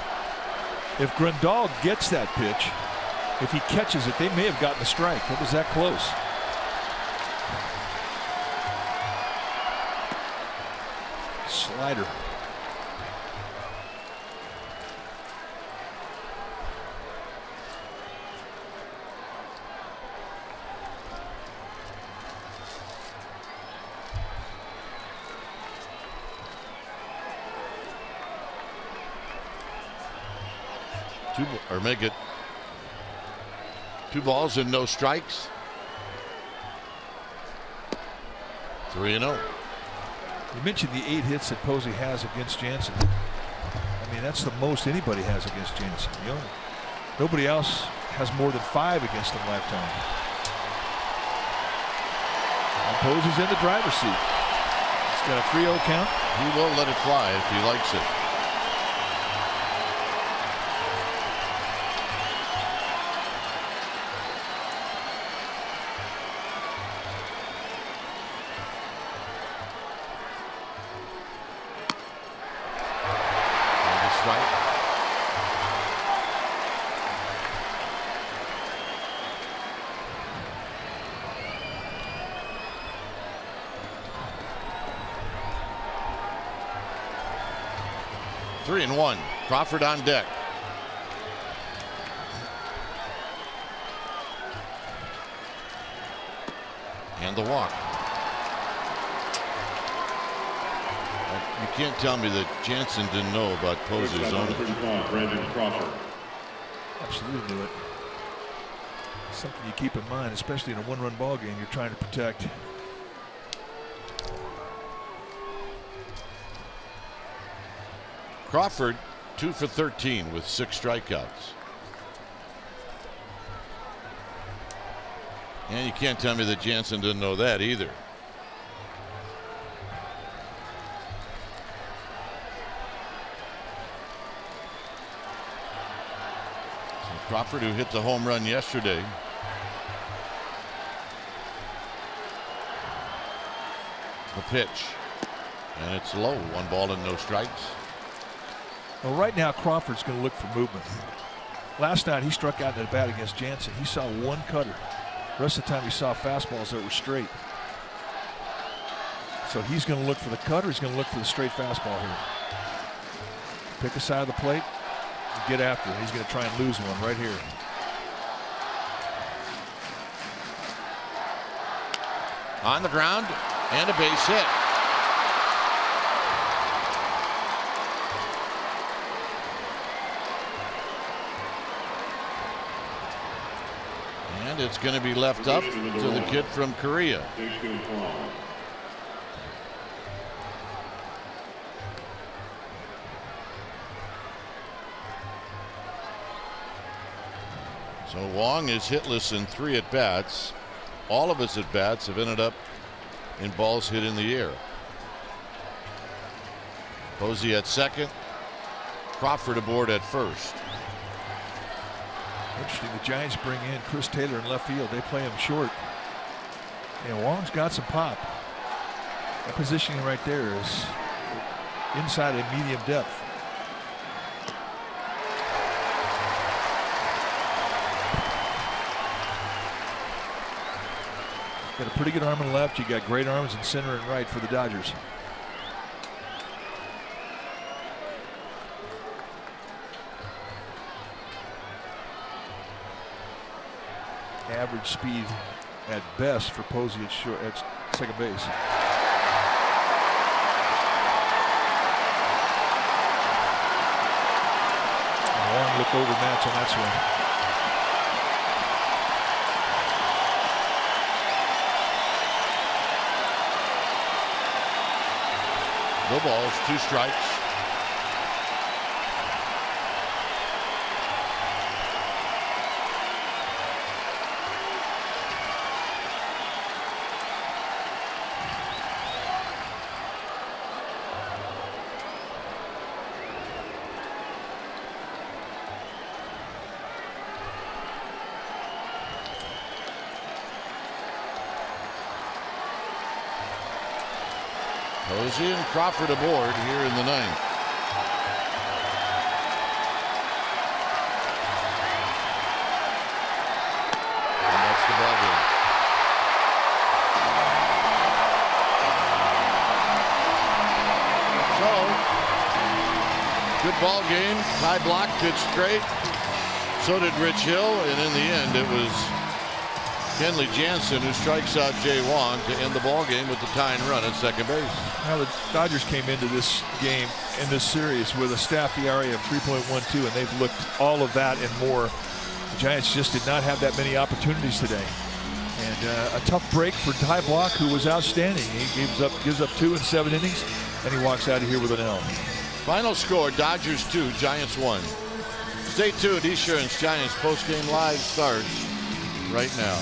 If Grandal gets that pitch, if he catches it, they may have gotten a strike. It was that close. Slider. Or make it 2 balls and no strikes. 3-0. You mentioned the 8 hits that Posey has against Jansen. I mean, that's the most anybody has against Jansen. You know, nobody else has more than 5 against him lifetime. And Posey's in the driver's seat. He's got a 3-0 count. He will let it fly if he likes it. 3-1. Crawford on deck. And the walk. You can't tell me that Jansen didn't know about Posey's owner. Absolutely knew it. Something you keep in mind, especially in a one-run ball game you're trying to protect. Crawford 2 for 13 with 6 strikeouts. And you can't tell me that Jansen didn't know that either. So Crawford, who hit the home run yesterday, the pitch, and it's low. 1 ball and no strikes. Well, right now Crawford's going to look for movement. Last night he struck out in the bat against Jansen. He saw 1 cutter. The rest of the time he saw fastballs that were straight. So he's going to look for the cutter. He's going to look for the straight fastball here. Pick a side of the plate and get after it. He's going to try and lose one right here. On the ground and a base hit. And it's going to be left up to the kid from Korea. So Wong is hitless in 3 at-bats. All of his at-bats have ended up in balls hit in the air. Posey at second. Crawford aboard at first. Interesting, the Giants bring in Chris Taylor in left field. They play him short. And Wong's got some pop. That positioning right there is inside a medium depth. Got a pretty good arm in left. You got great arms in center and right for the Dodgers. Average speed at best for Posey at second base. A long look over match on that swing. No balls, 2 strikes. Posey and Crawford aboard here in the 9th. And that's the ball game. So, good ball game. Ty Block pitched great. So did Rich Hill, and in the end it was Kenley Jansen who strikes out Jay Wong to end the ball game with the tying run at second base. Now the Dodgers came into this game in this series with a staff ERA of 3.12, and they've looked all of that and more. The Giants just did not have that many opportunities today, and a tough break for Ty Block, who was outstanding. He gives up 2 in 7 innings, and he walks out of here with an L. Final score: Dodgers 2, Giants 1. Stay tuned. Esurance Giants postgame live starts right now.